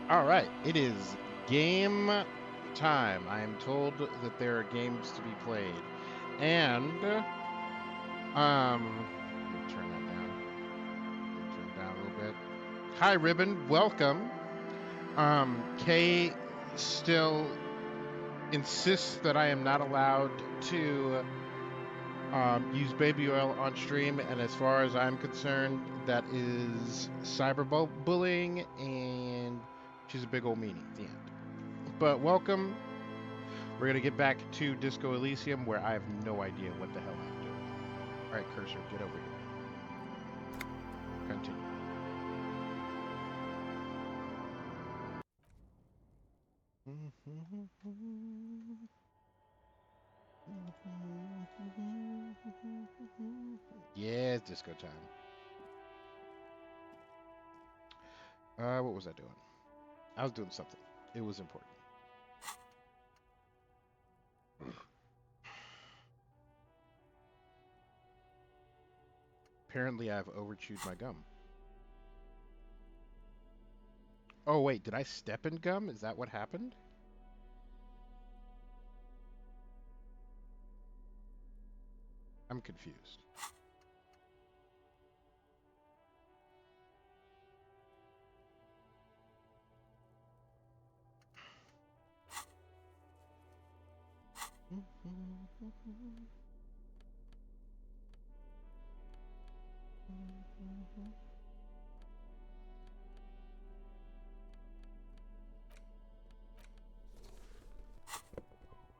All right, it is game time. I am told that there are games to be played, and let me turn that down. Let me turn it down a little bit. Hi, Ribbon. Welcome. Kay still insists that I am not allowed to use baby oil on stream, and as far as I'm concerned, that is cyberbullying, and she's a big old meanie at the end. But welcome. We're going to get back to Disco Elysium, where I have no idea what the hell I'm doing. All right, Cursor, get over here. Continue. Yeah, it's disco time. What was I doing? I was doing something. It was important. Apparently, I've overchewed my gum. Oh, wait, did I step in gum? Is that what happened? I'm confused.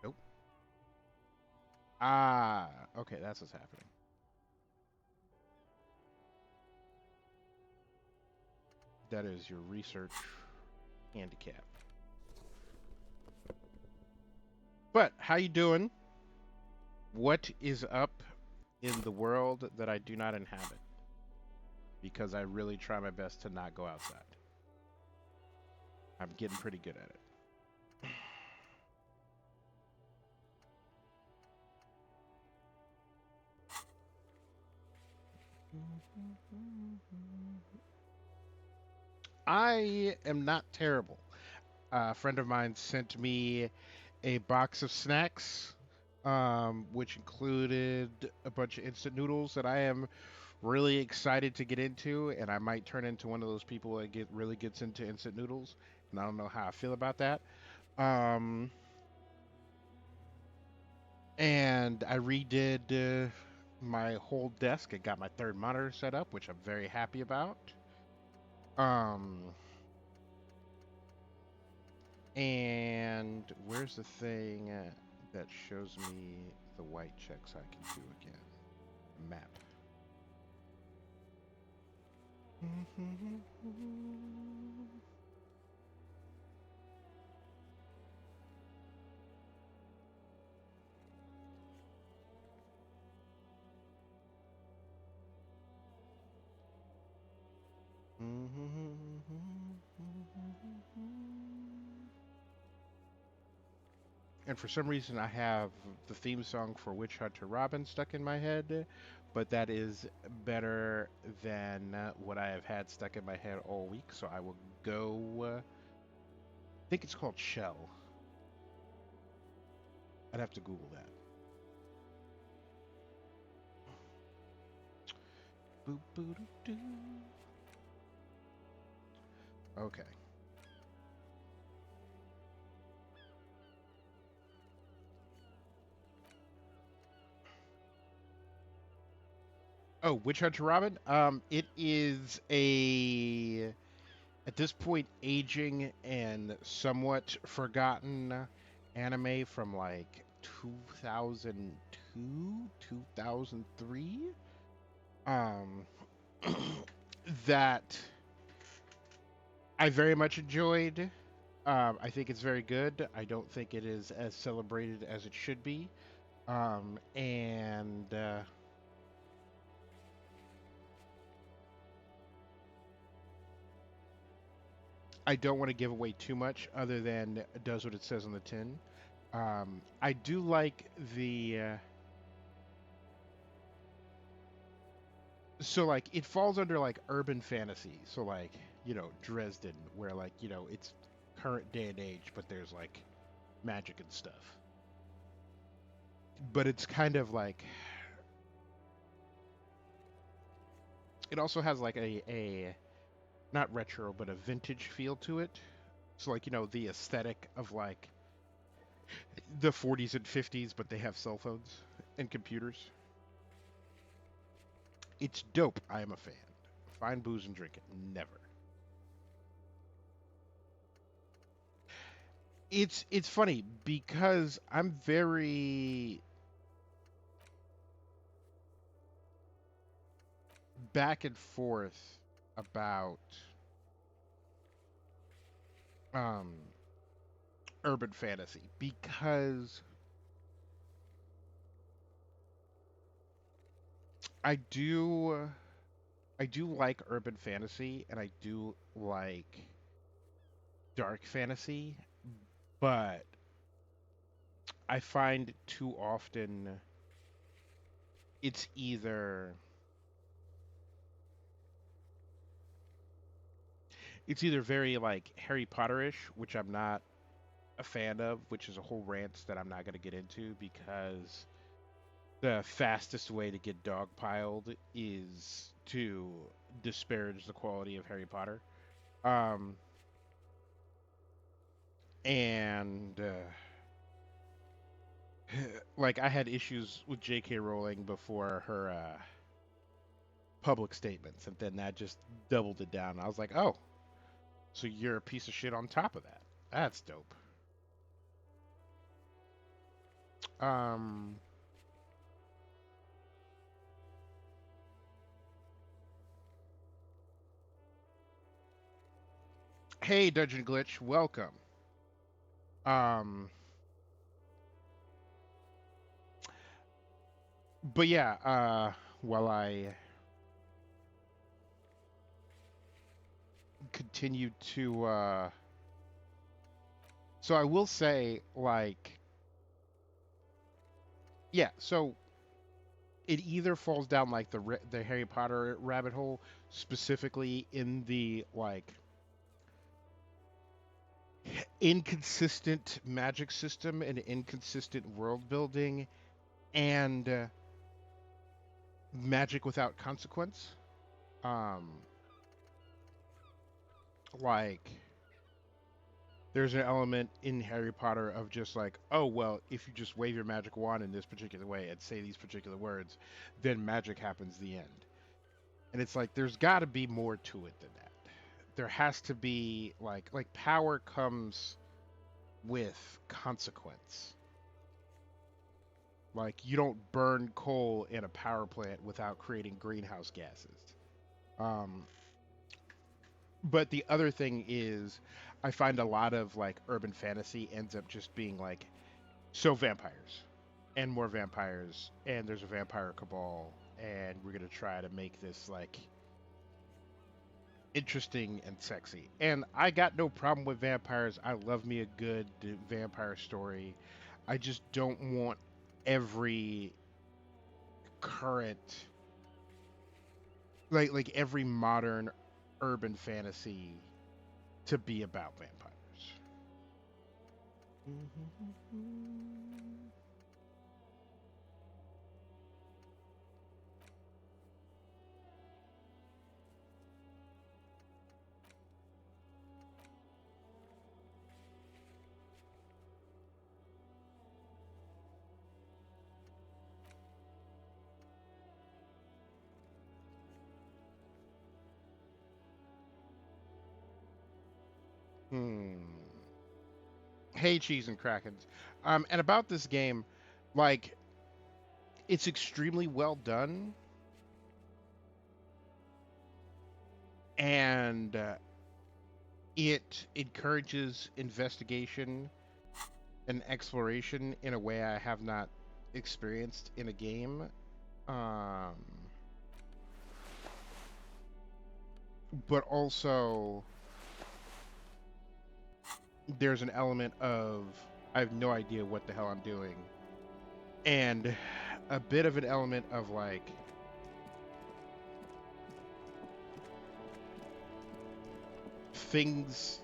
Nope. Ah, okay, that's what's happening. That is your research handicap. But how you doing? What is up in the world that I do not inhabit? Because I really try my best to not go outside. I'm getting pretty good at it. I am not terrible. A friend of mine sent me a box of snacks, which included a bunch of instant noodles that I am really excited to get into, and I might turn into one of those people that really gets into instant noodles, and I don't know how I feel about that. Um, and I redid my whole desk. I got my third monitor set up, which I'm very happy about. Um, and where's the thing that shows me the white checks I can do again? Map. And for some reason, I have the theme song for Witch Hunter Robin stuck in my head, but that is better than what I have had stuck in my head all week. So I will go. I think it's called Shell. I'd have to Google that. Boop, boop, doo, doo. Okay. Oh, Witch Hunter Robin. It is a at this point aging and somewhat forgotten anime from like 2002, 2003. Um, that I very much enjoyed. I think it's very good. I don't think it is as celebrated as it should be. And I don't want to give away too much other than it does what it says on the tin. I do like the. So, like, it falls under, like, urban fantasy. So, like, Dresden, where, like, it's current day and age, but there's, like, magic and stuff. But it's kind of like. It also has, like, a not retro, but a vintage feel to it. So, like, the aesthetic of, like, the 40s and 50s, but they have cell phones and computers. It's dope. I am a fan. Find booze and drink it. Never. It's funny because I'm very back and forth about um urban fantasy because I do I do like urban fantasy and I do like dark fantasy, but I find too often it's either very like Harry Potterish, which I'm not a fan of, which is a whole rant that I'm not going to get into because the fastest way to get dogpiled is to disparage the quality of Harry Potter. Um, and like I had issues with J.K. Rowling before her public statements, and then that just doubled it down. I was like, oh, so you're a piece of shit on top of that. That's dope. Um, hey, Dungeon Glitch, welcome. Um, but yeah, while I continue to, so I will say, like, yeah, so it either falls down like the Harry Potter rabbit hole, specifically in the like inconsistent magic system and inconsistent world building and magic without consequence. Um, like there's an element in Harry Potter of just like, oh well, if you just wave your magic wand in this particular way and say these particular words, then magic happens the end. And it's like there's got to be more to it than that. There has to be like power comes with consequence. Like you don't burn coal in a power plant without creating greenhouse gases. Um, but the other thing is, I find a lot of like urban fantasy ends up just being like, so vampires and more vampires, and there's a vampire cabal, and we're gonna try to make this like interesting and sexy. And I got no problem with vampires. I love me a good vampire story. I just don't want every current like every modern urban fantasy to be about vampires. Hmm. Hey, cheese and krakens. And about this game, like it's extremely well done, and it encourages investigation and exploration in a way I have not experienced in a game. Um, but also, there's an element of I have no idea what the hell I'm doing, and a bit of an element of like things.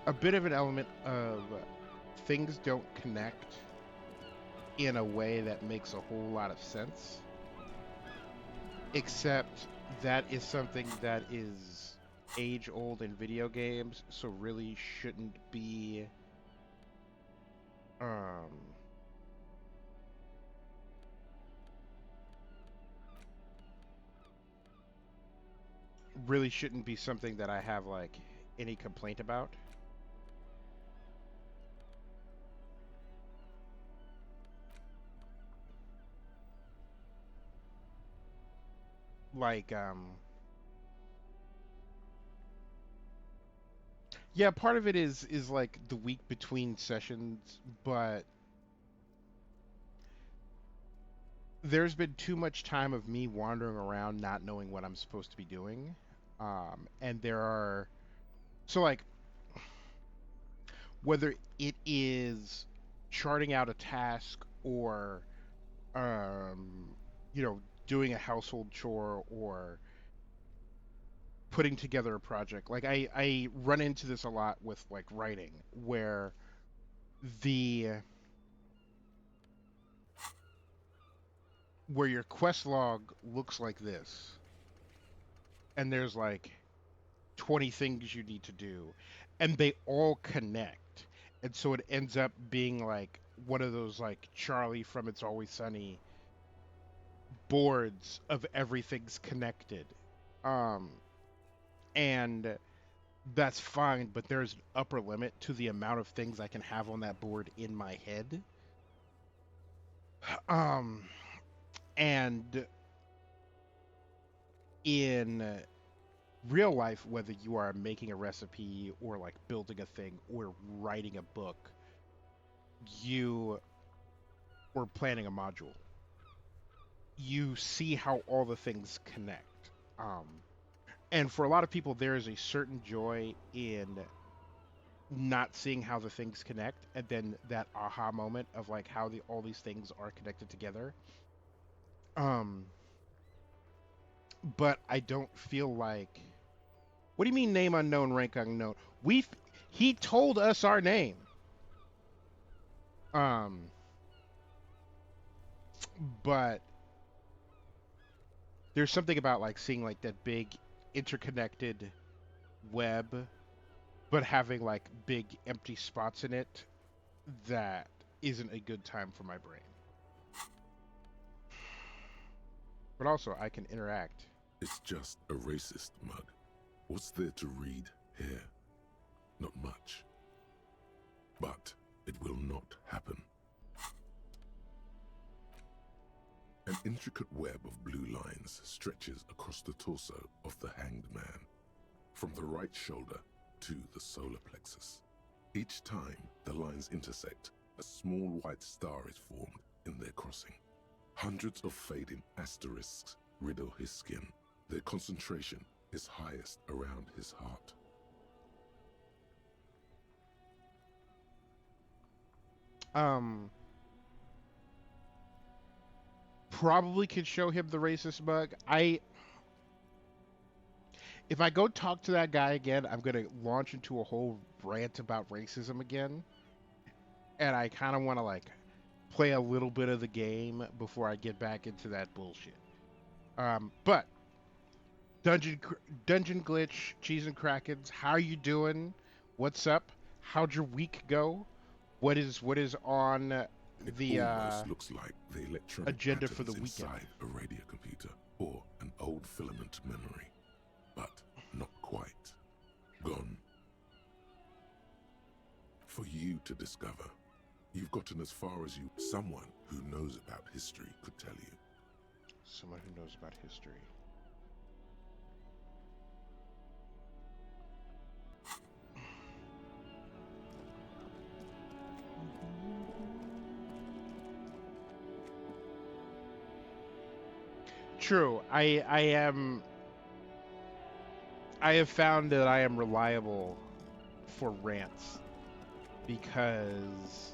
A bit of an element of things don't connect in a way that makes a whole lot of sense, except that is something that is age old in video games, so really shouldn't be um really shouldn't be something that I have like any complaint about. Like yeah, part of it is like the week between sessions, but there's been too much time of me wandering around not knowing what I'm supposed to be doing. And there are so like whether it is charting out a task or um you know doing a household chore or putting together a project. Like I run into this a lot with like writing where the where your quest log looks like this and there's like 20 things you need to do and they all connect, and so it ends up being like one of those like Charlie from It's Always Sunny boards of everything's connected. um and that's fine, but there's an upper limit to the amount of things I can have on that board in my head. um and in real life, whether you are making a recipe or like building a thing or writing a book, you or planning a module, you see how all the things connect. And for a lot of people, there is a certain joy in not seeing how the things connect, and then that aha moment of like how all these things are connected together. Um, but I don't feel like. What do you mean name unknown, rank unknown? He told us our name. Um, but there's something about like seeing like that big interconnected web, but having like big empty spots in it that isn't a good time for my brain. But also, I can interact. It's just a racist mug. What's there to read here? Not much. But it will not happen. An intricate web of blue lines stretches across the torso of the hanged man, from the right shoulder to the solar plexus. Each time the lines intersect, a small white star is formed in their crossing. Hundreds of fading asterisks riddle his skin. Their concentration is highest around his heart. Probably could show him the racist mug. If I go talk to that guy again, I'm gonna launch into a whole rant about racism again, and I kind of want to like play a little bit of the game before I get back into that bullshit. But dungeon dungeon glitch, cheese and krakens, how are you doing? What's up? How'd your week go? What is on It the almost looks like the electronic agenda for the patterns weekend? inside a radio computer or an old filament memory, but not quite. Gone. For you to discover. You've gotten as far as someone who knows about history could tell you. Someone who knows about history. True. I have found that I am reliable for rants because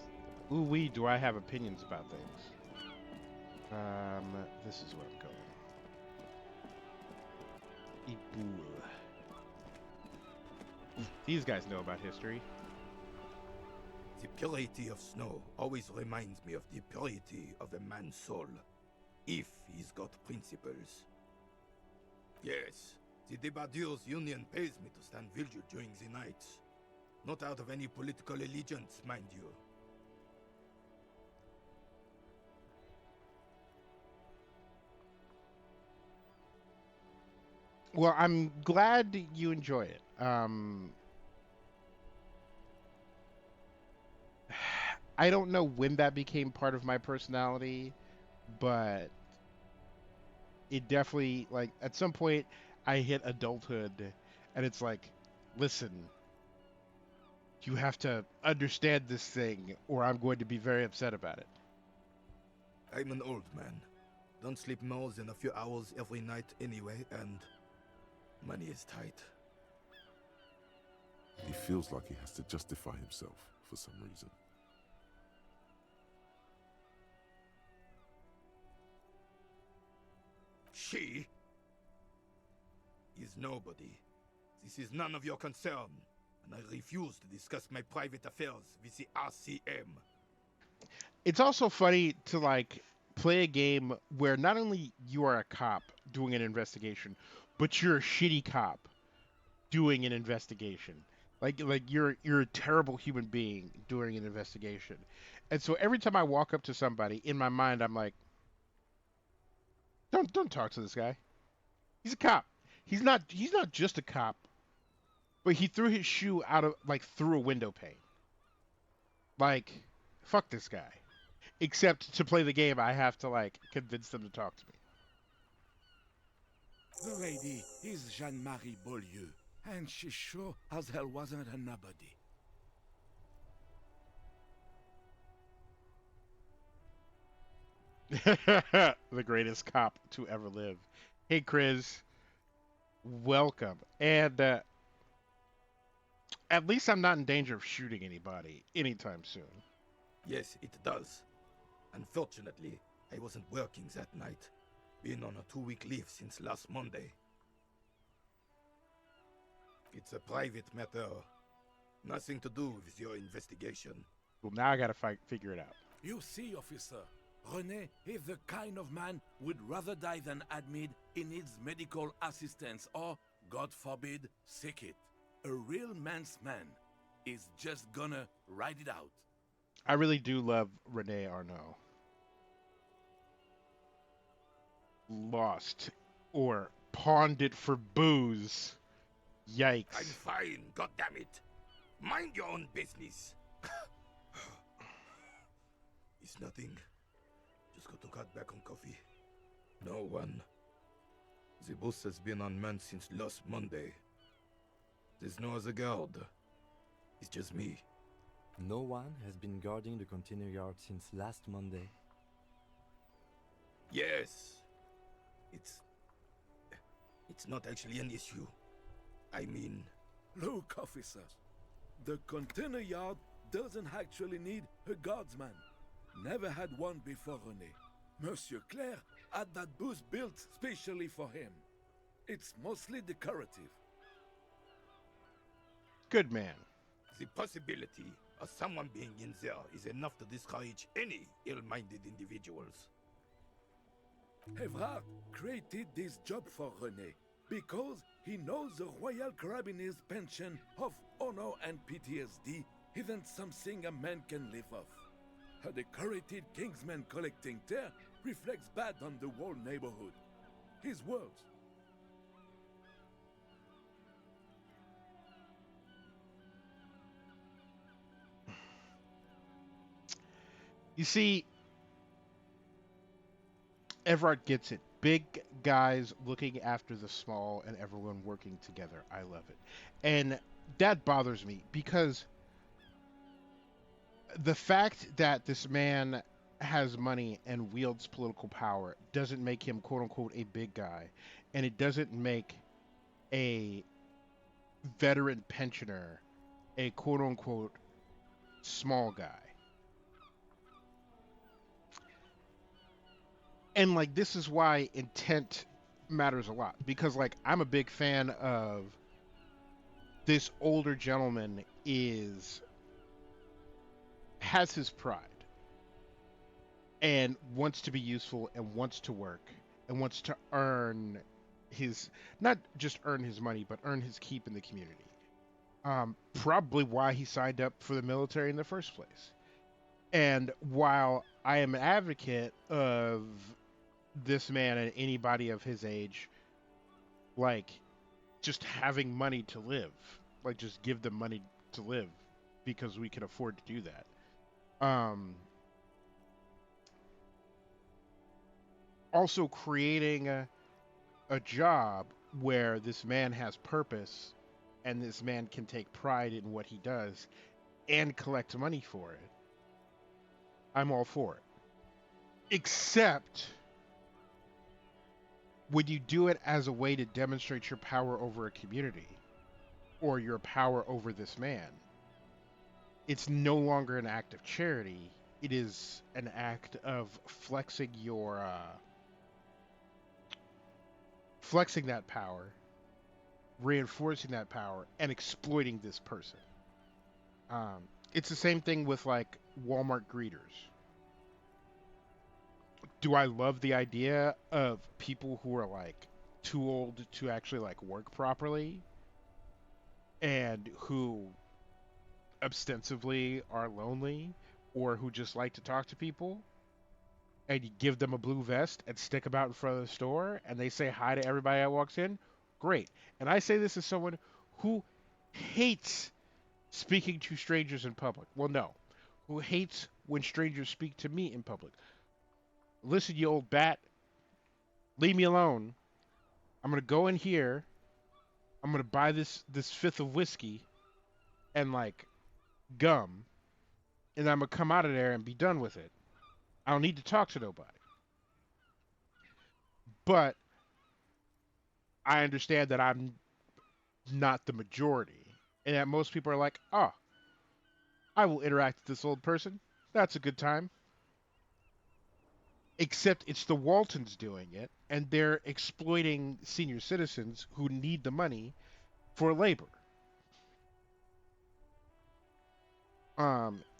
ooh wee do I have opinions about things. This is where I'm going. Ibul. These guys know about history. The purity of snow always reminds me of the purity of a man's soul, if he's got principles. Yes, the Debardeurs Union pays me to stand vigil during the nights. Not out of any political allegiance, mind you. Well, I'm glad you enjoy it. I don't know when that became part of my personality, but it definitely like at some point I hit adulthood and it's like, listen, you have to understand this thing or I'm going to be very upset about it. I'm an old man. Don't sleep more than a few hours every night anyway, and money is tight. He feels like he has to justify himself for some reason. She is nobody. This is none of your concern, and I refuse to discuss my private affairs with the RCM. It's also funny to like play a game where not only you are a cop doing an investigation, but you're a shitty cop doing an investigation. Like you're a terrible human being doing an investigation. And so every time I walk up to somebody in my mind I'm like, don't talk to this guy. He's a cop. He's not just a cop, but he threw his shoe out of like through a window pane. Like fuck this guy. Except to play the game I have to like convince them to talk to me. The lady is Jeanne-Marie Beaulieu, and she sure as hell wasn't a nobody. The greatest cop to ever live. Hey, Chris, welcome. And At least I'm not in danger of shooting anybody anytime soon. Yes, it does. Unfortunately, I wasn't working that night. Been on a 2-week leave since last Monday. It's a private matter. Nothing to do with your investigation. Well, now I gotta figure it out. You see, officer, René is the kind of man would rather die than admit he needs medical assistance or, God forbid, sick it. A real man's man is just gonna ride it out. I really do love Rene Arnault. Lost or pawned it for booze. I'm Yikes. fine, goddammit. Mind your own business. It's nothing. Just got to cut back on coffee. No one. The boss has been unmanned since last Monday. There's no other guard. It's just me. No one has been guarding the container yard since last Monday. Yes. It's not actually an issue. I mean, Look, officer, the container yard doesn't actually need a guardsman. Never had one before René. Monsieur Claire had that booth built specially for him. It's mostly decorative. Good man. the possibility of someone being in there is enough to discourage any ill-minded individuals. Evrard created this job for René because he knows the Royal Carabiniers' pension of honor and PTSD isn't something a man can live off. A decorated Kingsman collecting tear reflects bad on the whole neighborhood. His words. You see, Everard gets it. Big guys looking after the small and everyone working together. I love it. And that bothers me because the fact that this man has money and wields political power doesn't make him quote unquote a big guy. And it doesn't make a veteran pensioner a quote unquote small guy. And like this is why intent matters a lot because like I'm a big fan of this older gentleman has his pride and wants to be useful and wants to work and wants to earn his not just earn his money but earn his keep in the community. Probably why he signed up for the military in the first place. And while I am an advocate of this man and anybody of his age, like, just having money to live, like, just give them money to live because we can afford to do that. Also creating a job where this man has purpose and this man can take pride in what he does and collect money for it. I'm all for it. Except when you do it as a way to demonstrate your power over a community or your power over this man, it's no longer an act of charity. It is an act of flexing flexing that power, reinforcing that power, and exploiting this person. It's the same thing with like Walmart greeters. Do I love the idea of people who are like too old to actually like work properly and who ostensibly are lonely or who just like to talk to people and you give them a blue vest and stick them out in front of the store and they say hi to everybody that walks in? Great. And I say this as someone who hates speaking to strangers in public. Well, no. Who hates when strangers speak to me in public. Listen, you old bat, leave me alone. I'm gonna go in here. I'm gonna buy this fifth of whiskey and like gum, and I'm gonna come out of there and be done with it. I don't need to talk to nobody. But I understand that I'm not the majority, And that most people are like, oh, I will interact with this old person. That's a good time. Except it's the Waltons doing it, and they're exploiting senior citizens who need the money for labor.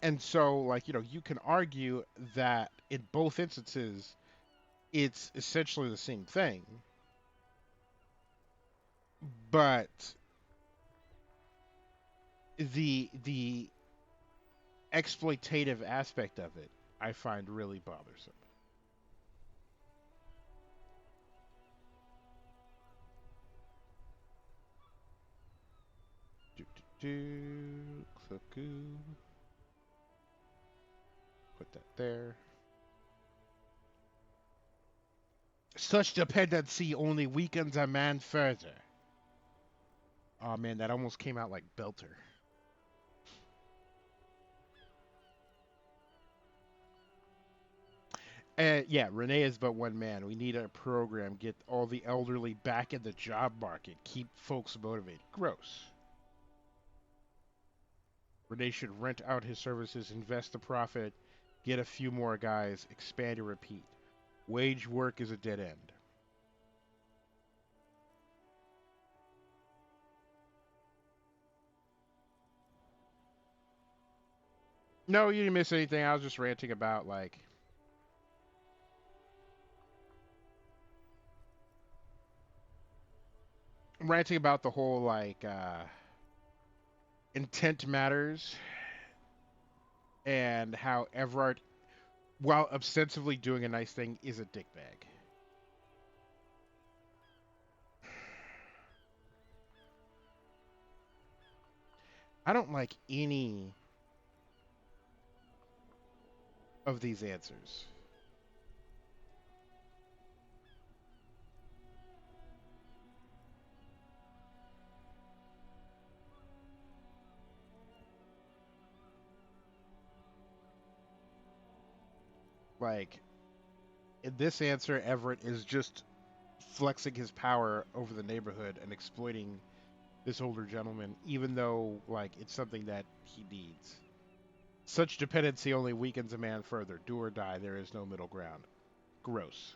And so, like, you can argue that in both instances, it's essentially the same thing, but the exploitative aspect of it, I find really bothersome. Do, do, Cluckoo. Put that there. Such dependency only weakens a man further. Oh man, that almost came out like Belter. Yeah, Renee is but one man. We need a program. Get all the elderly back in the job market. Keep folks motivated. Gross. Renee should rent out his services, invest the profit, get a few more guys, expand and repeat. Wage work is a dead end. No, you didn't miss anything. I was just ranting about the whole intent matters and how Everard, while ostensibly doing a nice thing, is a dickbag. I don't like any of these answers. Like, in this answer, Everett is just flexing his power over the neighborhood and exploiting this older gentleman, even though, it's something that he needs. Such dependency only weakens a man further. Do or die, there is no middle ground. Gross.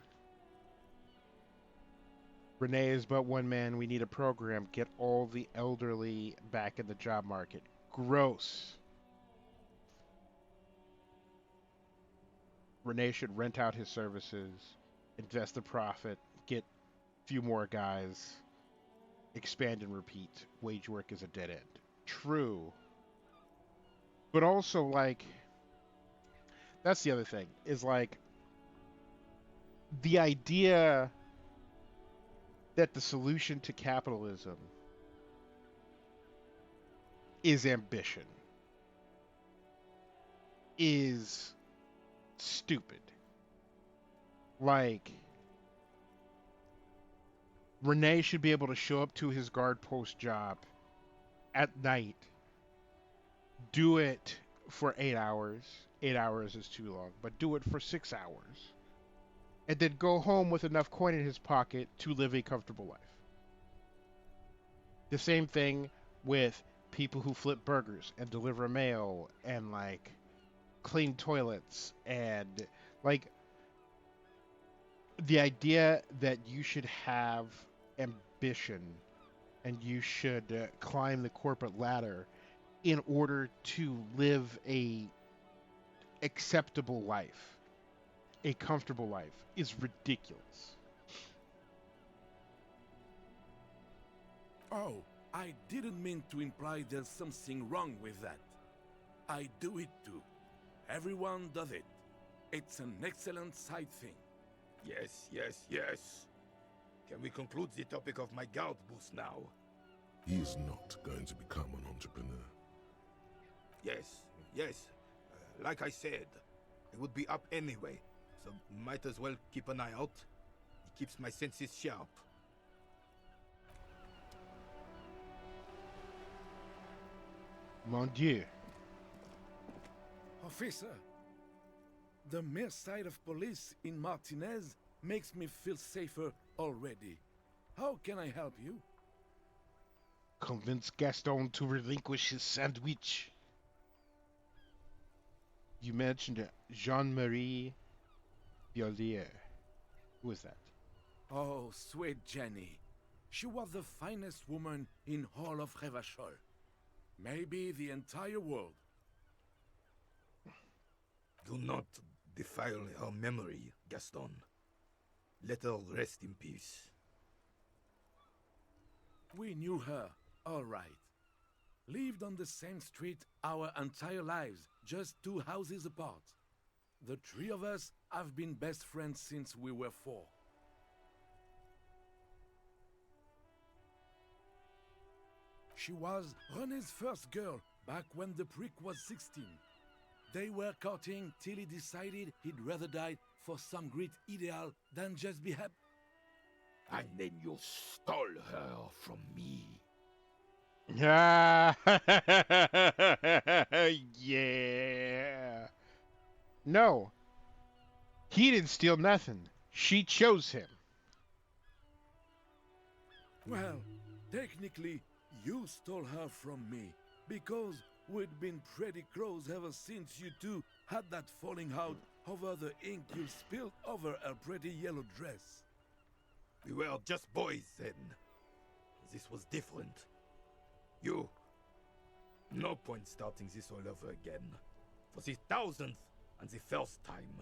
Renee is but one man. We need a program. Get all the elderly back in the job market. Gross. Renee should rent out his services, invest the profit, get few more guys, expand and repeat. Wage work is a dead end. True. But also, that's the other thing, is the idea that the solution to capitalism is ambition is stupid. Renee should be able to show up to his guard post job at night, do it for 8 hours. 8 hours is too long, but do it for 6 hours. And then go home with enough coin in his pocket to live a comfortable life. The same thing with people who flip burgers and deliver mail and clean toilets and the idea that you should have ambition and you should climb the corporate ladder in order to live a acceptable life, a comfortable life, is ridiculous. Oh, I didn't mean to imply there's something wrong with that. I do it too. Everyone does it. It's an excellent side thing. Yes, yes, yes. Can we conclude the topic of my guard boost now? He is not going to become an entrepreneur. Yes, yes. Like I said, it would be up anyway, so might as well keep an eye out. It keeps my senses sharp. Mon Dieu. Officer, the mere sight of police in Martinez makes me feel safer already. How can I help you? Convince Gaston to relinquish his sandwich. You mentioned Jean-Marie Violier. Who is that? Oh, sweet Jenny. She was the finest woman in all of Revachol. Maybe the entire world. Do not defile her memory, Gaston. Let her rest in peace. We knew her, all right. Lived on the same street our entire lives, just 2 houses apart. The 3 of us have been best friends since we were 4. She was René's first girl back when the prick was 16. They were courting till he decided he'd rather die for some great ideal than just be happy. And then you stole her from me. Ah, yeah. No, he didn't steal nothing. She chose him. Well, technically, you stole her from me, because we'd been pretty close ever since you two had that falling out over the ink you spilled over her pretty yellow dress. We were just boys then. This was different. You... No point starting this all over again. For the 1000th and the first time.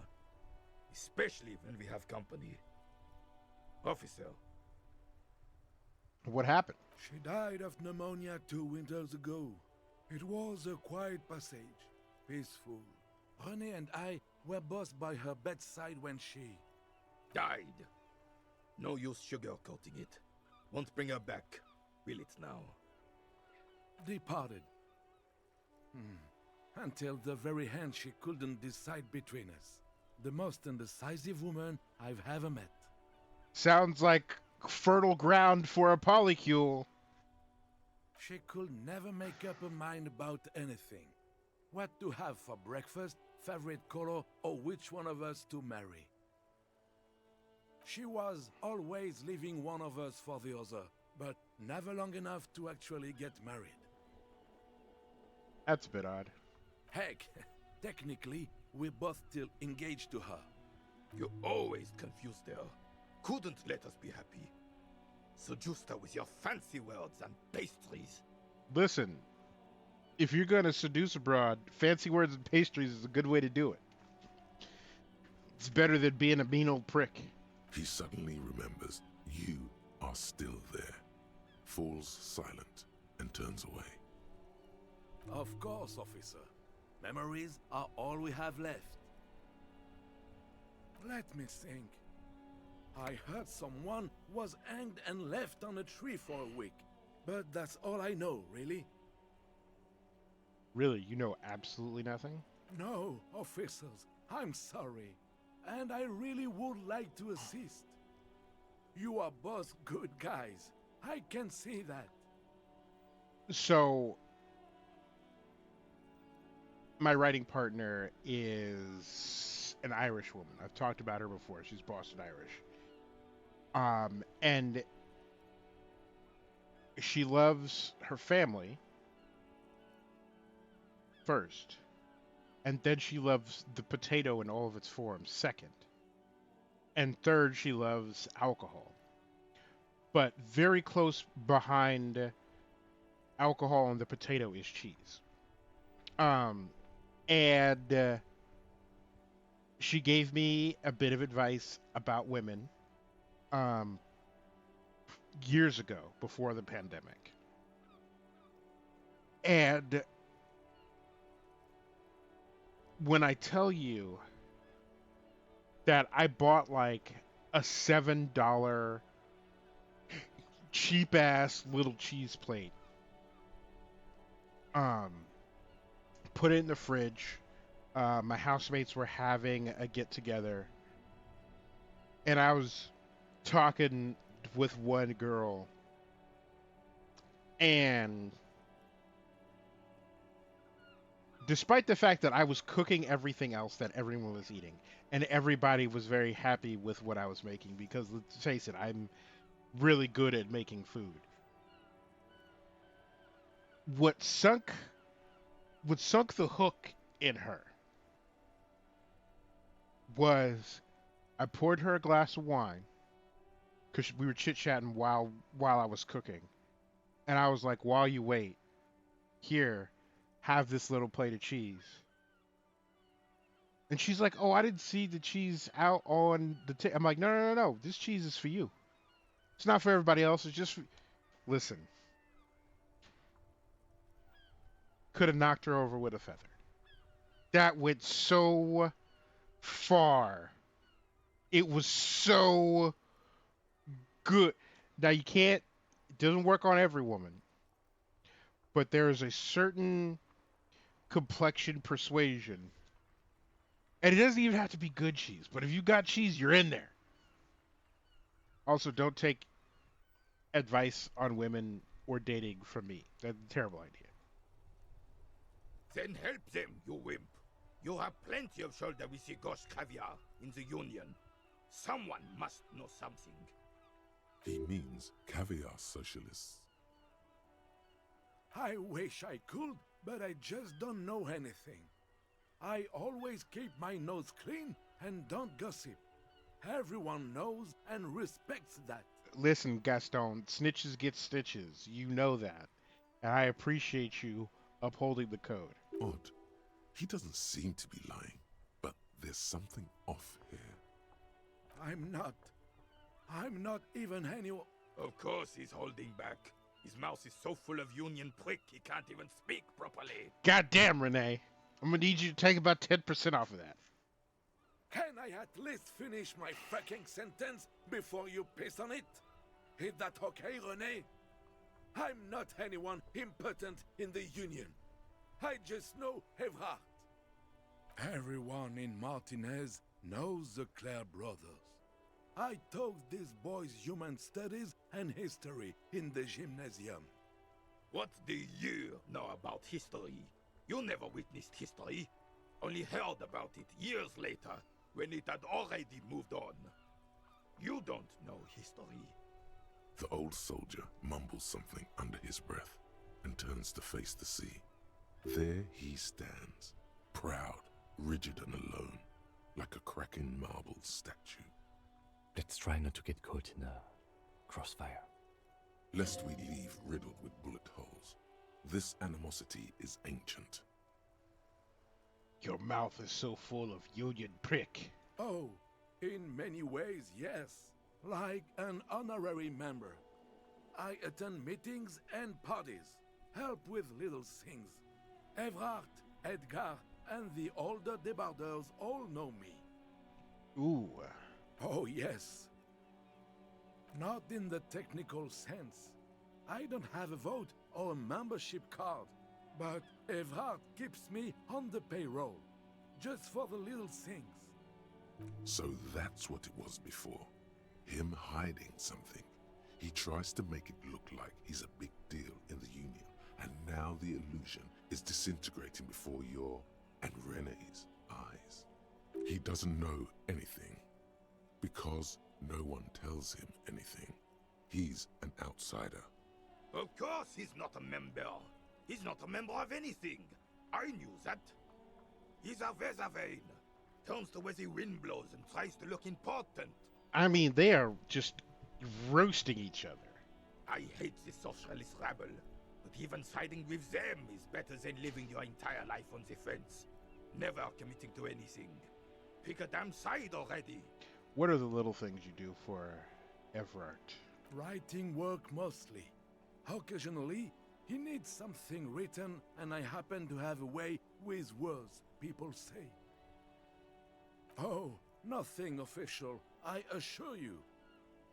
Especially when we have company. Officer. What happened? She died of pneumonia 2 winters ago. It was a quiet passage, peaceful. René and I were both by her bedside when she... Died. No use sugarcoating it. Won't bring her back. Will it now? departed. Until the very end she couldn't decide between us. The most indecisive woman I've ever met. Sounds like fertile ground for a polycule. She could never make up her mind about anything. What to have for breakfast, favorite color, or which one of us to marry. She was always leaving one of us for the other, but never long enough to actually get married. That's a bit odd. Heck, technically, we're both still engaged to her. You always confused her. Couldn't let us be happy. Seduced her with your fancy words and pastries. Listen, if you're gonna seduce abroad, fancy words and pastries is a good way to do it. It's better than being a mean old prick. He suddenly remembers you are still there, falls silent, and turns away. Of course, officer. Memories are all we have left. Let me think. I heard someone was hanged and left on a tree for a week. But that's all I know, really. Really, you know absolutely nothing? No, officers, I'm sorry. And I really would like to assist. You are both good guys. I can see that. So, my writing partner is an Irish woman. I've talked about her before. She's Boston Irish. And she loves her family first. And then she loves the potato in all of its forms second. And third, she loves alcohol. But very close behind alcohol and the potato is cheese. And she gave me a bit of advice about women years ago, before the pandemic. And when I tell you that I bought like a $7 cheap ass little cheese plate, put it in the fridge. My housemates were having a get together, and I was talking with one girl, and despite the fact that I was cooking everything else that everyone was eating, and everybody was very happy with what I was making, because let's face it, I'm really good at making food. what sunk what sunk the hook in her was I poured her a glass of wine because we were chit chatting while I was cooking, and I was like, "While you wait, here, have this little plate of cheese." And she's like, "Oh, I didn't see the cheese out on the I'm like, "No, no, no, no. This cheese is for you. It's not for everybody else. It's just for... Listen, could have knocked her over with a feather. That went so far. It was so good. Now you can't. It doesn't work on every woman, but there is a certain complexion persuasion, and it doesn't even have to be good cheese. But if you got cheese, you're in there. Also, don't take advice on women or dating from me. That's a terrible idea. Then help them, you wimp. You have plenty of shoulder with the ghost caviar in the Union. Someone must know something. He means caviar socialists. I wish I could, but I just don't know anything. I always keep my nose clean and don't gossip. Everyone knows and respects that. Listen, Gaston, snitches get stitches. You know that. And I appreciate you upholding the code. Odd. He doesn't seem to be lying, but there's something off here. I'm not even anyone. Of course he's holding back. His mouth is so full of Union prick he can't even speak properly. God damn, Renee. I'm gonna need you to take about 10% off of that. Can I at least finish my fucking sentence before you piss on it? Is that okay, René? I'm not anyone important in the Union. I just know Evrard. Everyone in Martinez knows the Clare brothers. I taught these boys human studies and history in the gymnasium. What do you know about history? You never witnessed history, only heard about it years later when it had already moved on. You don't know history. The old soldier mumbles something under his breath and turns to face the sea. There he stands, proud, rigid and alone, like a cracking marble statue. Let's try not to get caught in a crossfire. Lest we leave riddled with bullet holes. This animosity is ancient. Your mouth is so full of Union prick. Oh, in many ways, yes. Like an honorary member. I attend meetings and parties, help with little things. Evrard, Edgar, and the older debarders all know me. Ooh. Oh, yes. Not in the technical sense. I don't have a vote or a membership card, but Evrard keeps me on the payroll, just for the little things. So that's what it was before. Him hiding something. He tries to make it look like he's a big deal in the Union, and now the illusion is disintegrating before your and Renee's eyes. He doesn't know anything, because no one tells him anything. He's an outsider. Of course he's not a member. He's not a member of anything. I knew that. He's a Weservein. Turns to where the wind blows and tries to look important. I mean, they are just roasting each other. I hate the socialist rabble, but even siding with them is better than living your entire life on the fence. Never committing to anything. Pick a damn side already. What are the little things you do for Evrard? Writing work mostly. Occasionally, he needs something written, and I happen to have a way with words, people say. Oh, nothing official, I assure you.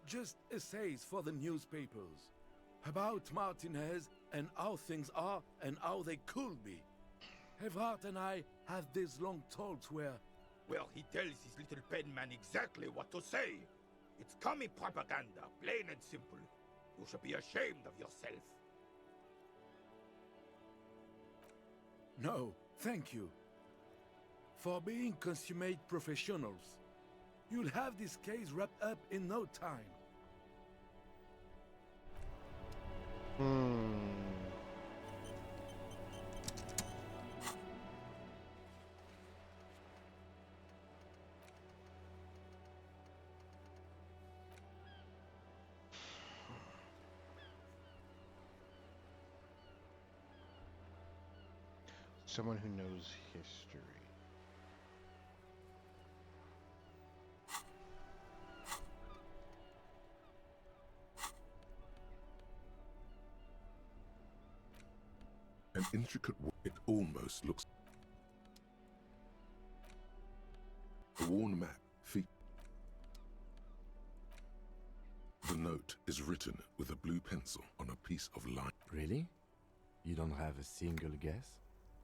Just essays for the newspapers. About Martinez and how things are and how they could be. Evrard and I have these long talks where... Well, he tells his little pen man exactly what to say. It's commie propaganda, plain and simple. You should be ashamed of yourself. No, thank you. For being consummate professionals. You'll have this case wrapped up in no time. Someone who knows history. An intricate it almost looks a worn map. The note is written with a blue pencil on a piece of line. Really? You don't have a single guess?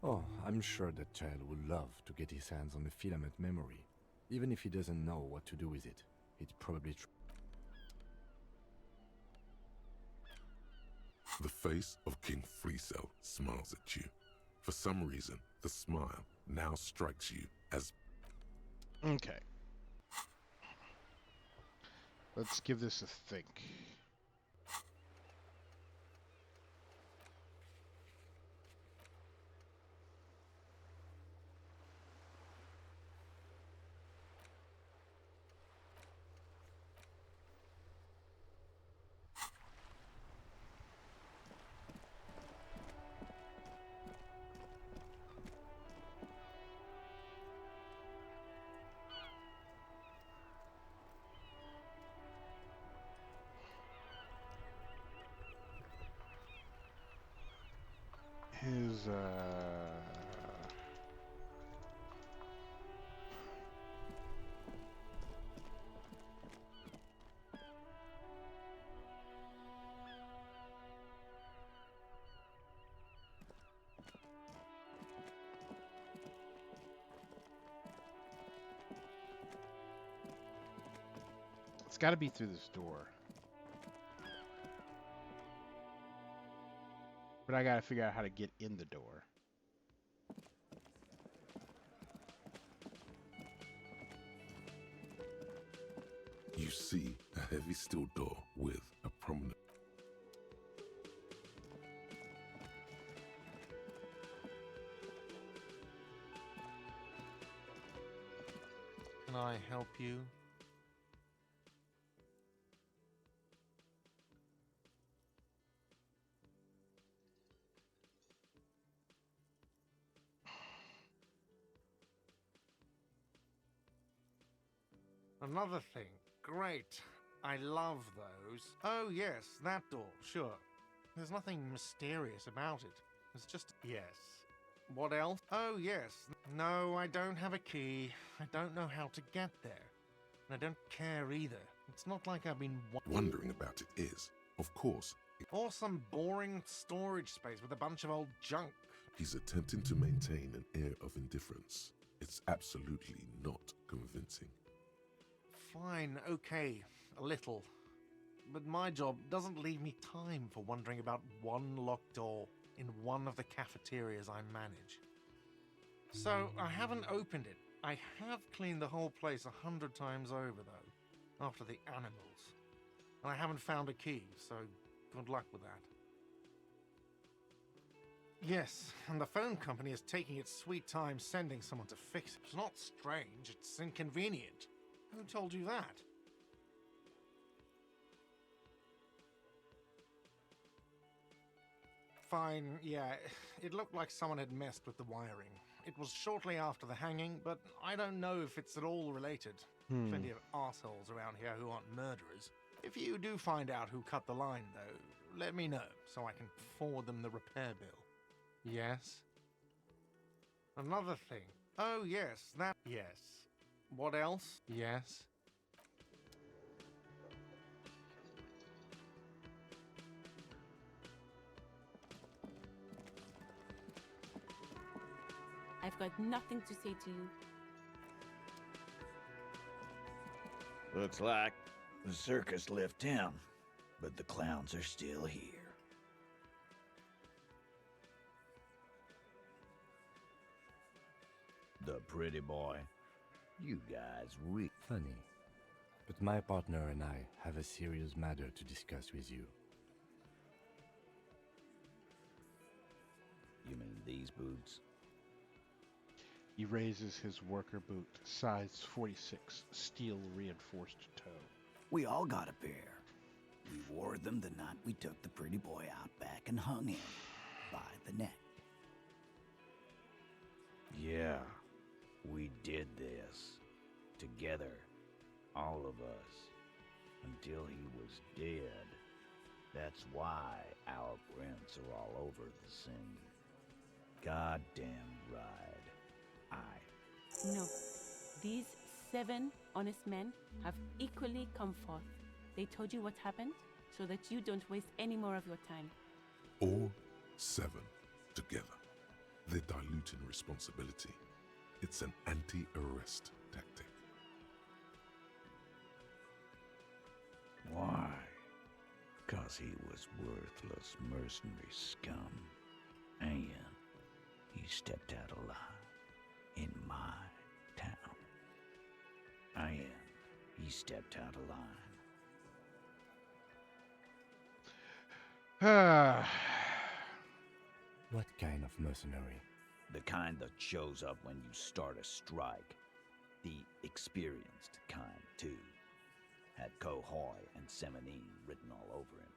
Oh, I'm sure that child would love to get his hands on the filament memory. Even if he doesn't know what to do with it, he'd probably The face of King Freecell smiles at you. For some reason, the smile now strikes you as... Okay. Let's give this a think. His, it's got to be through this door. But I gotta figure out how to get in the door. You see a heavy steel door with a prominent... Can I help you? Another thing. Great. I love those. Oh, yes, that door. Sure. There's nothing mysterious about it. It's just... Yes. What else? Oh, yes. No, I don't have a key. I don't know how to get there. And I don't care either. It's not like I've been... Wondering about it is, of course... Or some boring storage space with a bunch of old junk. He's attempting to maintain an air of indifference. It's absolutely not convincing. Fine, okay, a little. But my job doesn't leave me time for wondering about one locked door in one of the cafeterias I manage. So, I haven't opened it. I have cleaned the whole place 100 times over, though, after the animals. And I haven't found a key, so good luck with that. Yes, and the phone company is taking its sweet time sending someone to fix it. It's not strange, it's inconvenient. Who told you that? Fine, yeah, it looked like someone had messed with the wiring. It was shortly after the hanging, but I don't know if it's at all related. Plenty of assholes around here who aren't murderers. If you do find out who cut the line, though, let me know, so I can forward them the repair bill. Yes? Another thing. Oh, yes, that... Yes. What else? Yes. I've got nothing to say to you. Looks like the circus left town, but the clowns are still here. The pretty boy. You guys really... Funny. But my partner and I have a serious matter to discuss with you. You mean these boots? He raises his worker boot, size 46, steel reinforced toe. We all got a pair. We wore them the night we took the pretty boy out back and hung him by the neck. Yeah, we did this. Together. All of us. Until he was dead. That's why our prints are all over the scene. Goddamn right. No. These 7 honest men have equally come forth. They told you what happened so that you don't waste any more of your time. All 7 together. They're diluting responsibility. It's an anti-arrest tactic. Why? 'Cause he was worthless mercenary scum. And he stepped out of line in my town. And he stepped out of line. What kind of mercenary? The kind that shows up when you start a strike. The experienced kind, too. Had Cohoy and Semini written all over him.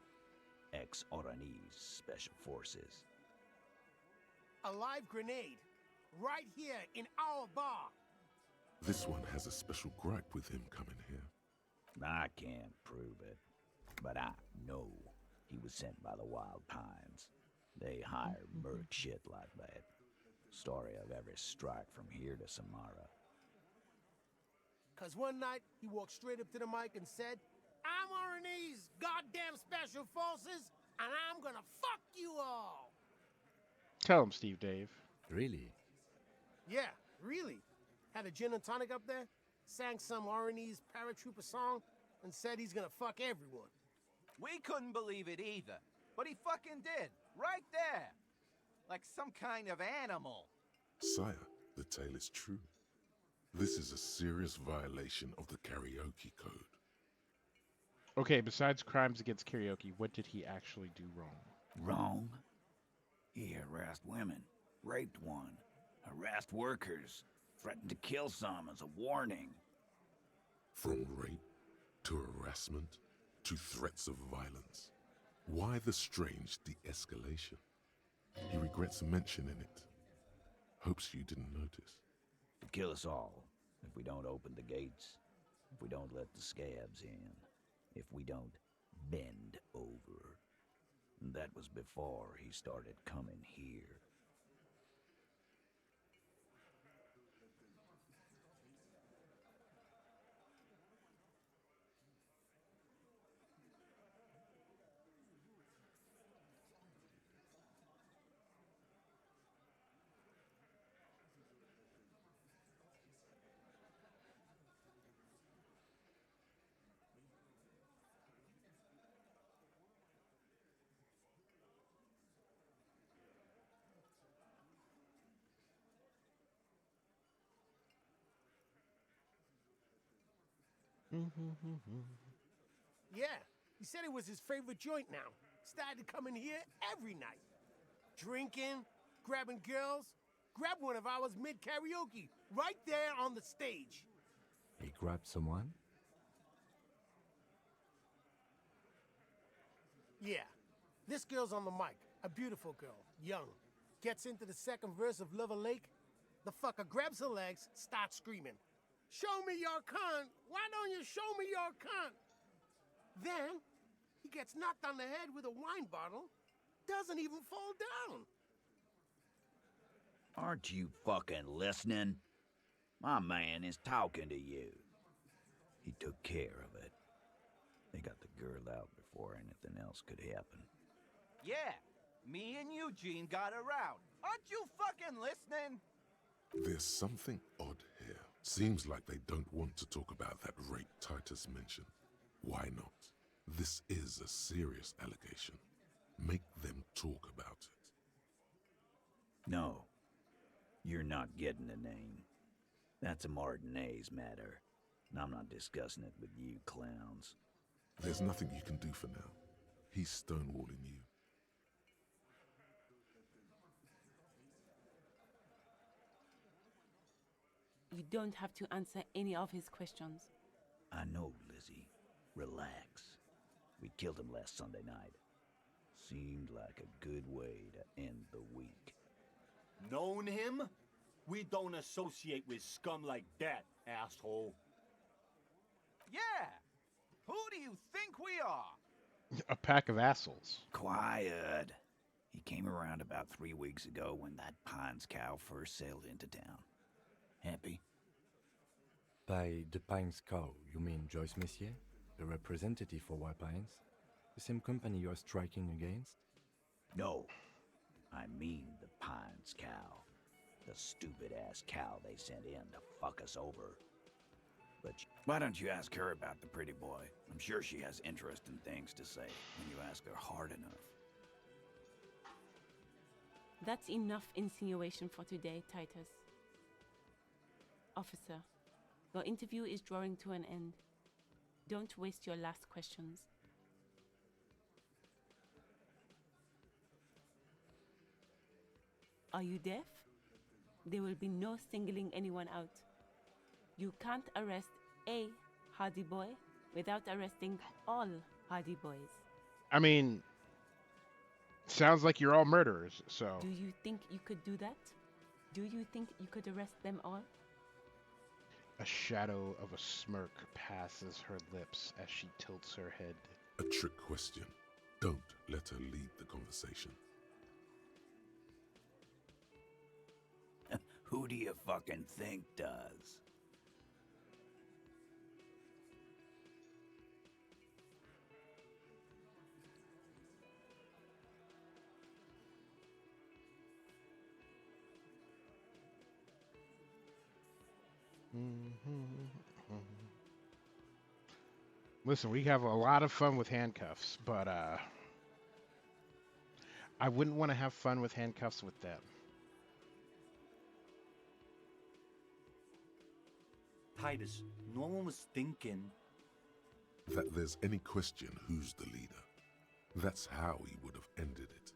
Ex-Oranese Special Forces. A live grenade. Right here in our bar. This one has a special gripe with him coming here. I can't prove it, but I know he was sent by the Wild Pines. They hire merc shit like that. Story of every strike from here to Samara. 'Cause one night, he walked straight up to the mic and said, I'm RNA's goddamn special forces, and I'm gonna fuck you all! Tell him, Steve Dave. Really? Yeah, really. Had a gin and tonic up there, sang some RNA's paratrooper song, and said he's gonna fuck everyone. We couldn't believe it either, but he fucking did, right there. Like some kind of animal. Sire, the tale is true. This is a serious violation of the karaoke code. Okay, besides crimes against karaoke, what did he actually do wrong? Wrong? He harassed women, raped one, harassed workers, threatened to kill some as a warning. From rape to harassment to threats of violence. Why the strange de-escalation? He regrets mentioning it. Hopes you didn't notice. To kill us all if we don't open the gates, if we don't let the scabs in, if we don't bend over. And that was before he started coming here. Yeah, he said it was his favorite joint now. Started coming here every night. Drinking, grabbing girls. Grabbed one of ours mid-karaoke, right there on the stage. He grabbed someone? Yeah, this girl's on the mic. A beautiful girl, young. Gets into the second verse of Lover Lake. The fucker grabs her legs, starts screaming. Show me your cunt! Why don't you show me your cunt? Then, he gets knocked on the head with a wine bottle. Doesn't even fall down. Aren't you fucking listening? My man is talking to you. He took care of it. They got the girl out before anything else could happen. Yeah, me and Eugene got around. Aren't you fucking listening? There's something odd here. Seems like they don't want to talk about that rape Titus mentioned. Why not? This is a serious allegation. Make them talk about it. No. You're not getting a name. That's a Martinez matter. And I'm not discussing it with you clowns. There's nothing you can do for now. He's stonewalling you. You don't have to answer any of his questions. I know, Lizzie. Relax. We killed him last Sunday night. Seemed like a good way to end the week. Known him? We don't associate with scum like that, asshole. Yeah! Who do you think we are? A pack of assholes. Quiet. He came around about 3 weeks ago when that Pines cow first sailed into town. Happy? By the Pines cow, you mean Joyce Messier, the representative for White Pines? The same company you are striking against? No. I mean the Pines cow. The stupid-ass cow they sent in to fuck us over. But why don't you ask her about the pretty boy? I'm sure she has interesting things to say when you ask her hard enough. That's enough insinuation for today, Titus. Officer, your interview is drawing to an end. Don't waste your last questions. Are you deaf? There will be no singling anyone out. You can't arrest a Hardy boy without arresting all Hardy boys. I mean, sounds like you're all murderers, so... Do you think you could do that? Do you think you could arrest them all? A shadow of a smirk passes her lips as she tilts her head. A trick question. Don't let her lead the conversation. Who do you fucking think does? Listen, we have a lot of fun with handcuffs, but I wouldn't want to have fun with handcuffs with them. Titus, no one was thinking that there's any question who's the leader. That's how he would have ended it.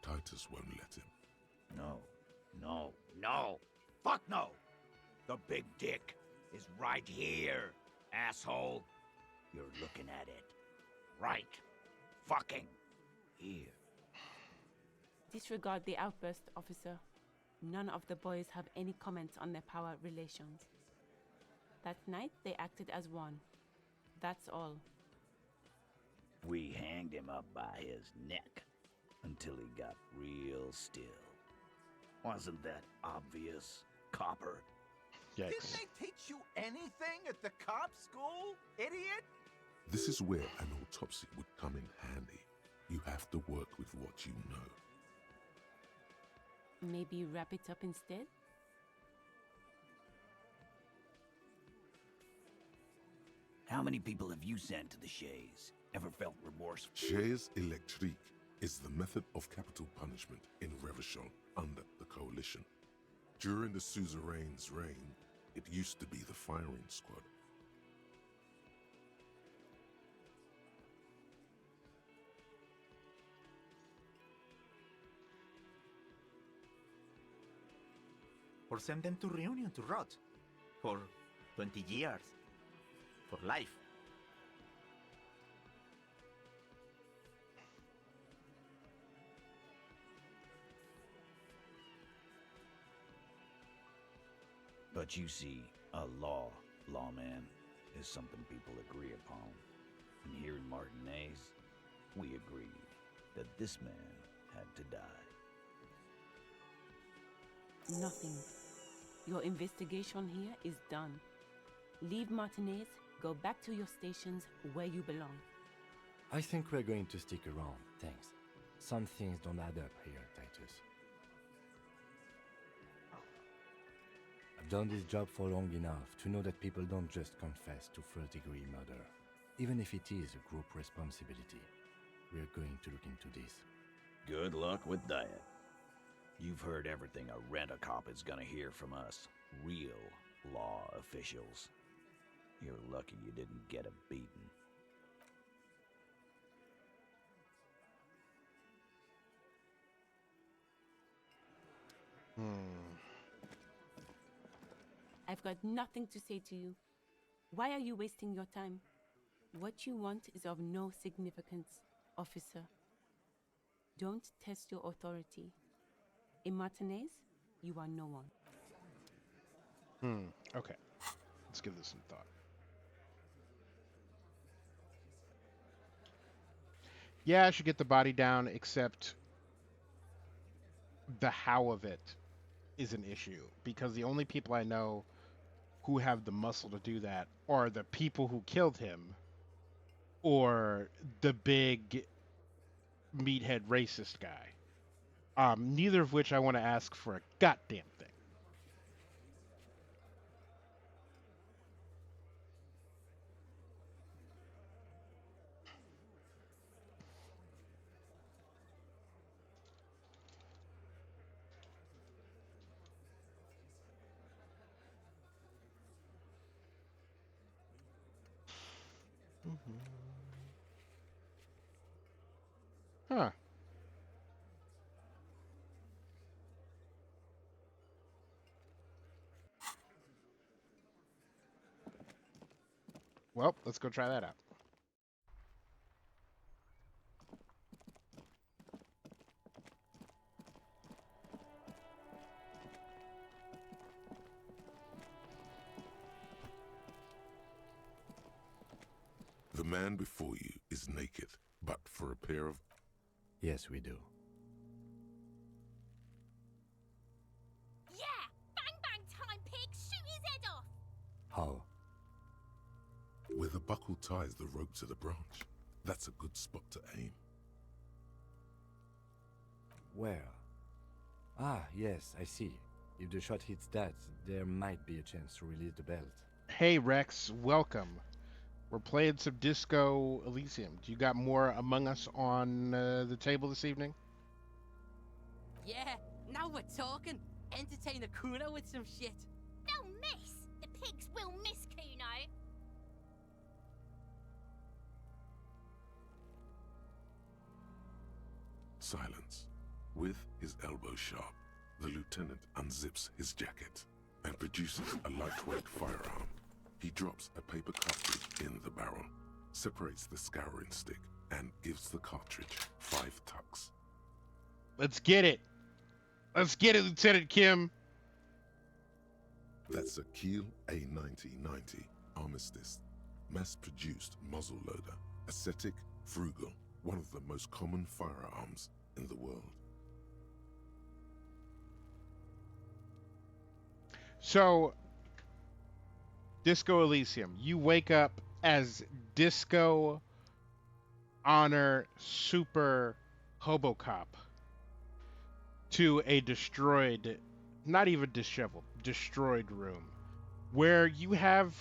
Titus won't let him. No, no, no. Fuck no! The big dick is right here, asshole. You're looking at it. Right. Fucking here. Disregard the outburst, officer. None of the boys have any comments on their power relations. That night, they acted as one. That's all. We hanged him up by his neck until he got real still. Wasn't that obvious, copper? Yikes. Didn't they teach you anything at the cop school, idiot? This is where an autopsy would come in handy. You have to work with what you know. Maybe wrap it up instead? How many people have you sent to the Shays? Ever felt remorse? Chaise électrique is the method of capital punishment in Revachol under the Coalition. During the suzerain's reign, it used to be the firing squad. Or send them to Reunion to rot. For 20 years. For life. But you see, a lawman, is something people agree upon. And here in Martinez, we agreed that this man had to die. Nothing. Your investigation here is done. Leave Martinez, go back to your stations where you belong. I think we're going to stick around, thanks. Some things don't add up here, Titus. I've done this job for long enough to know that people don't just confess to first-degree murder, even if it is a group responsibility. We're going to look into this. Good luck with that. You've heard everything a rent-a-cop is gonna hear from us, real law officials. You're lucky you didn't get a beating. I've got nothing to say to you. Why are you wasting your time? What you want is of no significance, officer. Don't test your authority. In Martinez, you are no one. Okay. Let's give this some thought. Yeah, I should get the body down, except the how of it is an issue because the only people I know who have the muscle to do that are the people who killed him or the big meathead racist guy. Neither of which I want to ask for a goddamn thing. Huh. Well, let's go try that out. The man before you is naked, but for a pair of... Yes, we do. Yeah! Bang bang time, pig! Shoot his head off! How? Where the buckle ties the rope to the branch. That's a good spot to aim. Where? Ah, yes, I see. If the shot hits that, there might be a chance to release the belt. Hey Rex, welcome. We're playing some Disco Elysium. Do you got more Among Us on the table this evening? Yeah, now we're talking. Entertain a Kuno with some shit. They'll miss! The pigs will miss Kuno! Silence. With his elbow sharp, the lieutenant unzips his jacket and produces a lightweight firearm. He drops a paper cartridge in the barrel, separates the scouring stick, and gives the cartridge 5 tucks. Let's get it. Let's get it, Lieutenant Kim. That's a Kiel A9090 Armistice, mass-produced muzzleloader, ascetic, frugal, one of the most common firearms in the world. So, Disco Elysium, you wake up as Disco Honor Super Hobocop to a destroyed, not even disheveled, destroyed room where you have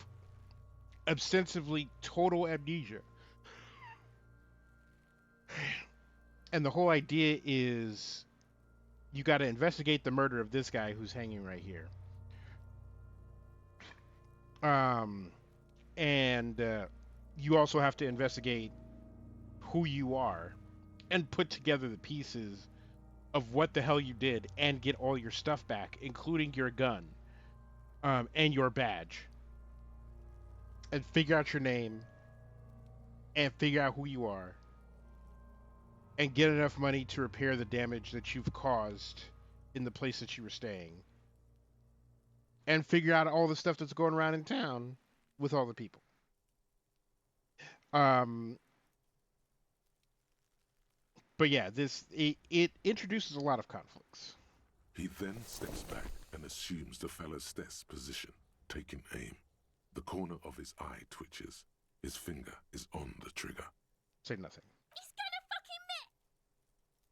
ostensibly total amnesia. And the whole idea is you got to investigate the murder of this guy who's hanging right here. And you also have to investigate who you are and put together the pieces of what the hell you did and get all your stuff back, including your gun, and your badge, and figure out your name and figure out who you are and get enough money to repair the damage that you've caused in the place that you were staying. And figure out all the stuff that's going around in town with all the people. But yeah, it introduces a lot of conflicts. He then steps back and assumes the fellow's desk position, taking aim. The corner of his eye twitches. His finger is on the trigger. Say nothing. He's gonna fucking miss!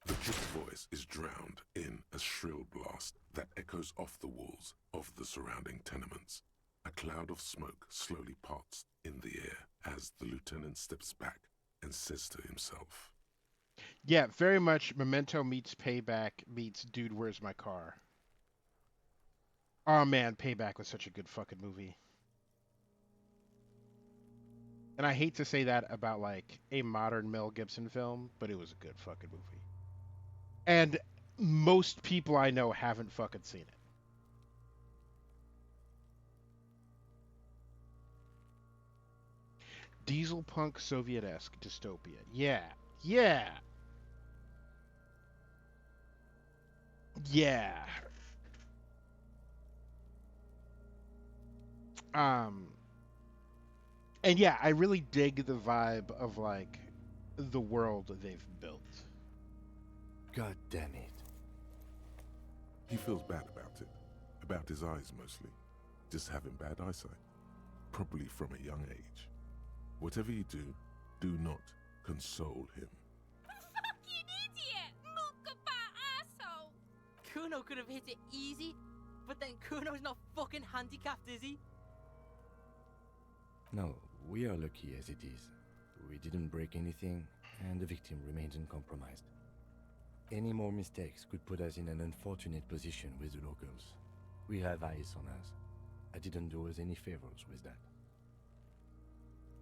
The triple voice is drowned in a shrill blast that echoes off the walls of the surrounding tenements. A cloud of smoke slowly parts in the air as the lieutenant steps back and says to himself, Yeah, very much Memento meets Payback meets Dude, Where's My Car? Oh man, Payback was such a good fucking movie. And I hate to say that about like a modern Mel Gibson film, but it was a good fucking movie. And most people I know haven't fucking seen it. Diesel punk Soviet-esque dystopia. Yeah. Yeah. Yeah. Um, and yeah, I really dig the vibe of like the world they've built. God damn it. He feels bad about it. About his eyes mostly. Just having bad eyesight. Probably from a young age. Whatever you do not console him. Fucking idiot! Mookaba asshole! Kuno could have hit it easy, but then Kuno's not fucking handicapped, is he? No, we are lucky as it is. We didn't break anything, and the victim remains uncompromised. Any more mistakes could put us in an unfortunate position with the locals. We have eyes on us. I didn't do us any favors with that.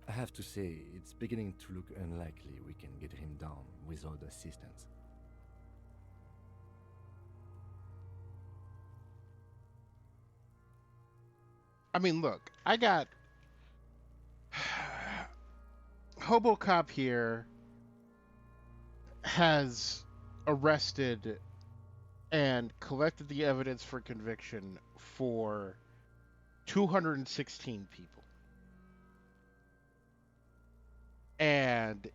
I have to say, it's beginning to look unlikely we can get him down without assistance. I mean, look, I got Hobo Cop here has arrested and collected the evidence for conviction for 216 people. And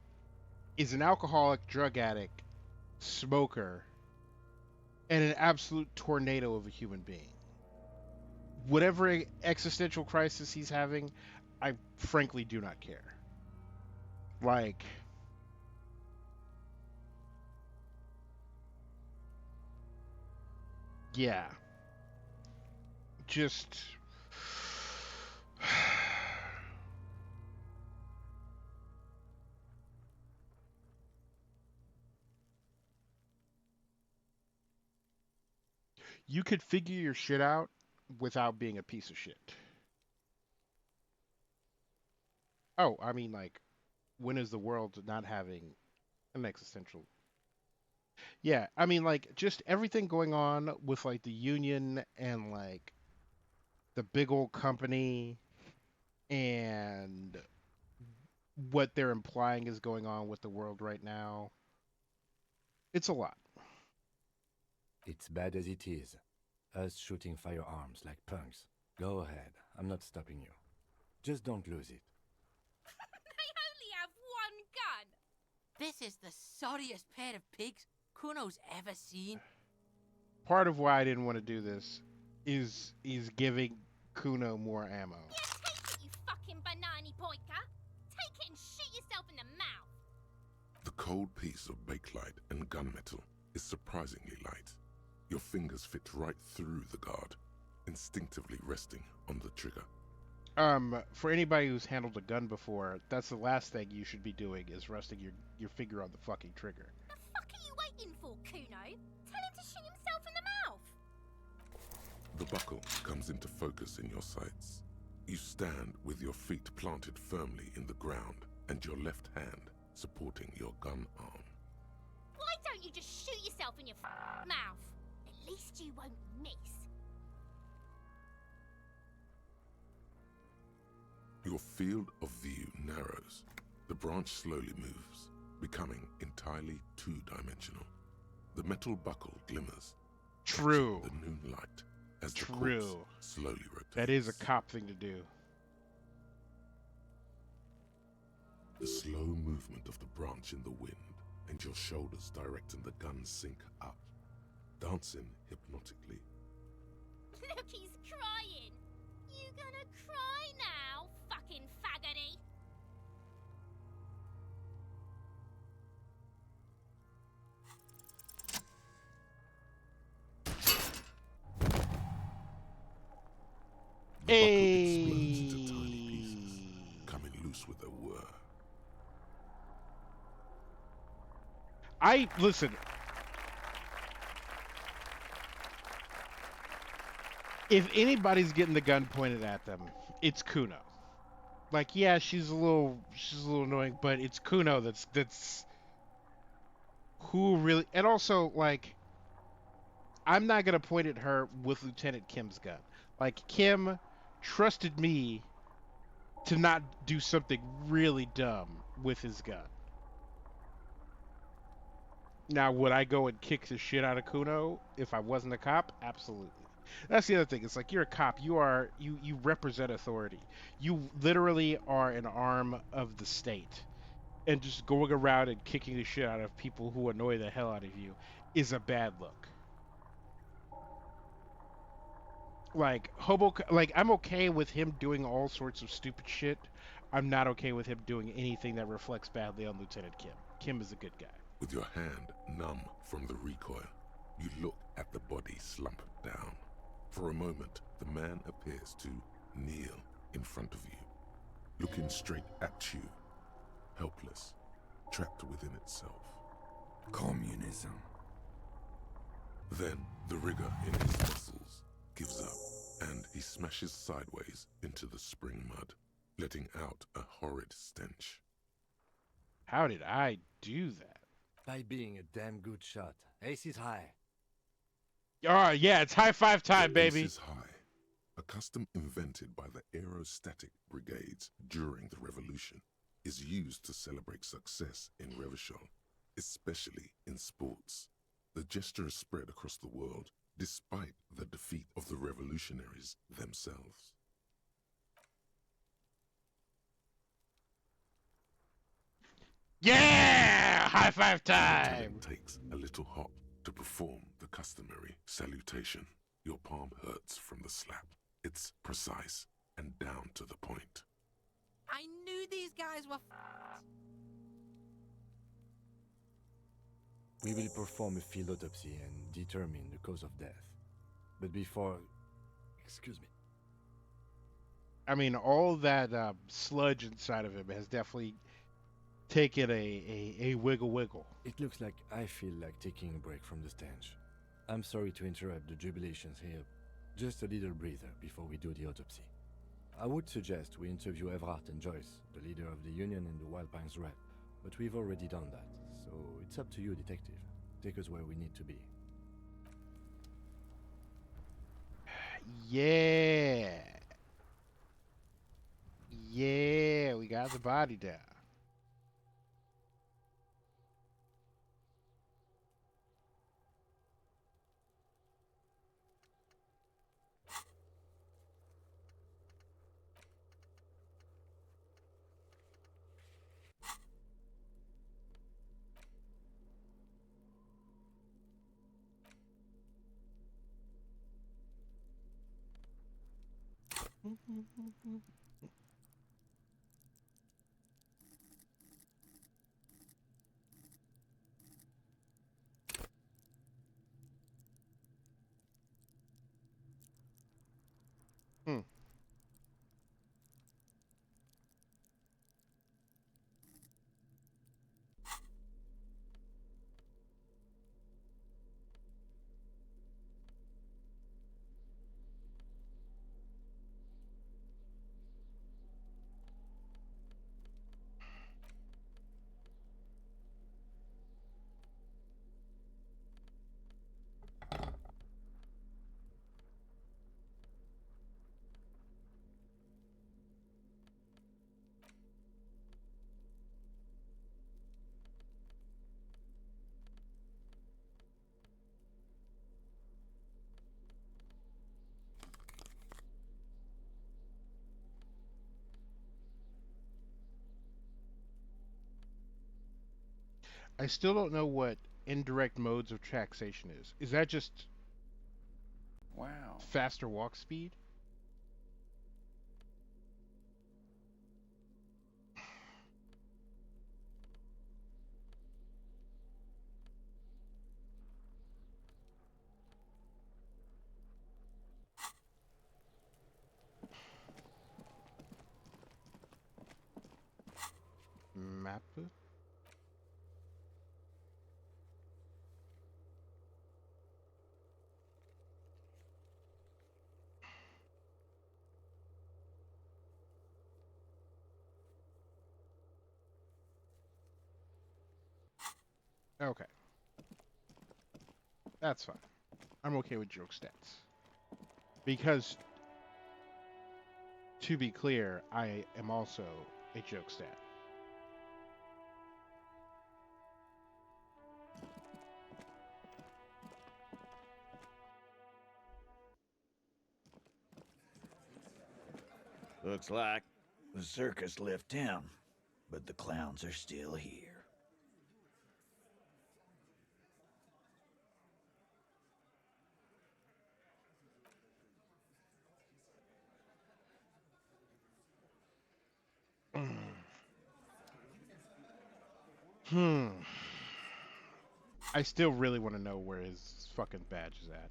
is an alcoholic, drug addict, smoker, and an absolute tornado of a human being. Whatever existential crisis he's having, I frankly do not care. Like, yeah. Just you could figure your shit out without being a piece of shit. Oh, I mean, like, when is the world not having an existential? Yeah, I mean, like, just everything going on with, like, the union and, like, the big old company and what they're implying is going on with the world right now. It's a lot. It's bad as it is. Us shooting firearms like punks. Go ahead, I'm not stopping you. Just don't lose it. They only have one gun! This is the sorriest pair of pigs Kuno's ever seen. Part of why I didn't want to do this is giving Kuno more ammo. Yeah, take it, you fucking banani poika! Take it and shoot yourself in the mouth! The cold piece of bakelite and gunmetal is surprisingly light. Your fingers fit right through the guard, instinctively resting on the trigger. For anybody who's handled a gun before, that's the last thing you should be doing is resting your finger on the fucking trigger. The fuck are you waiting for, Kuno? Tell him to shoot himself in the mouth! The buckle comes into focus in your sights. You stand with your feet planted firmly in the ground and your left hand supporting your gun arm. Why don't you just shoot yourself in your mouth? At least you won't miss. Your field of view narrows. The branch slowly moves, becoming entirely two-dimensional. The metal buckle glimmers. True. The moonlight as the True. corpse slowly rotates. That is a cop thing to do. The slow movement of the branch in the wind and your shoulders directing the gun sink up, dancing hypnotically. Look, he's crying. You gonna cry now, fucking faggoty? The buckle explodes into tiny pieces, coming loose with a whir. Listen. If anybody's getting the gun pointed at them, it's Kuno. Like, yeah, she's a little annoying, but it's Kuno that's who really. And also, like, I'm not gonna point at her with Lieutenant Kim's gun. Like, Kim trusted me to not do something really dumb with his gun. Now, would I go and kick the shit out of Kuno if I wasn't a cop? Absolutely. That's the other thing. It's like you're a cop. You represent authority. You literally are an arm of the state. And just going around and kicking the shit out of people who annoy the hell out of you is a bad look. Like I'm okay with him doing all sorts of stupid shit. I'm not okay with him doing anything that reflects badly on Lieutenant Kim. Kim is a good guy. With your hand numb from the recoil, you look at the body slump down. For a moment, the man appears to kneel in front of you, looking straight at you, helpless, trapped within itself. Communism. Then the rigor in his muscles gives up, and he smashes sideways into the spring mud, letting out a horrid stench. How did I do that? By being a damn good shot. Ace is high. Yeah, it's high five time, baby. Ace is high, a custom invented by the aerostatic brigades during the revolution, is used to celebrate success in Revachol, especially in sports. The gesture is spread across the world, despite the defeat of the revolutionaries themselves. Yeah! High five time! Lieutenant takes a little hop to perform the customary salutation. Your palm hurts from the slap. It's precise and down to the point. I knew these guys were We will perform a field autopsy and determine the cause of death. But before... Excuse me. I mean, all that sludge inside of him has definitely taken a wiggle. It looks like I feel like taking a break from the stench. I'm sorry to interrupt the jubilations here. Just a little breather before we do the autopsy. I would suggest we interview Everhart and Joyce, the leader of the Union and the Wild Pines Red, but we've already done that, so it's up to you, detective. Take us where we need to be. Yeah. Yeah, we got the body down. I still don't know what indirect modes of taxation is. Is that just faster walk speed? Map it? Okay. That's fine. I'm okay with joke stats. Because, to be clear, I am also a joke stat. Looks like the circus left town, but the clowns are still here. I still really want to know where his fucking badge is at.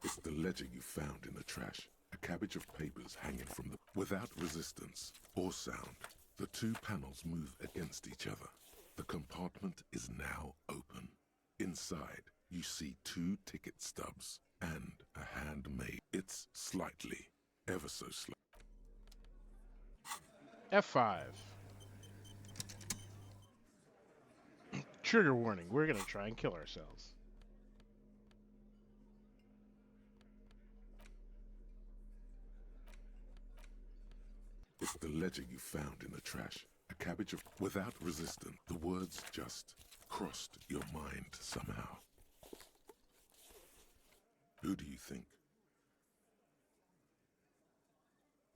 It's the ledger you found in the trash. A cabbage of papers hanging from the... Without resistance or sound, the two panels move against each other. The compartment is now open. Inside, you see 2 ticket stubs and a handmade. It's slightly, ever so slightly. F5. Trigger warning. We're gonna try and kill ourselves. It's the ledger you found in the trash. A cabbage of... Without resistance, the words just crossed your mind somehow. Who do you think?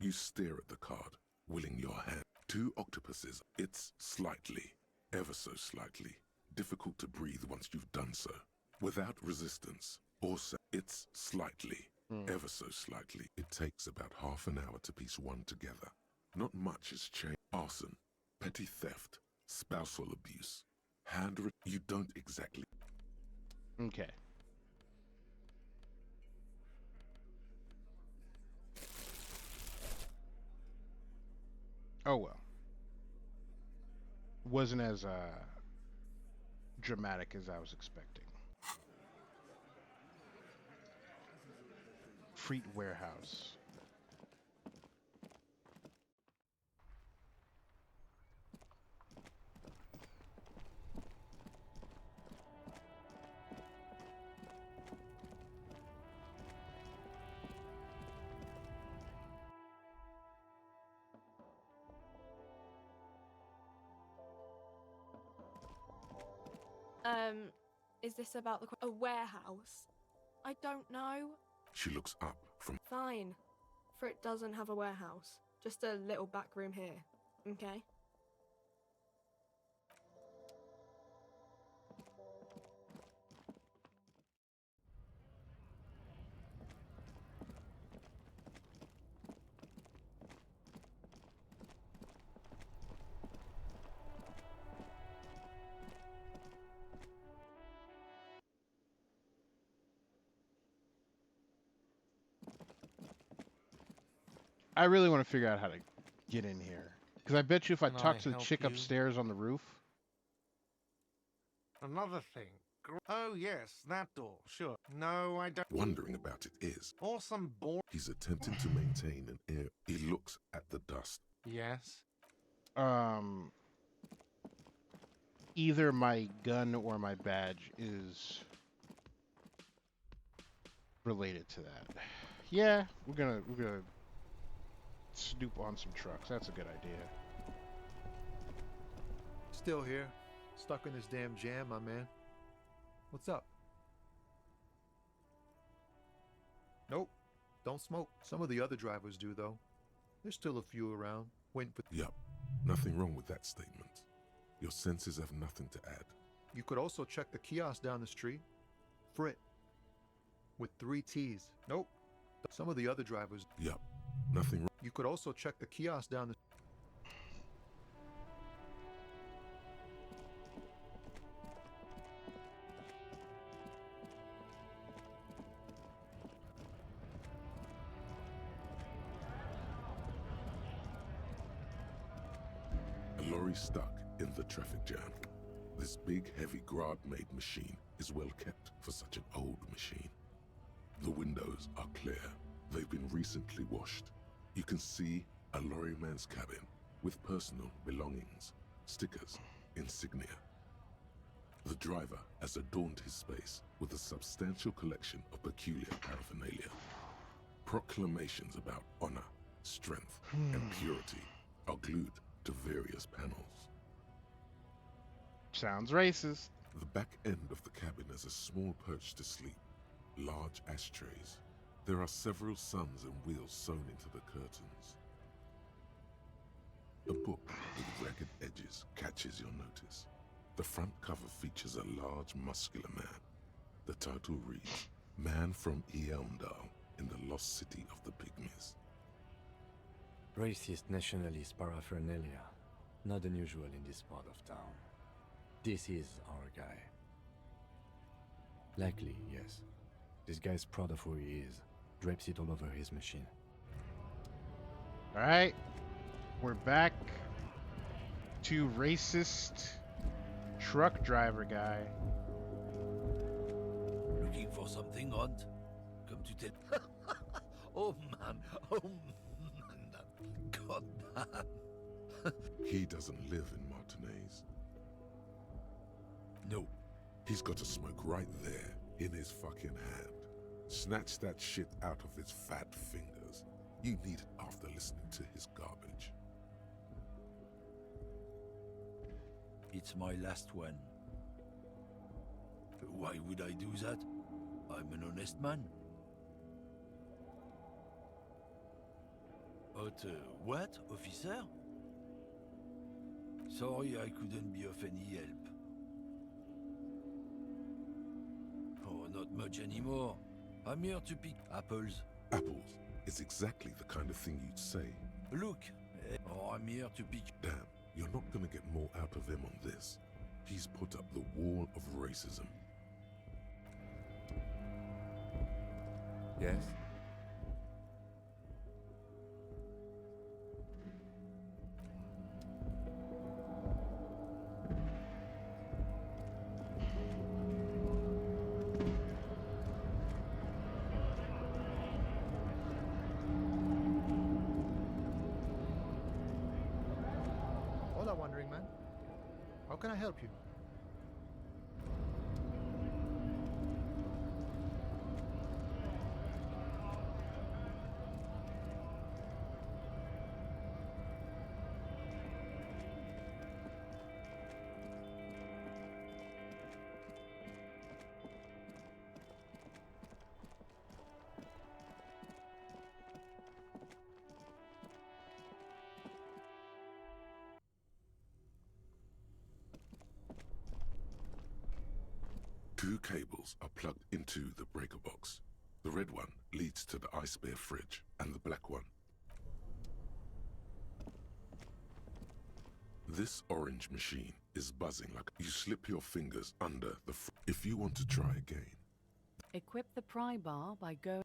You stare at the card, willing your hand. 2 octopuses. It's slightly, ever so slightly, difficult to breathe once you've done so. Without resistance or it's slightly, ever so slightly. It takes about half an hour to piece one together. Not much has changed. Arson, petty theft, spousal abuse, you don't exactly... Okay. Oh well. Wasn't as dramatic as I was expecting. Freet Warehouse. Is this about a warehouse? I don't know. She looks up from... Fine. For it doesn't have a warehouse. Just a little back room here. Okay? I really want to figure out how to get in here. Because I bet you if I Can talk I to the help chick you? upstairs on the roof... Another thing. Oh, yes, that door. Sure. No, I don't. Wondering about it is... Awesome board. He's attempting to maintain an air. He looks at the dust. Yes. Either my gun or my badge is related to that. Yeah, we're gonna snoop on some trucks. That's a good idea. Still here. Stuck in this damn jam, my man. What's up? Nope. Don't smoke. Some of the other drivers do, though. There's still a few around, waiting for... Yup. Nothing wrong with that statement. Your senses have nothing to add. You could also check the kiosk down the street. Frit. With 3 T's. Nope. Some of the other drivers... Yup. Nothing wrong. You could also check the kiosk down the... A lorry stuck in the traffic jam. This big, heavy Grad-made machine is well kept for such an old machine. The windows are clear. They've been recently washed. You can see a lorryman's cabin with personal belongings, stickers, insignia. The driver has adorned his space with a substantial collection of peculiar paraphernalia. Proclamations about honor, strength, and purity are glued to various panels. Sounds racist. The back end of the cabin is a small perch to sleep, large ashtrays. There are several suns and wheels sewn into the curtains. A book with ragged edges catches your notice. The front cover features a large, muscular man. The title reads, Man from Eamdal in the Lost City of the Pygmies. Racist nationalist paraphernalia. Not unusual in this part of town. This is our guy. Likely, yes. This guy's proud of who he is. Drapes it all over his machine. Alright. We're back to racist truck driver guy. Looking for something, Hunt? Come to tell. Oh man, God damn. He doesn't live in Martinez. No. He's got a smoke right there in his fucking hand. Snatch that shit out of his fat fingers. You need it after listening to his garbage. It's my last one. Why would I do that? I'm an honest man. But what, officer? Sorry I couldn't be of any help. Oh, not much anymore. I'm here to pick apples. Apples is exactly the kind of thing you'd say. Look, I'm here to pick... Damn, you're not gonna get more out of him on this. He's put up the wall of racism. Yes? Hola, Wandering Man. How can I help you? Two cables are plugged into the breaker box. The red one leads to the ice bear fridge, and the black one. This orange machine is buzzing like you slip your fingers under the if you want to try again. Equip the pry bar by going...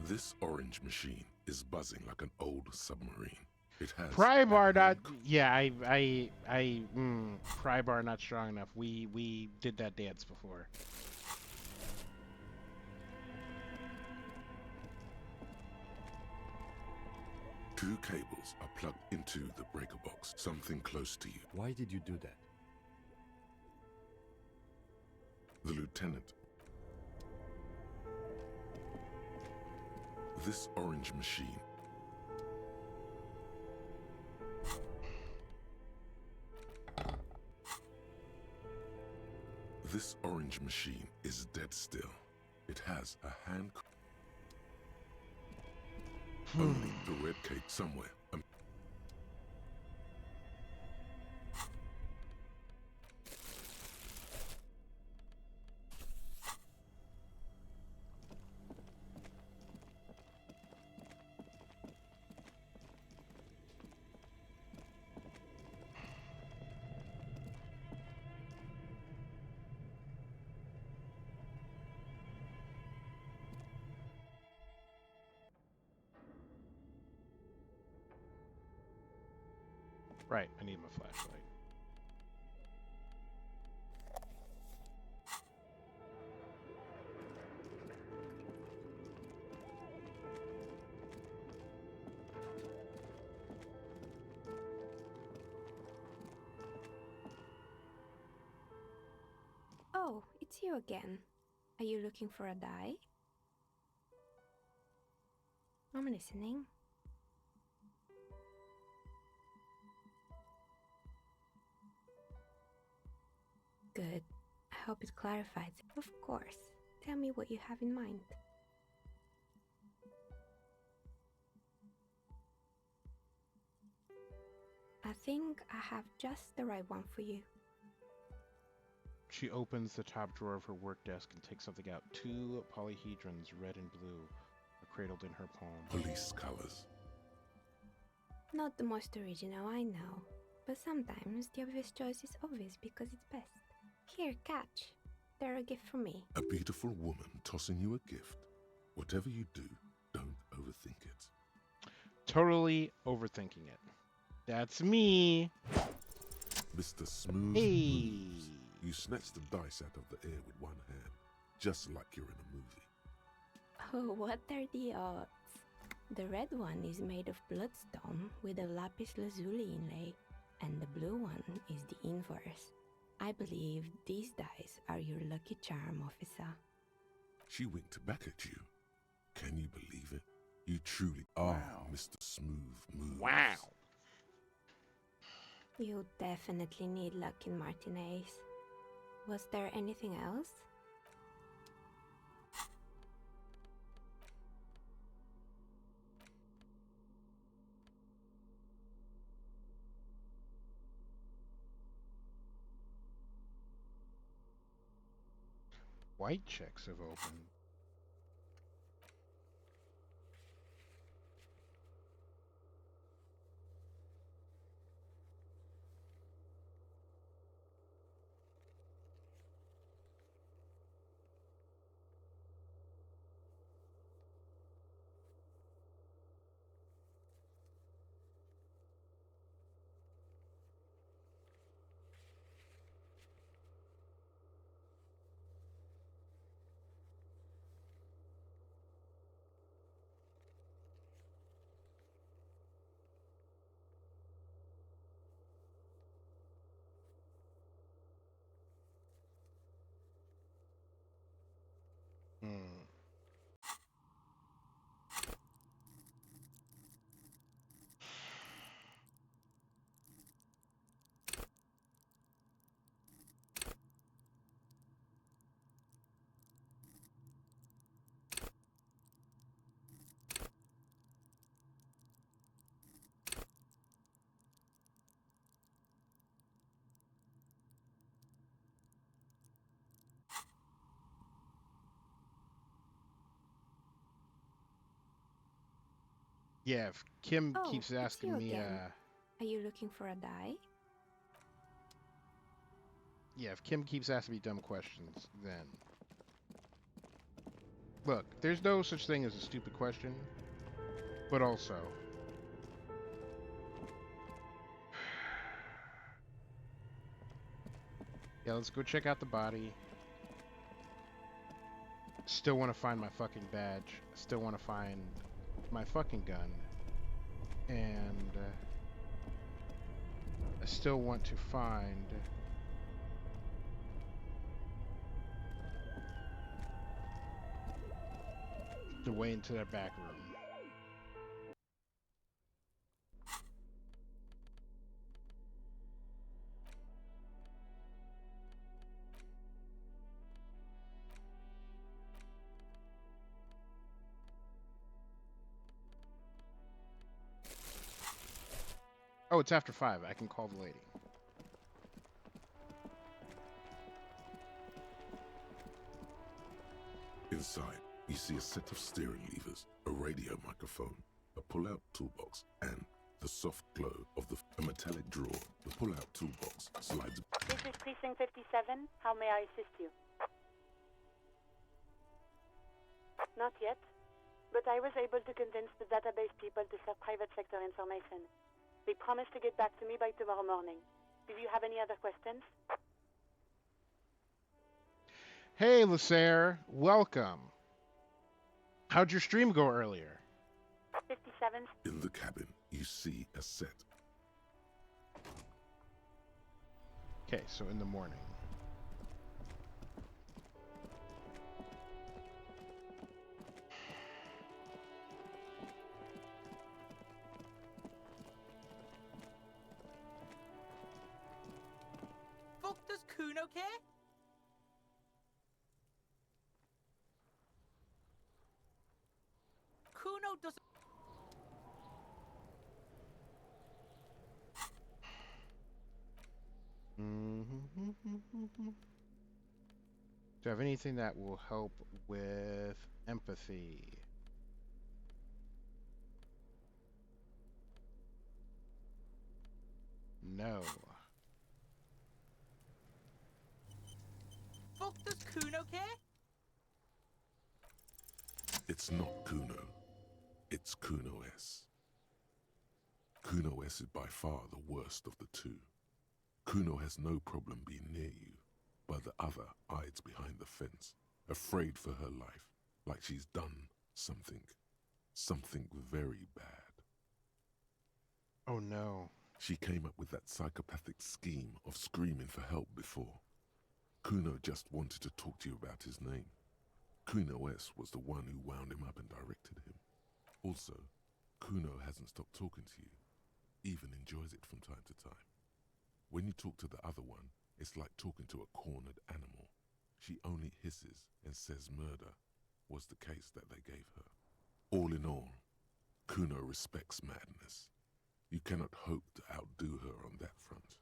This orange machine is buzzing like an old submarine. It has Pry bar not. Yeah, pry bar not strong enough. We did that dance before. Two cables are plugged into the breaker box, something close to you. Why did you do that? The lieutenant. This orange machine. This orange machine is dead still. It has a hand. Only the red cake somewhere. Right, I need my flashlight. Oh, it's you again. Are you looking for a dye? I'm listening. Good. I hope it clarifies. Of course. Tell me what you have in mind. I think I have just the right one for you. She opens the top drawer of her work desk and takes something out. 2 polyhedrons, red and blue, are cradled in her palm. Police colors. Not the most original, I know. But sometimes the obvious choice is obvious because it's best. Here, catch. They're a gift from me. A beautiful woman tossing you a gift. Whatever you do, don't overthink it. Totally overthinking it. That's me. Mr. Smooth Hey. Moves. You snatch the dice out of the air with one hand, just like you're in a movie. Oh, what are the odds? The red one is made of bloodstone with a lapis lazuli inlay, and the blue one is the inverse. I believe these dice are your lucky charm, officer. She winked back at you. Can you believe it? You truly are Mr. Smooth Moves. Wow. You definitely need luck in Martinez. Was there anything else? White checks have opened. Yeah, if Kim keeps it's asking you me, again. Are you looking for a die? yeah, if Kim keeps asking me dumb questions, then look, there's no such thing as a stupid question, but also, yeah, let's go check out the body. Still want to find my fucking badge. Still want to find my fucking gun. And I still want to find the way into that back room. Oh, it's after 5. I can call the lady. Inside, you see a set of steering levers, a radio microphone, a pull-out toolbox, and the soft glow of a metallic drawer. The pull-out toolbox slides. This is Precinct 57. How may I assist you? Not yet, but I was able to convince the database people to share private sector information. They promised to get back to me by tomorrow morning. Do you have any other questions? Hey, Lacer. Welcome. How'd your stream go earlier? 57. In the cabin, you see a set. Okay, so in the morning. Kuno care? Kuno doesn't. Do you have anything that will help with empathy? No. Fuck does Kuno care? It's not Kuno. It's Kuno S. Kuno S is by far the worst of the two. Kuno has no problem being near you, but the other hides behind the fence, afraid for her life, like she's done something very bad. Oh no. She came up with that psychopathic scheme of screaming for help before. Kuno just wanted to talk to you about his name. Kuno S was the one who wound him up and directed him. Also, Kuno hasn't stopped talking to you, even enjoys it from time to time. When you talk to the other one, it's like talking to a cornered animal. She only hisses and says murder was the case that they gave her. All in all, Kuno respects madness. You cannot hope to outdo her on that front.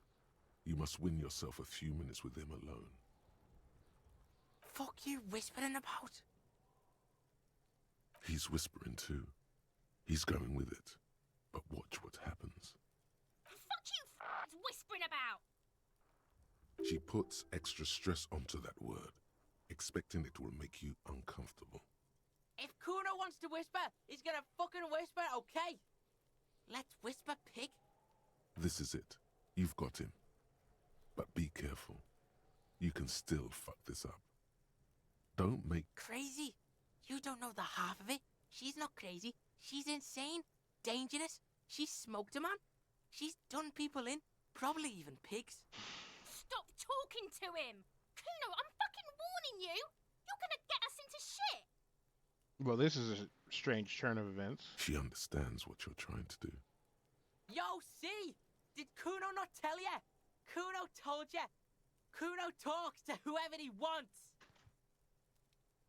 You must win yourself a few minutes with him alone. Fuck you whispering about? He's whispering too. He's going with it. But watch what happens. Fuck you whispering about! She puts extra stress onto that word, expecting it will make you uncomfortable. If Kuno wants to whisper, he's gonna fucking whisper, okay? Let's whisper, pig. This is it. You've got him. But be careful. You can still fuck this up. Don't make... Crazy? You don't know the half of it. She's not crazy. She's insane. Dangerous. She's smoked a man. She's done people in. Probably even pigs. Stop talking to him! Kuno, I'm fucking warning you! You're gonna get us into shit! Well, this is a strange turn of events. She understands what you're trying to do. Yo, see? Did Kuno not tell ya? Kuno told ya. Kuno talks to whoever he wants.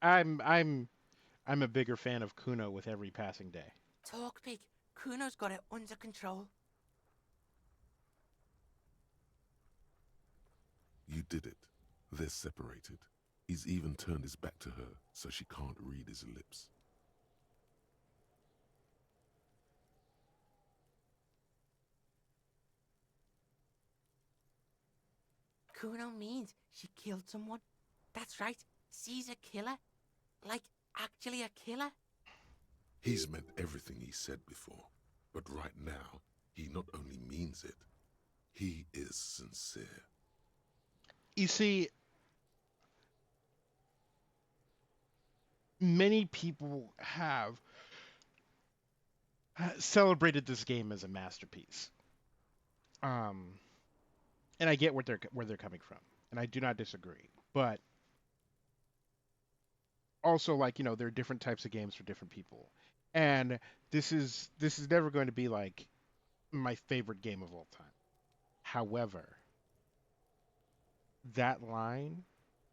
I'm a bigger fan of Kuno with every passing day. Talk, pig. Kuno's got it under control. You did it. They're separated. He's even turned his back to her, so she can't read his lips. Kuno means she killed someone. That's right. She's a killer. Like, actually a killer. He's meant everything he said before, but right now, he not only means it, he is sincere. You see, many people have celebrated this game as a masterpiece. And I get where they're coming from, and I do not disagree. But also, like, you know, there are different types of games for different people, and this is never going to be like my favorite game of all time. However, that line,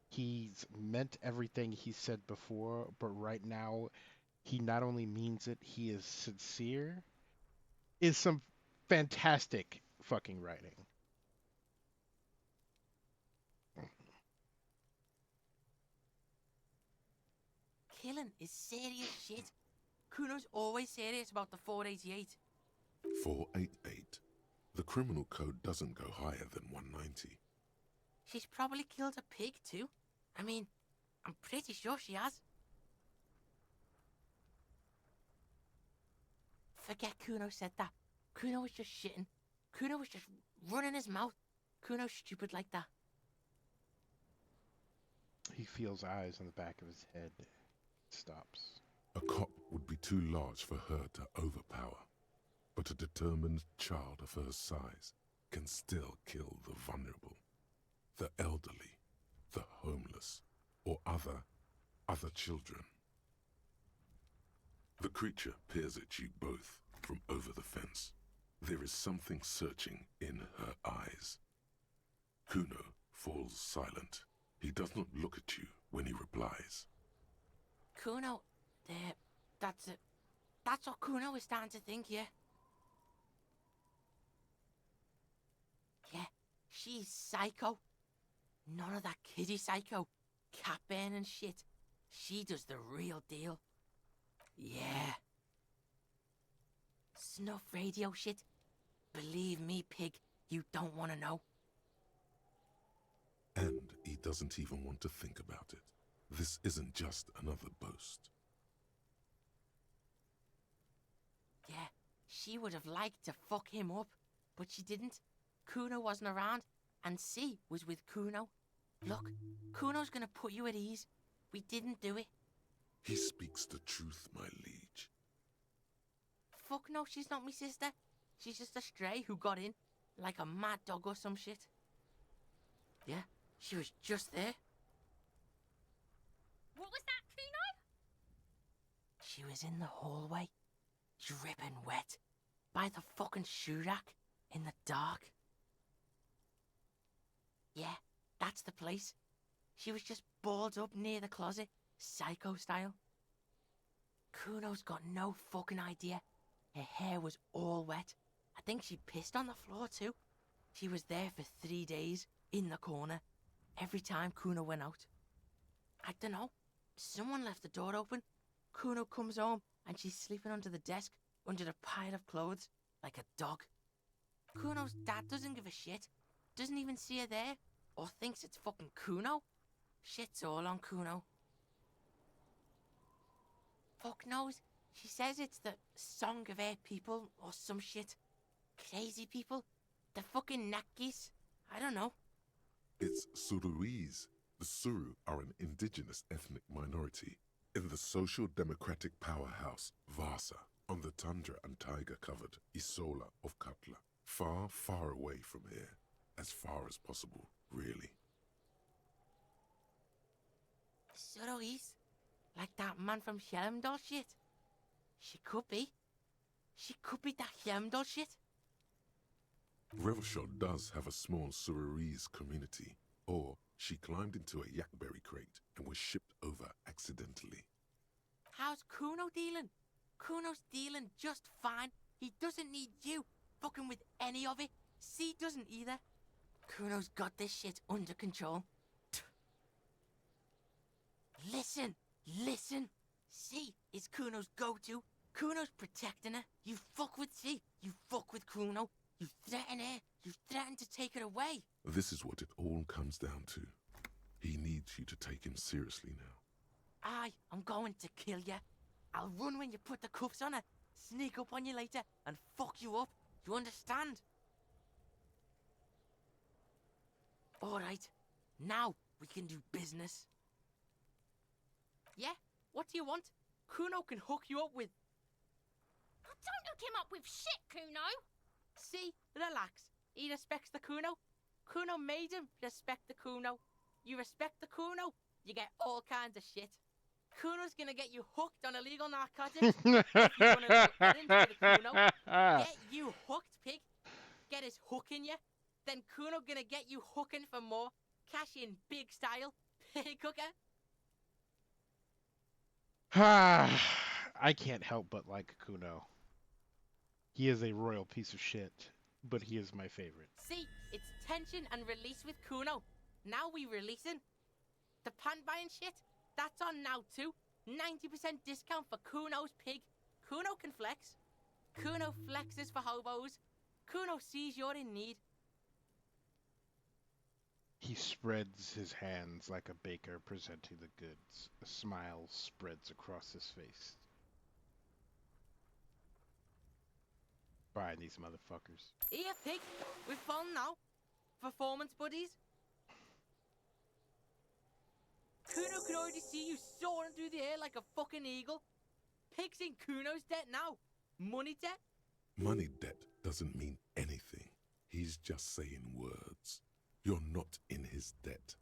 he's meant everything he said before, but right now, he not only means it, he is sincere, is some fantastic fucking writing. Killing is serious shit. Kuno's always serious about the 488. 488. The criminal code doesn't go higher than 190. She's probably killed a pig too. I mean, I'm pretty sure she has. Forget Kuno said that. Kuno was just shitting. Kuno was just running his mouth. Kuno's stupid like that. He feels eyes on the back of his head. Stops. A cop would be too large for her to overpower, but a determined child of her size can still kill the vulnerable, the elderly, the homeless, or other children. The creature peers at you both from over the fence. There is something searching in her eyes. Kuno falls silent. He does not look at you when he replies. Kuno, that's it. That's what Kuno is starting to think, yeah? Yeah, she's psycho. None of that kiddie psycho, cat burning shit. She does the real deal. Yeah. Snuff radio shit. Believe me, pig, you don't want to know. And he doesn't even want to think about it. This isn't just another boast. Yeah, she would have liked to fuck him up, but she didn't. Kuno wasn't around, and C was with Kuno. Look, Kuno's gonna put you at ease. We didn't do it. He speaks the truth, my liege. Fuck no, she's not my sister. She's just a stray who got in, like a mad dog or some shit. Yeah, she was just there. What was that, Kuno? She was in the hallway, dripping wet, by the fucking shoe rack, in the dark. Yeah, that's the place. She was just balled up near the closet, psycho style. Kuno's got no fucking idea. Her hair was all wet. I think she pissed on the floor too. She was there for 3 days, in the corner, every time Kuno went out. I dunno, someone left the door open. Kuno comes home and she's sleeping under the desk, under the pile of clothes, like a dog. Kuno's dad doesn't give a shit, doesn't even see her there, or thinks it's fucking Kuno. Shit's all on Kuno. Fuck knows. She says it's the song of her people or some shit. Crazy people. The fucking Nakis. I don't know. It's Suruese. The Suru are an indigenous ethnic minority in the social democratic powerhouse Vasa on the tundra and tiger-covered Isola of Katla. Far, far away from here. As far as possible, really. Suruese? Like that man from Helmdall shit? She could be. She could be that Helmdall shit. Revelshot does have a small Suruese community, or she climbed into a yakberry crate and was shipped over accidentally. How's Kuno dealing? Kuno's dealing just fine. He doesn't need you fucking with any of it. C doesn't either. Kuno's got this shit under control. Listen, listen. C is Kuno's go-to. Kuno's protecting her. You fuck with C, you fuck with Kuno. You threaten her, you threaten to take her away. This is what it all comes down to. He needs you to take him seriously now. I'm going to kill you. I'll run when you put the cuffs on her, sneak up on you later, and fuck you up. You understand? Alright, now we can do business. Yeah? What do you want? Kuno can hook you up with... Don't hook him up with shit, Kuno! See? Relax. He respects the Kuno. Kuno made him respect the Kuno. You respect the Kuno, you get all kinds of shit. Kuno's gonna get you hooked on illegal narcotics. If you wanna do errands for the Kuno, get you hooked, pig. Get his hook in you. Then Kuno gonna get you hooking for more. Cash in big style. Pig hooker. I can't help but like Kuno. He is a royal piece of shit, but he is my favorite. See, it's tension and release with Kuno. Now we releasing. The pan buying shit, that's on now too. 90% discount for Kuno's pig. Kuno can flex. Kuno flexes for hobos. Kuno sees you're in need. He spreads his hands like a baker presenting the goods. A smile spreads across his face. Buying these motherfuckers. Here, pig. We're fun now. Performance buddies. Kuno can already see you soaring through the air like a fucking eagle. Pig's in Kuno's debt now. Money debt? Money debt doesn't mean anything. He's just saying words. You're not in his debt.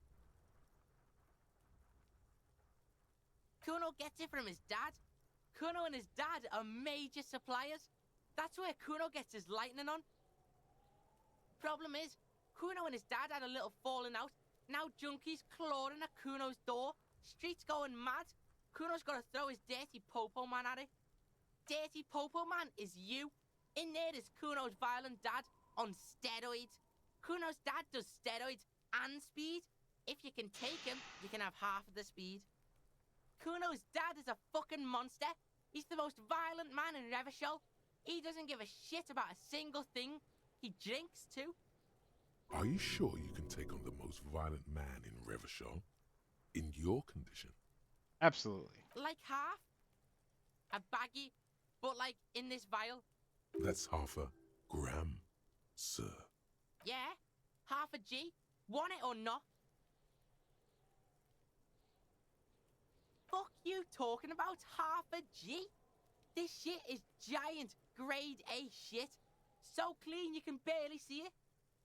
Kuno gets it from his dad. Kuno and his dad are major suppliers. That's where Kuno gets his lightning on. Problem is, Kuno and his dad had a little falling out Now junkies clawing at Kuno's door. Streets going mad. Kuno's got to throw his dirty popo man at it. Dirty popo man is you. In there is Kuno's violent dad on steroids. Kuno's dad does steroids and speed. If you can take him, you can have half of the speed. Kuno's dad is a fucking monster. He's the most violent man in Revachol. He doesn't give a shit about a single thing. He drinks too. Are you sure you can take on the most violent man in Revachol? In your condition? Absolutely. Like half. A baggie, but like in this vial. That's half a gram, sir. Yeah, half a G. Want it or not? Fuck you talking about half a G? This shit is giant grade A shit. So clean you can barely see it.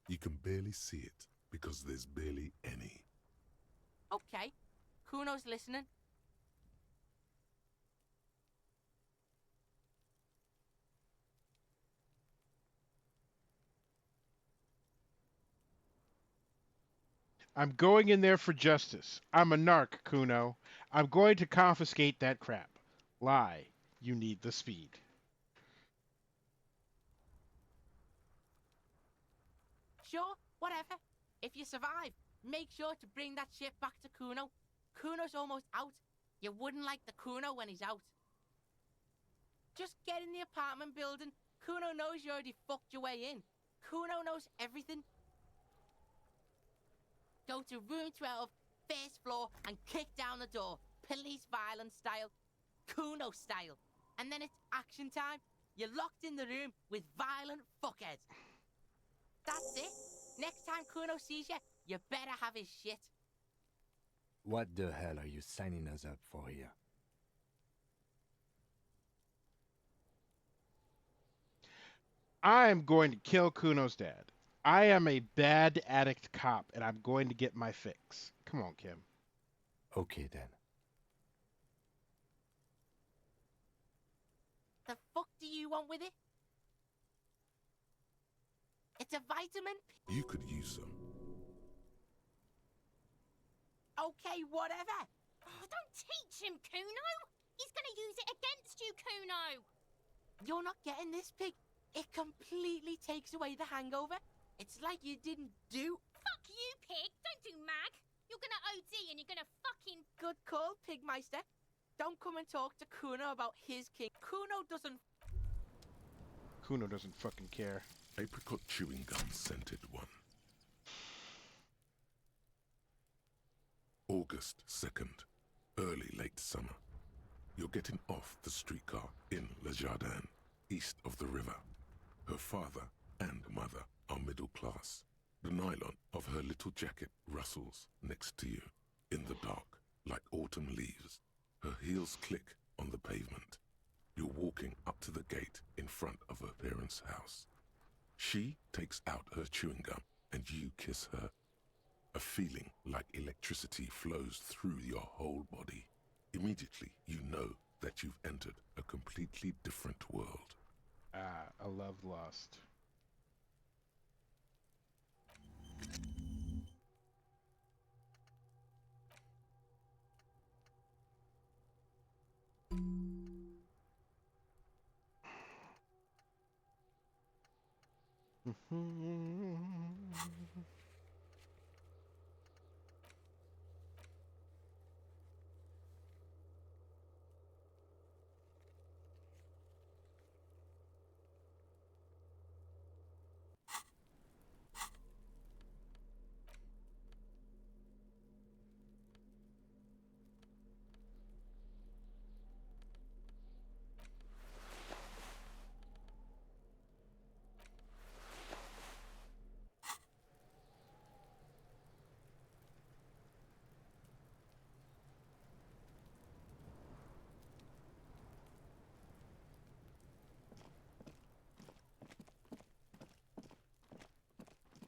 You can barely see it because there's barely any. Okay, Kuno's listening. I'm going in there for justice. I'm a narc, Kuno. I'm going to confiscate that crap. Lie. You need the speed. Sure, whatever. If you survive, make sure to bring that shit back to Kuno. Kuno's almost out. You wouldn't like the Kuno when he's out. Just get in the apartment building. Kuno knows you already fucked your way in. Kuno knows everything. Go to room 12, first floor, and kick down the door. Police violence style. Kuno style. And then it's action time. You're locked in the room with violent fuckheads. That's it. Next time Kuno sees you, you better have his shit. What the hell are you signing us up for here? I am going to kill Kuno's dad. I am a bad addict cop, and I'm going to get my fix. Come on, Kim. Okay, then. The fuck do you want with it? It's a vitamin. You could use some. Okay, whatever. Oh, don't teach him, Kuno. He's gonna use it against you, Kuno. You're not getting this, pig. It completely takes away the hangover. It's like you didn't do... Fuck you, pig. Don't do mag. You're gonna OD and you're gonna fucking... Good call, Pigmeister. Don't come and talk to Kuno about his king. Kuno doesn't fucking care. Apricot chewing gum scented one. August 2nd, early late summer. You're getting off the streetcar in Le Jardin, east of the river. Her father and mother are middle class. The nylon of her little jacket rustles next to you in the dark like autumn leaves. Her heels click on the pavement. You're walking up to the gate in front of her parents' house. She takes out her chewing gum and you kiss her. A feeling like electricity flows through your whole body. Immediately, you know that you've entered a completely different world. Ah, a love lost.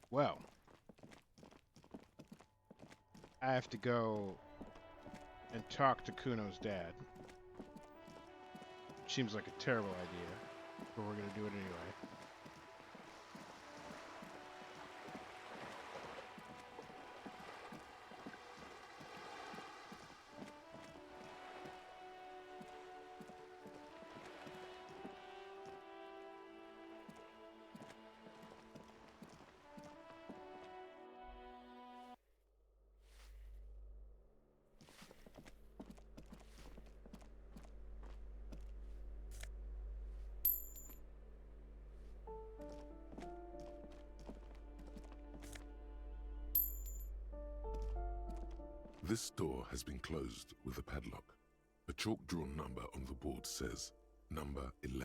Well, I have to go and talk to Kuno's dad. Seems like a terrible idea, but we're gonna do it anyway. This door has been closed with a padlock. A chalk-drawn number on the board says number 11.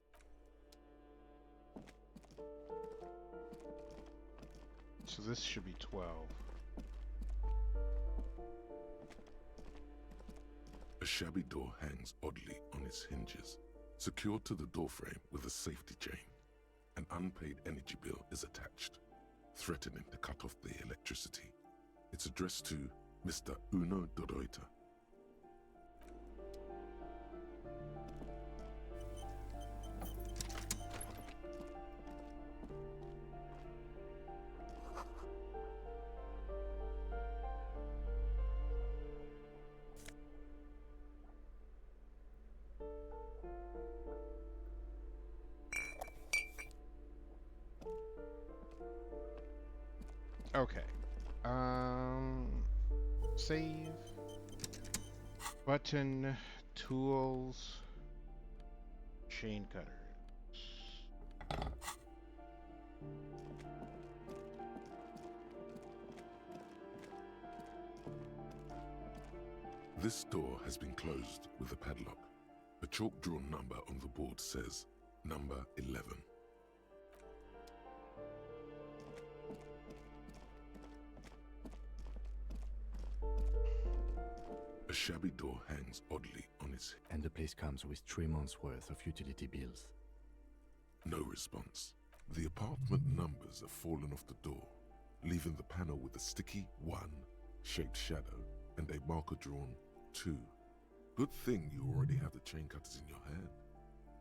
So this should be 12. A shabby door hangs oddly on its hinges, secured to the doorframe with a safety chain. An unpaid energy bill is attached, threatening to cut off the electricity. It's addressed to Mr. Uno Doroita. Okay. Save. Button. Tools. Chain cutters. This door has been closed with a padlock. A chalk-drawn number on the board says number 11. A shabby door hangs oddly on its... And the place comes with 3 months' worth of utility bills. No response. The apartment numbers have fallen off the door, leaving the panel with a sticky 1 shaped shadow and a marker drawn 2. Good thing you already have the chain cutters in your hand.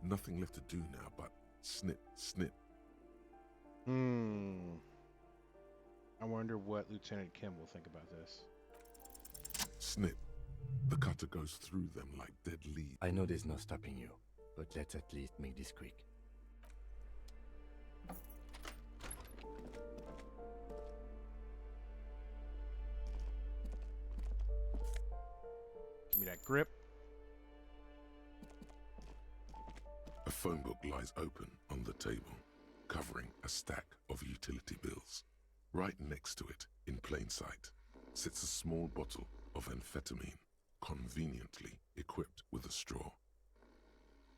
Nothing left to do now but snip, snip. I wonder what Lieutenant Kim will think about this. Snip. The cutter goes through them like dead leaves. I know there's no stopping you, but let's at least make this quick. Give me that grip. A phone book lies open on the table, covering a stack of utility bills. Right next to it, in plain sight, sits a small bottle of amphetamine, conveniently equipped with a straw.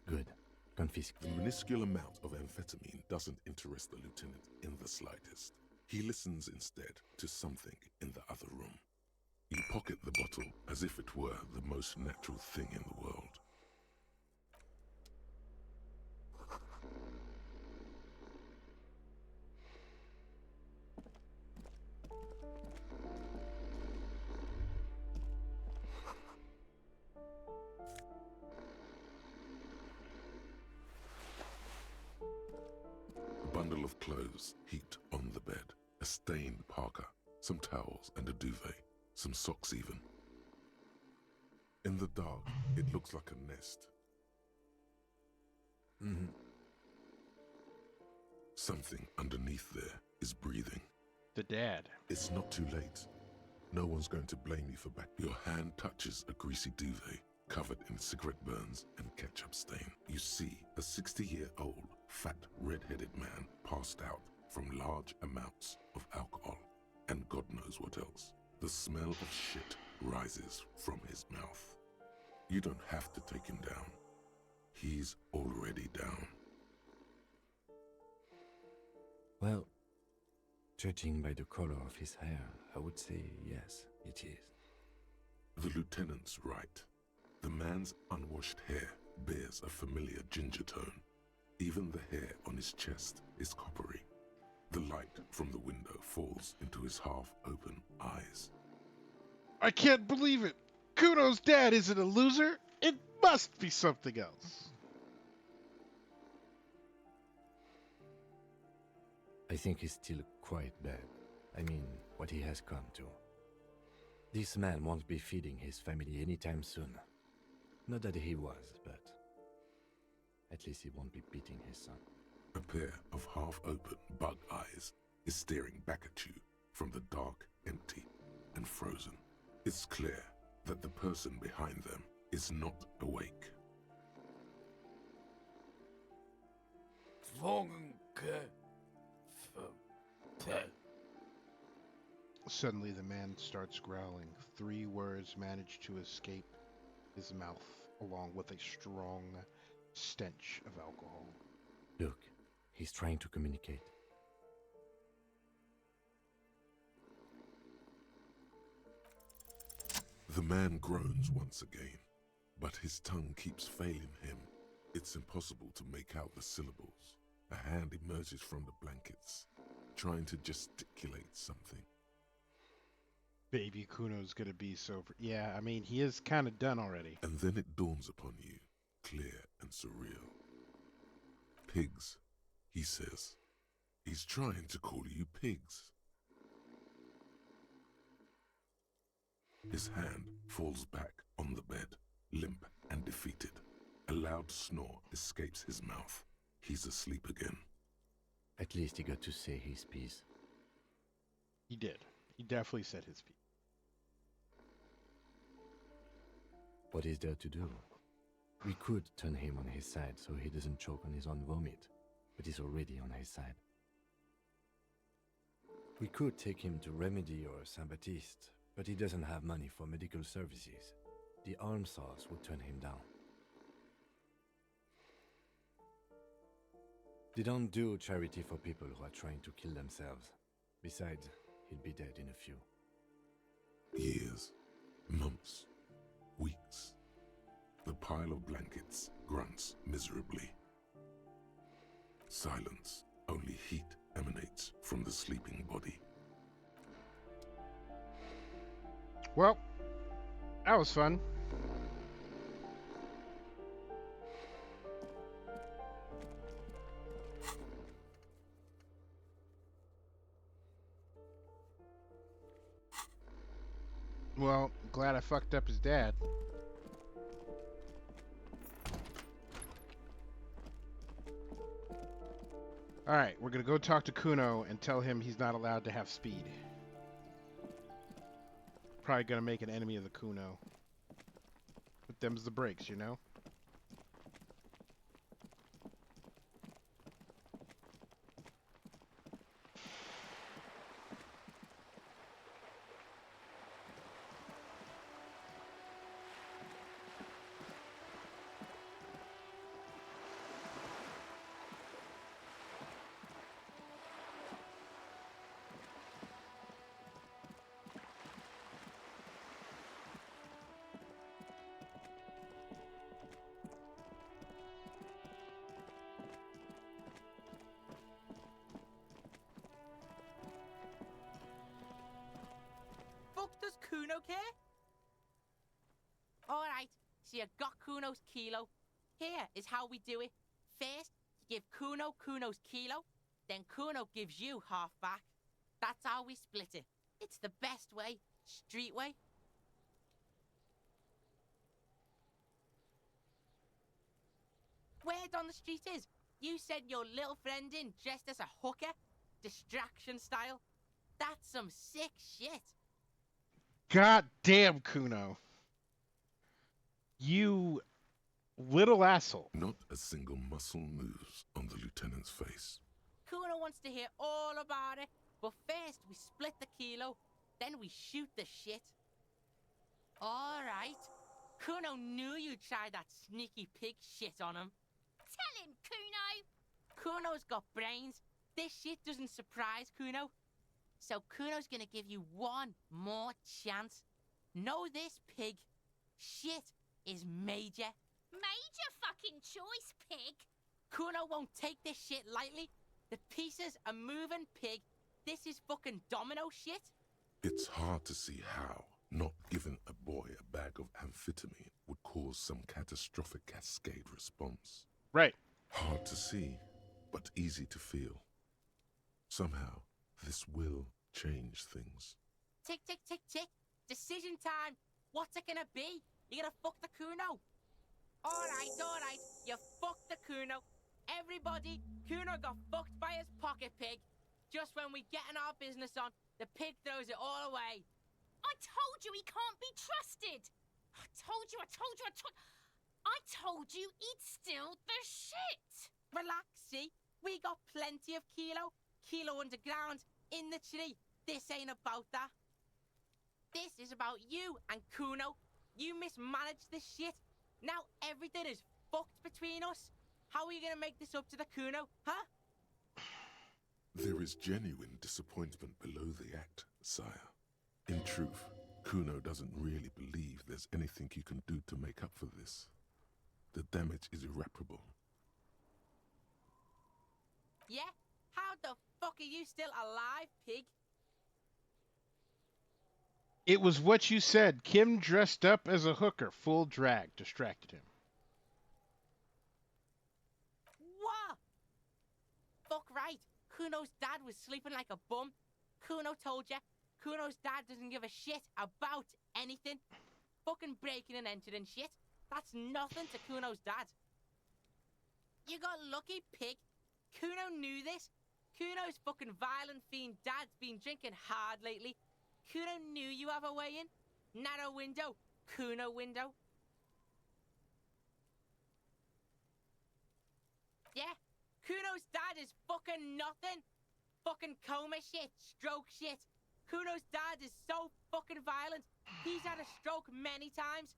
Good. Confiscate. The minuscule amount of amphetamine doesn't interest the lieutenant in the slightest. He listens instead to something in the other room. You pocket the bottle as if it were the most natural thing in the world. A bundle of clothes heaped on the bed, a stained parka, some towels and a duvet, some socks even. In the dark, it looks like a nest. Something underneath there is breathing. The dad. It's not too late. No one's going to blame you for back. Your hand touches a greasy duvet covered in cigarette burns and ketchup stain. You see a 60-year-old, fat, red-headed man passed out from large amounts of alcohol and God knows what else. The smell of shit rises from his mouth. You don't have to take him down. He's already down. Well, judging by the color of his hair, I would say yes, it is. The lieutenant's right. The man's unwashed hair bears a familiar ginger tone. Even the hair on his chest is coppery. The light from the window falls into his half-open eyes. I can't believe it! Kuno's dad isn't a loser! It must be something else! I think he's still quite bad. I mean, what he has come to. This man won't be feeding his family anytime soon. Not that he was, but at least he won't be beating his son. A pair of half-open bug eyes is staring back at you from the dark, empty, and frozen. It's clear that the person behind them is not awake. Suddenly, the man starts growling. 3 words manage to escape his mouth, along with a strong stench of alcohol. Look, he's trying to communicate. The man groans once again, but his tongue keeps failing him. It's impossible to make out the syllables. A hand emerges from the blankets, trying to gesticulate something. Baby Kuno's gonna be so... Yeah, I mean, he is kind of done already. And then it dawns upon you, clear and surreal. Pigs, he says. He's trying to call you pigs. His hand falls back on the bed, limp and defeated. A loud snore escapes his mouth. He's asleep again. At least he got to say his piece. He did. He definitely said his piece. What is there to do? We could turn him on his side so he doesn't choke on his own vomit, but he's already on his side. We could take him to Remedy or Saint-Baptiste, but he doesn't have money for medical services. The almshouse would turn him down. They don't do charity for people who are trying to kill themselves. Besides, he'll be dead in a few. Years, months, weeks. The pile of blankets grunts miserably. Silence. Only heat emanates from the sleeping body. Well, that was fun. Well, glad I fucked up his dad. Alright, we're gonna go talk to Kuno and tell him he's not allowed to have speed. Probably gonna make an enemy of the Kuno. But them's the breaks, you know? Does Kuno care? Alright, so you got Kuno's kilo. Here is how we do it. First, you give Kuno Kuno's kilo, then Kuno gives you half back. That's how we split it. It's the best way, street way. Word on the street is, you sent your little friend in dressed as a hooker, distraction style. That's some sick shit. God damn, Kuno. You little asshole. Not a single muscle moves on the lieutenant's face. Kuno wants to hear all about it, but first we split the kilo, then we shoot the shit. Alright. Kuno knew you'd try that sneaky pig shit on him. Tell him, Kuno! Kuno's got brains. This shit doesn't surprise Kuno. So Kuno's gonna give you one more chance. Know this, pig. Shit is major. Major fucking choice, pig. Kuno won't take this shit lightly. The pieces are moving, pig. This is fucking domino shit. It's hard to see how not giving a boy a bag of amphetamine would cause some catastrophic cascade response. Right. Hard to see, but easy to feel. Somehow, this will change things. Tick, tick, tick, tick. Decision time. What's it gonna be? You gonna fuck the Kuno? Alright. You fucked the Kuno. Everybody, Kuno got fucked by his pocket pig. Just when we getting our business on, the pig throws it all away. I told you he can't be trusted. I told you. I told you he'd steal the shit. Relax, see? We got plenty of kilo. Kilo underground, in the tree. This ain't about that. This is about you and Kuno. You mismanaged this shit. Now everything is fucked between us. How are you gonna make this up to the Kuno, huh? There is genuine disappointment below the act, sire. In truth, Kuno doesn't really believe there's anything you can do to make up for this. The damage is irreparable. Yeah? How the fuck are you still alive, pig? It was what you said. Kim dressed up as a hooker, full drag, distracted him. What? Fuck right. Kuno's dad was sleeping like a bum. Kuno told ya. Kuno's dad doesn't give a shit about anything. Fucking breaking and entering shit. That's nothing to Kuno's dad. You got lucky, pig. Kuno knew this. Kuno's fucking violent fiend dad's been drinking hard lately. Kuno knew you have a way in. Narrow window. Kuno window. Yeah? Kuno's dad is fucking nothing. Fucking coma shit. Stroke shit. Kuno's dad is so fucking violent. He's had a stroke many times.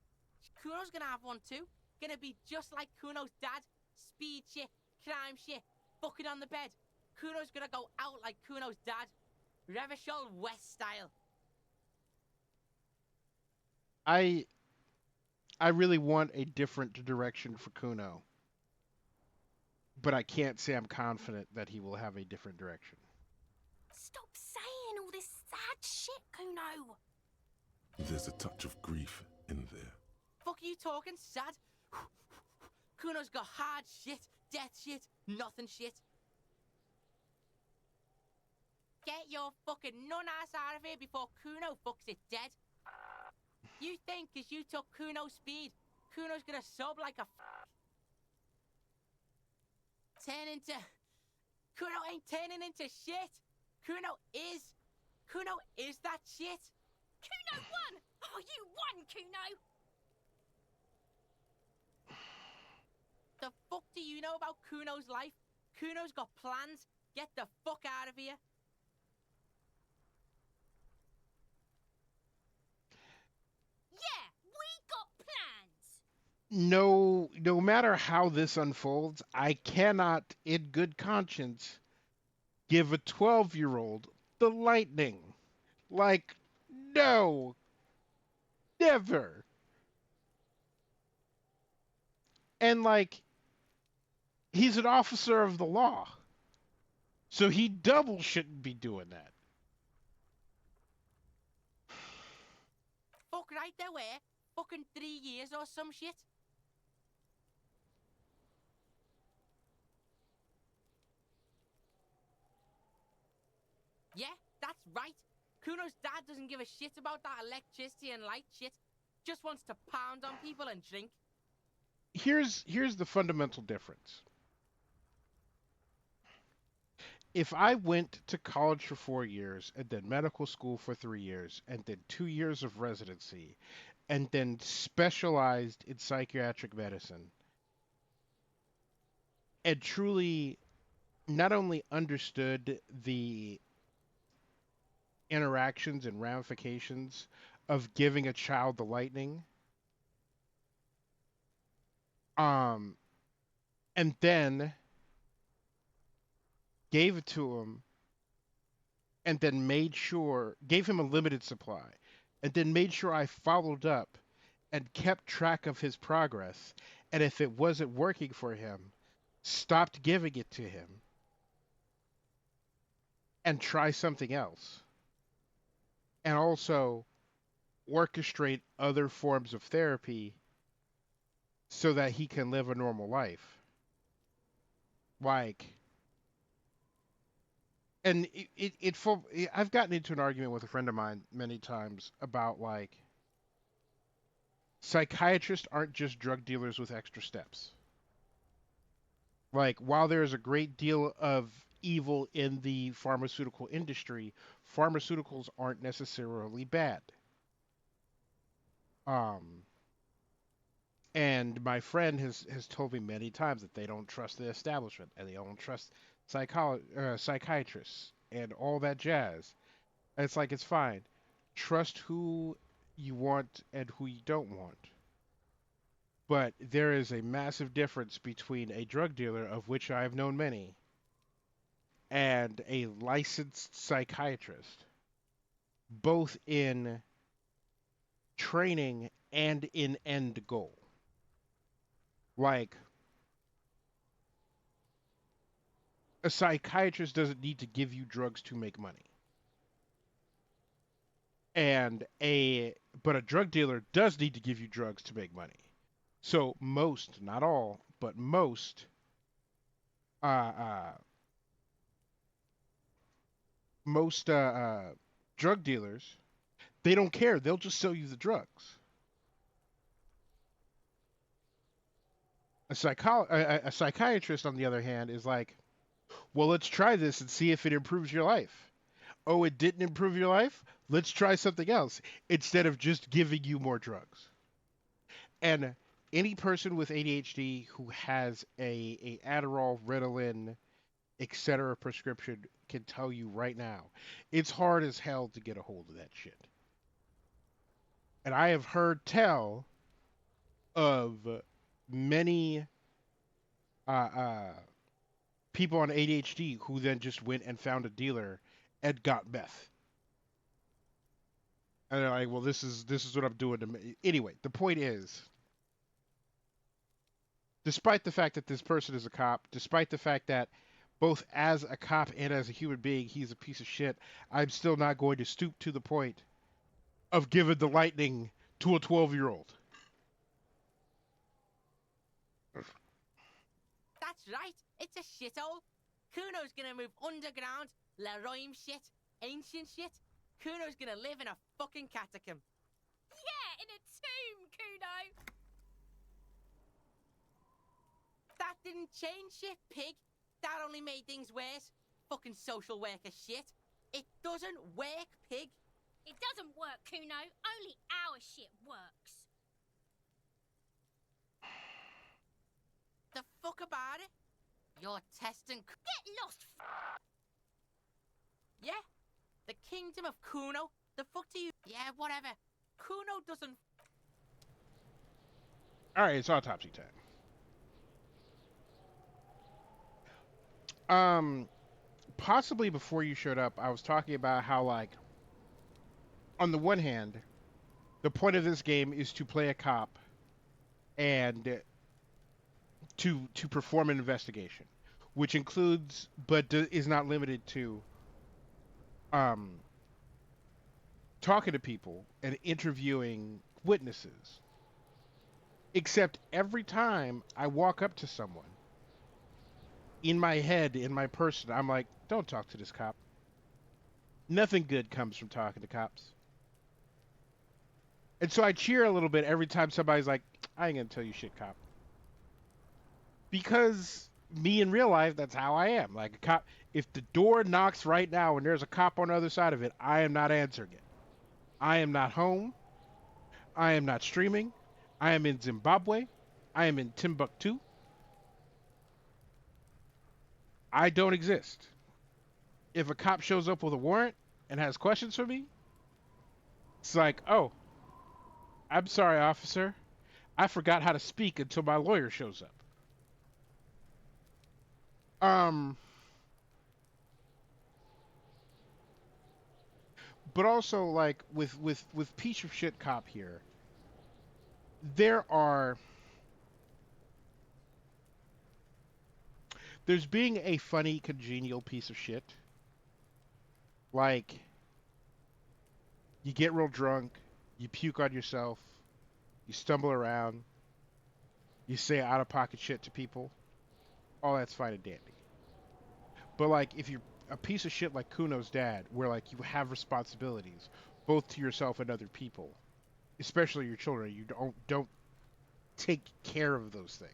Kuno's gonna have one too. Gonna be just like Kuno's dad. Speed shit. Crime shit. Fucking on the bed. Kuno's gonna go out like Kuno's dad. Revachol West style. I really want a different direction for Kuno. But I can't say I'm confident that he will have a different direction. Stop saying all this sad shit, Kuno. There's a touch of grief in there. Fuck are you talking, sad? Kuno's got hard shit, death shit, nothing shit. Get your fucking nun-ass out of here before Kuno fucks it dead. You think as you took Kuno's speed, Kuno's gonna sub like a turn into... Kuno ain't turning into shit. Kuno is that shit. Kuno won! Oh, you won, Kuno! The fuck do you know about Kuno's life? Kuno's got plans. Get the fuck out of here. Yeah, we got plans. No matter how this unfolds, I cannot, in good conscience, give a 12-year-old the lightning. Like, no. Never. And, like, he's an officer of the law. So he double shouldn't be doing that. Fuck right there were. Fucking 3 years or some shit. Yeah, that's right. Kuno's dad doesn't give a shit about that electricity and light shit. Just wants to pound on people and drink. Here's the fundamental difference. If I went to college for 4 years and then medical school for 3 years and then 2 years of residency and then specialized in psychiatric medicine and truly not only understood the interactions and ramifications of giving a child the lightning, and then gave it to him, and then gave him a limited supply, and then made sure I followed up and kept track of his progress, and if it wasn't working for him, stopped giving it to him, and try something else. And also orchestrate other forms of therapy so that he can live a normal life. Like, and I've gotten into an argument with a friend of mine many times about, like, psychiatrists aren't just drug dealers with extra steps. Like, while there is a great deal of evil in the pharmaceutical industry, pharmaceuticals aren't necessarily bad. And my friend has told me many times that they don't trust the establishment and they don't trust psychiatrists and all that jazz. And it's like, it's fine. trust who you want and who you don't want. But there is a massive difference between a drug dealer, of which I have known many, and a licensed psychiatrist, both in training and in end goal. Like, a psychiatrist doesn't need to give you drugs to make money. But a drug dealer does need to give you drugs to make money. So most, not all, but most uh, uh, drug dealers, they don't care. They'll just sell you the drugs. A psychiatrist, on the other hand, is like, well, let's try this and see if it improves your life. Oh, it didn't improve your life? Let's try something else instead of just giving you more drugs. And any person with ADHD who has a Adderall, Ritalin, etc. prescription can tell you right now, it's hard as hell to get a hold of that shit. And I have heard tell of many people on ADHD who then just went and found a dealer and got meth. And they're like, well, this is what I'm doing to me. Anyway, the point is, despite the fact that this person is a cop, despite the fact that both as a cop and as a human being, he's a piece of shit, I'm still not going to stoop to the point of giving the lightning to a 12-year-old. That's right, it's a shithole. Kuno's gonna move underground, Leroy shit, ancient shit. Kuno's gonna live in a fucking catacomb. Yeah, in a tomb, Kuno. That didn't change shit, pig. That only made things worse. Fucking social worker shit. It doesn't work, pig. It doesn't work, Kuno. Only our shit works. The fuck about it? You're testing... Get lost, Yeah? The kingdom of Kuno? The fuck do you... Yeah, whatever. Kuno doesn't... Alright, it's autopsy time. Possibly before you showed up, I was talking about how, like, on the one hand, the point of this game is to play a cop and to perform an investigation, which includes, but is not limited to, talking to people and interviewing witnesses. Except every time I walk up to someone, in my head, in my person, I'm like, don't talk to this cop. Nothing good comes from talking to cops. And so I cheer a little bit every time somebody's like, I ain't gonna tell you shit, cop. Because me in real life, that's how I am. Like a cop, if the door knocks right now and there's a cop on the other side of it, I am not answering it. I am not home. I am not streaming. I am in Zimbabwe. I am in Timbuktu. I don't exist. If a cop shows up with a warrant and has questions for me, it's like, oh, I'm sorry, officer. I forgot how to speak until my lawyer shows up. But also, like, with piece of shit cop here, there's being a funny, congenial piece of shit. Like, you get real drunk, you puke on yourself, you stumble around, you say out-of-pocket shit to people. All that's fine and dandy. But, like, if you're a piece of shit like Kuno's dad, where, like, you have responsibilities, both to yourself and other people, especially your children, you don't take care of those things.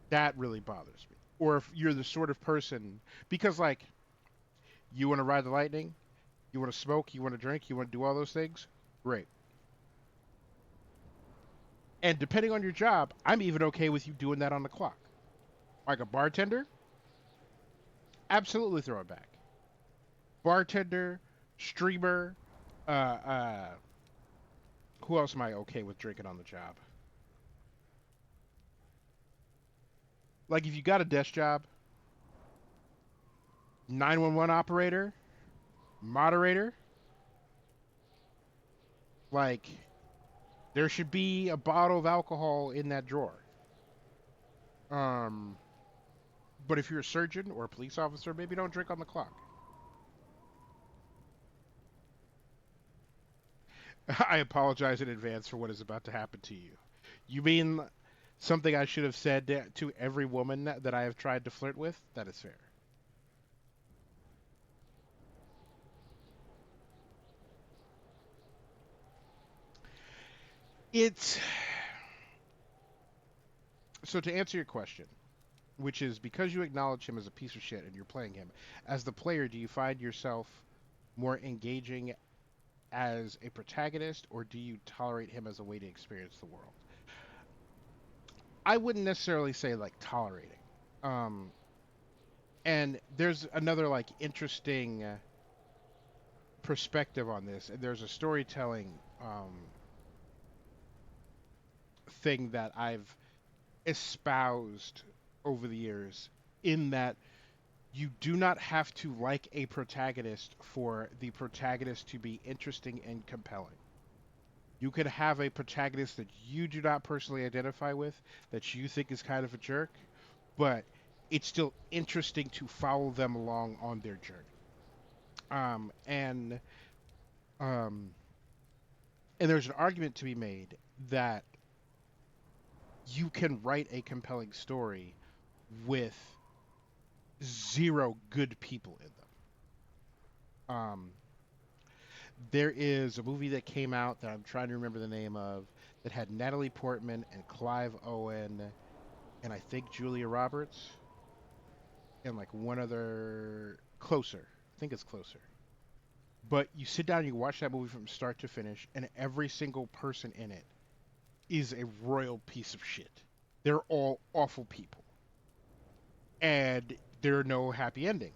That really bothers me. Or if you're the sort of person, because, like, you want to ride the lightning, you want to smoke, you want to drink, you want to do all those things, great. And depending on your job, I'm even okay with you doing that on the clock. Like a bartender, absolutely throw it back. Bartender, streamer. Uh, uh, who else am I okay with drinking on the job? Like if you got a desk job, 911 operator, moderator, like there should be a bottle of alcohol in that drawer. But if you're a surgeon or a police officer, maybe don't drink on the clock. I apologize in advance for what is about to happen to you. You mean something I should have said to every woman that I have tried to flirt with? That is fair. It's... So to answer your question, which is because you acknowledge him as a piece of shit and you're playing him, as the player, do you find yourself more engaging as a protagonist, or do you tolerate him as a way to experience the world? I wouldn't necessarily say like tolerating. And there's another like interesting perspective on this. And there's a storytelling thing that I've espoused over the years, in that you do not have to like a protagonist for the protagonist to be interesting and compelling. You could have a protagonist that you do not personally identify with, that you think is kind of a jerk, but it's still interesting to follow them along on their journey. And there's an argument to be made that you can write a compelling story with zero good people in them. There is a movie that came out that I'm trying to remember the name of, that had Natalie Portman and Clive Owen and I think Julia Roberts and like one other, Closer. I think it's Closer. But you sit down and you watch that movie from start to finish, and every single person in it is a royal piece of shit. They're all awful people. And there are no happy endings.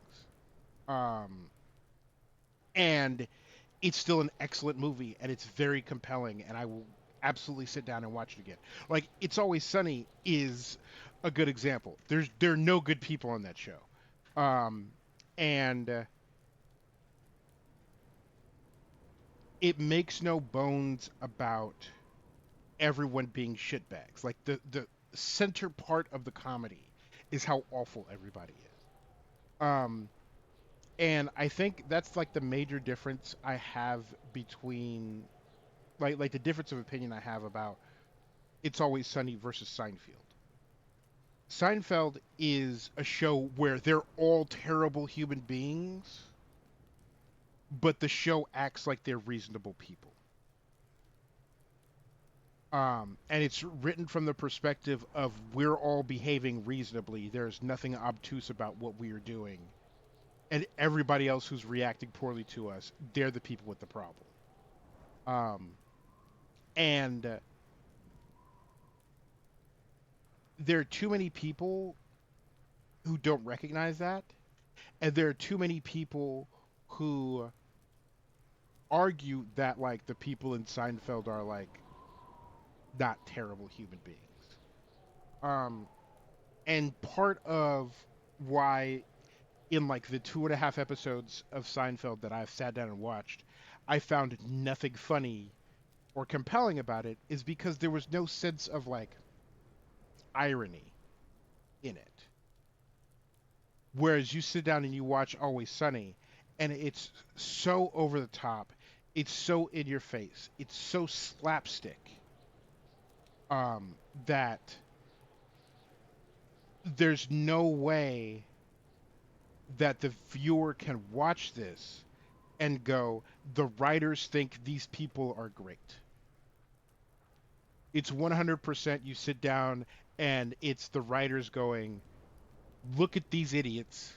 And it's still an excellent movie, and it's very compelling, and I will absolutely sit down and watch it again. Like, It's Always Sunny is a good example. There are no good people on that show. And it makes no bones about everyone being shitbags. Like, the center part of the comedy is how awful everybody is. And I think that's like the major difference I have between like the difference of opinion I have about It's Always Sunny versus Seinfeld. Seinfeld is a show where they're all terrible human beings, but the show acts like they're reasonable people. And it's written from the perspective of we're all behaving reasonably. There's nothing obtuse about what we are doing. And everybody else who's reacting poorly to us, they're the people with the problem. And there are too many people who don't recognize that. And there are too many people who argue that, like, the people in Seinfeld are, like, not terrible human beings. And part of why in like the 2.5 episodes of Seinfeld that I've sat down and watched, I found nothing funny or compelling about it is because there was no sense of like irony in it. Whereas you sit down and you watch Always Sunny, and it's so over the top, it's so in your face, it's so slapstick, that there's no way that the viewer can watch this and go, the writers think these people are great. It's 100% you sit down and it's the writers going, look at these idiots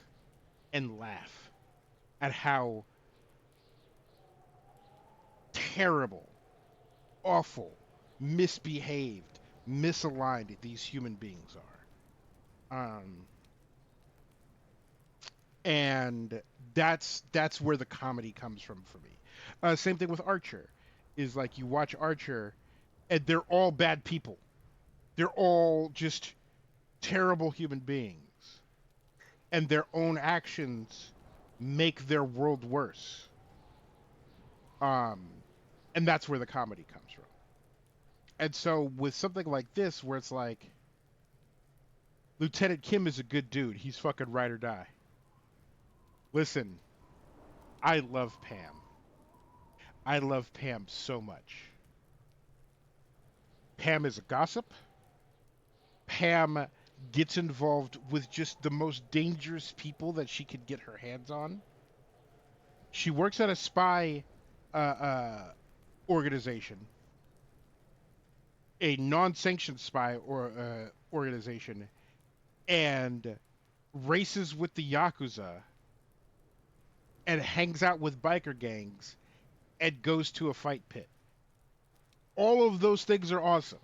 and laugh at how terrible, awful, misbehaved, misaligned these human beings are. And That's where the comedy comes from for me. Same thing with Archer, is like you watch Archer, and they're all bad people. They're all just terrible human beings, and their own actions make their world worse. And that's where the comedy comes from. And so with something like this, where it's like Lieutenant Kim is a good dude, he's fucking ride or die. Listen, I love Pam. I love Pam so much. Pam is a gossip. Pam gets involved with just the most dangerous people that she could get her hands on. She works at a spy organization, a non-sanctioned spy or organization, and races with the Yakuza, and hangs out with biker gangs, and goes to a fight pit. All of those things are awesome.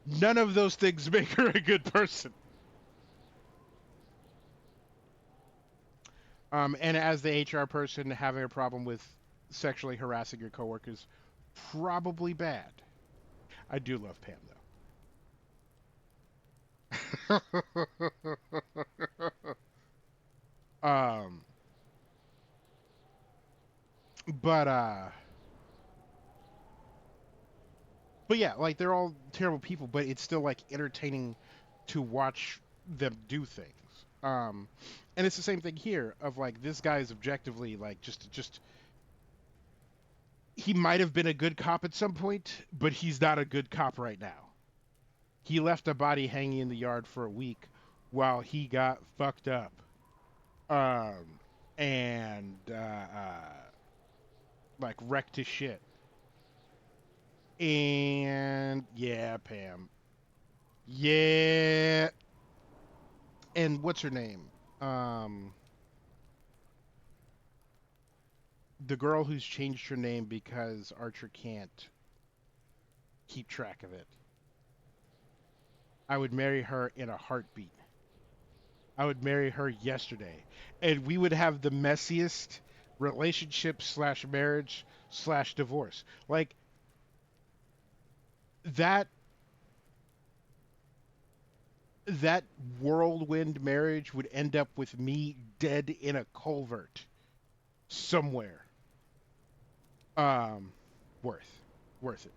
None of those things make her a good person. And as the HR person, having a problem with sexually harassing your coworkers, probably bad. I do love Pam, though. But yeah, like they're all terrible people, but it's still like entertaining to watch them do things. And it's the same thing here of like this guy is objectively like just he might have been a good cop at some point, but he's not a good cop right now. He left a body hanging in the yard for a week while he got fucked up. And like wrecked his shit. And yeah, Pam. Yeah. And what's her name? The girl who's changed her name because Archer can't keep track of it. I would marry her in a heartbeat. I would marry her yesterday. And we would have the messiest relationship / marriage / divorce. Like, that whirlwind marriage would end up with me dead in a culvert somewhere. Worth it.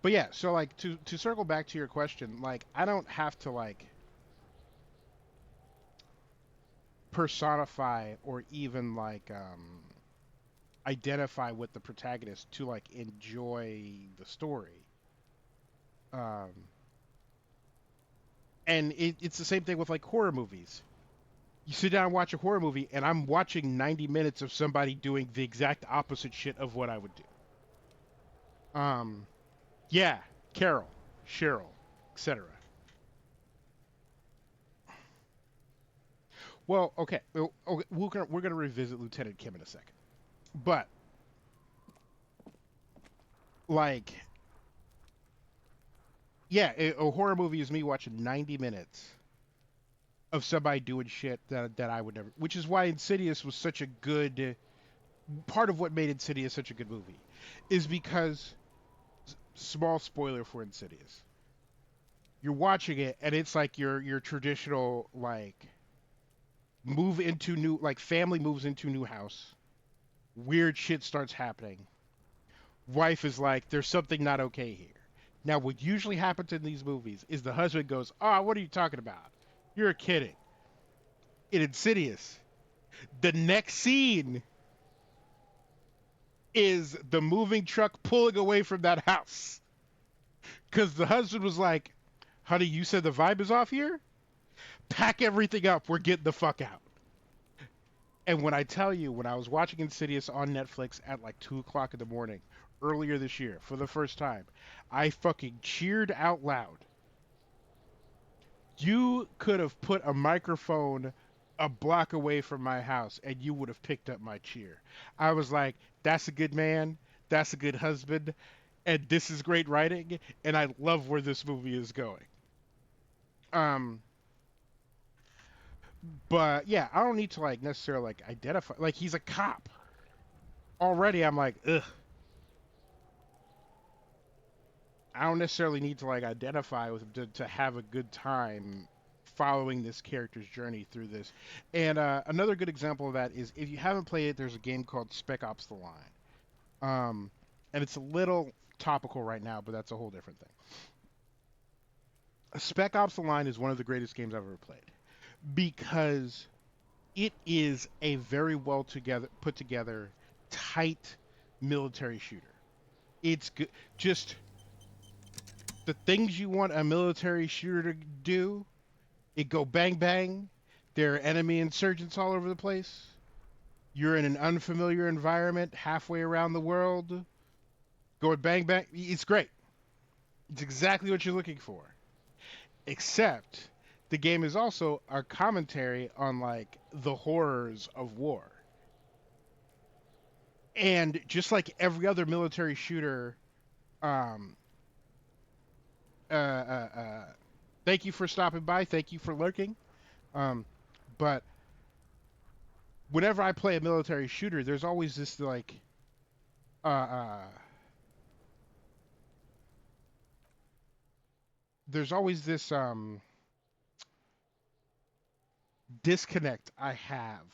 But yeah, so like to circle back to your question, like I don't have to like personify or even like identify with the protagonist to like enjoy the story. And it's the same thing with like horror movies. You sit down and watch a horror movie, and I'm watching 90 minutes of somebody doing the exact opposite shit of what I would do. Yeah, Carol, Cheryl, etc. Well, okay, we're gonna revisit Lieutenant Kim in a second, but like, yeah, a horror movie is me watching 90 minutes of somebody doing shit that I would never, which is why Insidious was such a good part of what made Insidious such a good movie, is because small spoiler for Insidious, you're watching it and it's like your traditional like family moves into new house, weird shit starts happening, wife is like, there's something not okay here. Now what usually happens in these movies is the husband goes, oh, what are you talking about? You're kidding. In Insidious, the next scene is the moving truck pulling away from that house. Because the husband was like, honey, you said the vibe is off here? Pack everything up. We're getting the fuck out. And when I tell you, when I was watching Insidious on Netflix at like 2 o'clock in the morning, earlier this year, for the first time, I fucking cheered out loud. You could have put a microphone a block away from my house and you would have picked up my cheer. I was like, that's a good man, that's a good husband, and this is great writing, and I love where this movie is going. But yeah, I don't need to like necessarily like identify. Like he's a cop. Already, I'm like, ugh. I don't necessarily need to like identify with him to have a good time following this character's journey through this. And another good example of that is if you haven't played it, there's a game called Spec Ops: The Line. And it's a little topical right now, but that's a whole different thing. Spec Ops: The Line is one of the greatest games I've ever played because it is a very well put together, tight military shooter. It's good. Just the things you want a military shooter to do, it go bang bang. There are enemy insurgents all over the place. You're in an unfamiliar environment halfway around the world. Going bang bang. It's great. It's exactly what you're looking for. Except the game is also a commentary on like the horrors of war. And just like every other military shooter, um, thank you for stopping by. Thank you for lurking. But whenever I play a military shooter, there's always this like, there's always this disconnect I have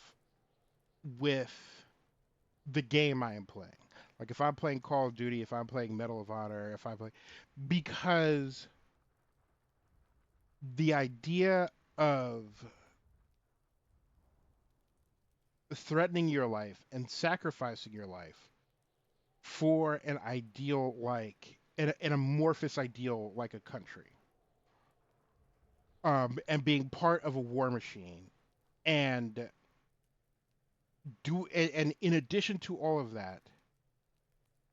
with the game I am playing. Like if I'm playing Call of Duty, if I'm playing Medal of Honor, if I play, because the idea of threatening your life and sacrificing your life for an ideal like an amorphous ideal like a country, and being part of a war machine, and and in addition to all of that,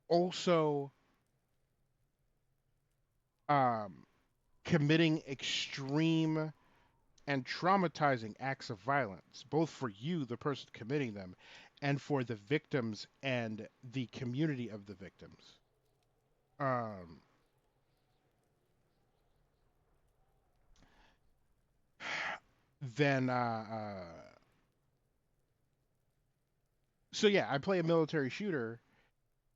also um, committing extreme and traumatizing acts of violence, both for you, the person committing them, and for the victims and the community of the victims. Um, then, so yeah, I play a military shooter,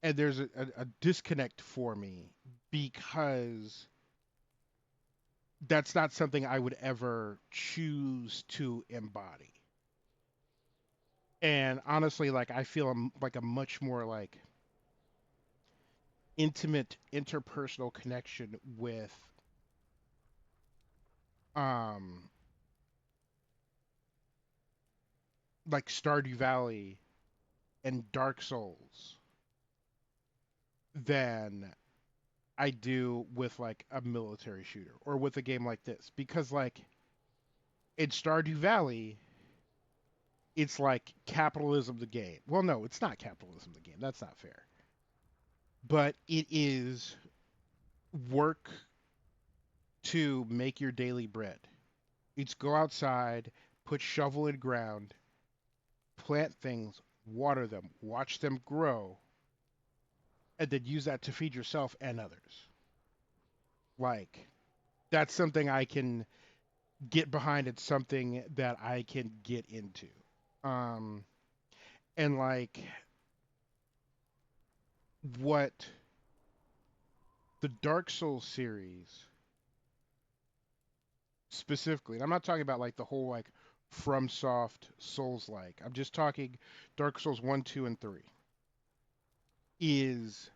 and there's a disconnect for me because that's not something I would ever choose to embody. And honestly, like I feel like a much more like intimate interpersonal connection with um like Stardew Valley and Dark Souls than I do with like a military shooter or with a game like this, because like in Stardew Valley it's like capitalism the game. Well, no, it's not capitalism the game. That's not fair. But it is work to make your daily bread. It's go outside, put shovel in ground, plant things, water them, watch them grow, and then use that to feed yourself and others. Like, that's something I can get behind. It's something that I can get into. Um, and like, what the Dark Souls series specifically, and I'm not talking about like the whole like FromSoft Souls like, I'm just talking Dark Souls 1, 2, and 3, is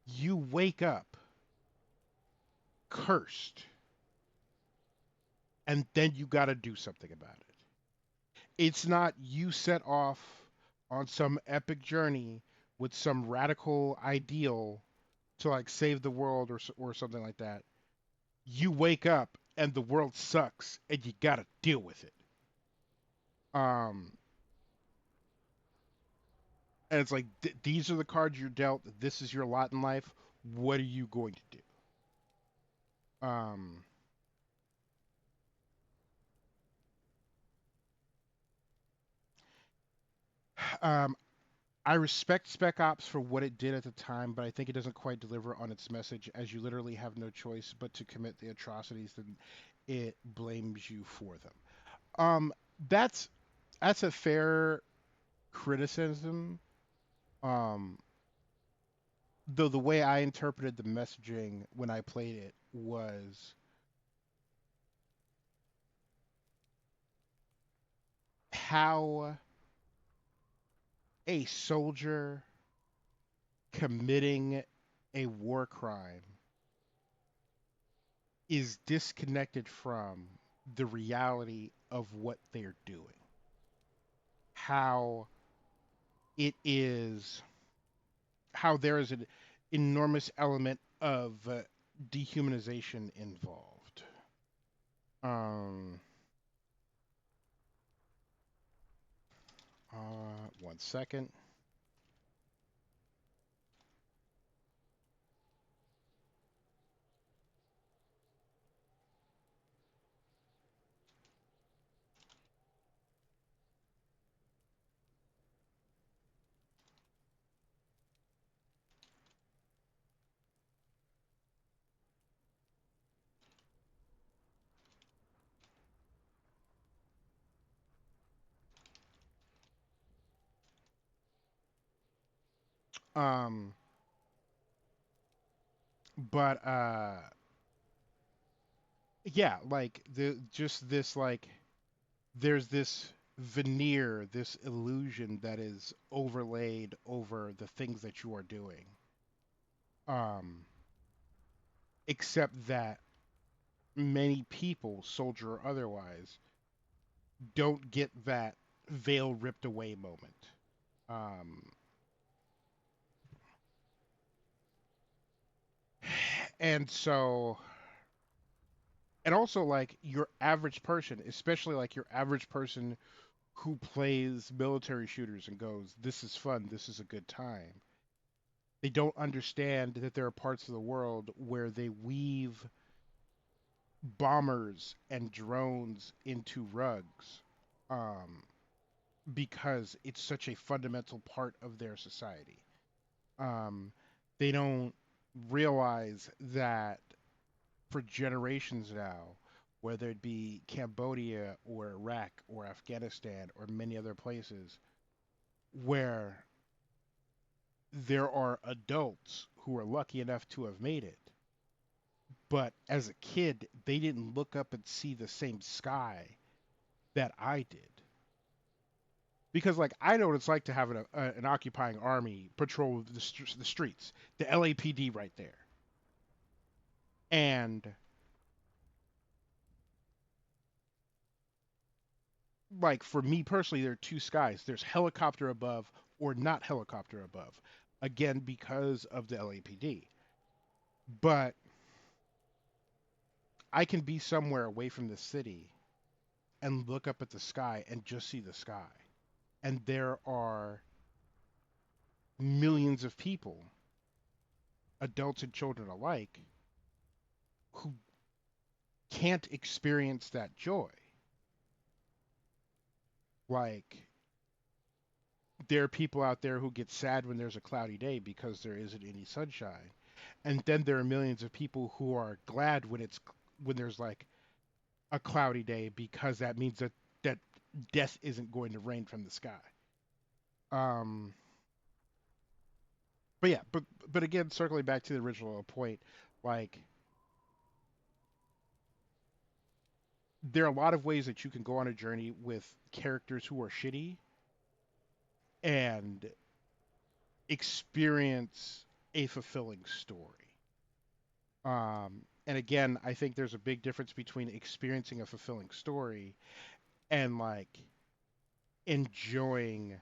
you wake up cursed and then you got to do something about it. It's not you set off on some epic journey with some radical ideal to like save the world or something like that. You wake up and the world sucks and you got to deal with it. Um and it's like these are the cards you're dealt. This is your lot in life. What are you going to do? Um, I respect Spec Ops for what it did at the time, but I think it doesn't quite deliver on its message, as you literally have no choice but to commit the atrocities, then it blames you for them. Um, that's that's a fair criticism. Um, though the way I interpreted the messaging when I played it was how a soldier committing a war crime is disconnected from the reality of what they're doing. How it is, how there is an enormous element of dehumanization involved. Um, 1 second. Um, but yeah, like the just this like there's this veneer, this illusion that is overlaid over the things that you are doing. Um, except that many people, soldier or otherwise, don't get that veil ripped away moment. Um, and so, and also like your average person, especially like your average person who plays military shooters and goes, "This is fun. This is a good time." They don't understand that there are parts of the world where they weave bombers and drones into rugs, um, because it's such a fundamental part of their society. Um, they don't realize that for generations now, whether it be Cambodia or Iraq or Afghanistan or many other places, where there are adults who are lucky enough to have made it, but as a kid, they didn't look up and see the same sky that I did. Because, like, I know what it's like to have an occupying army patrol the streets, the LAPD right there. And, like, for me personally, there are two skies. There's helicopter above or not helicopter above. Again, because of the LAPD. But I can be somewhere away from the city and look up at the sky and just see the sky. And there are millions of people, adults and children alike, who can't experience that joy. Like, there are people out there who get sad when there's a cloudy day because there isn't any sunshine. And then there are millions of people who are glad when there's like a cloudy day because that means that death isn't going to rain from the sky. Um but yeah, but again, circling back to the original point, like there are a lot of ways that you can go on a journey with characters who are shitty and experience a fulfilling story. And again, I think there's a big difference between experiencing a fulfilling story and like enjoying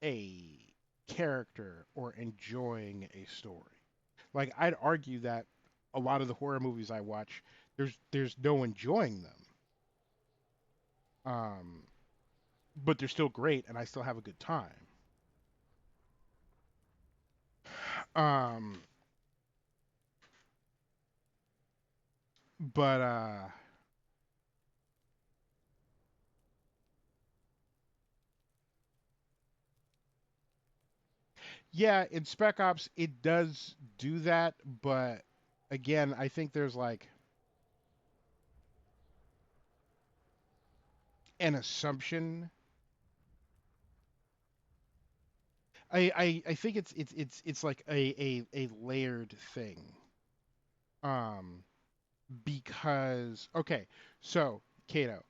a character or enjoying a story. Like I'd argue that a lot of the horror movies I watch, there's no enjoying them. Um, but they're still great and I still have a good time. Um, but yeah, in Spec Ops it does do that, but again, I think there's like an assumption. I think it's like a layered thing. Um, because okay, so Kato,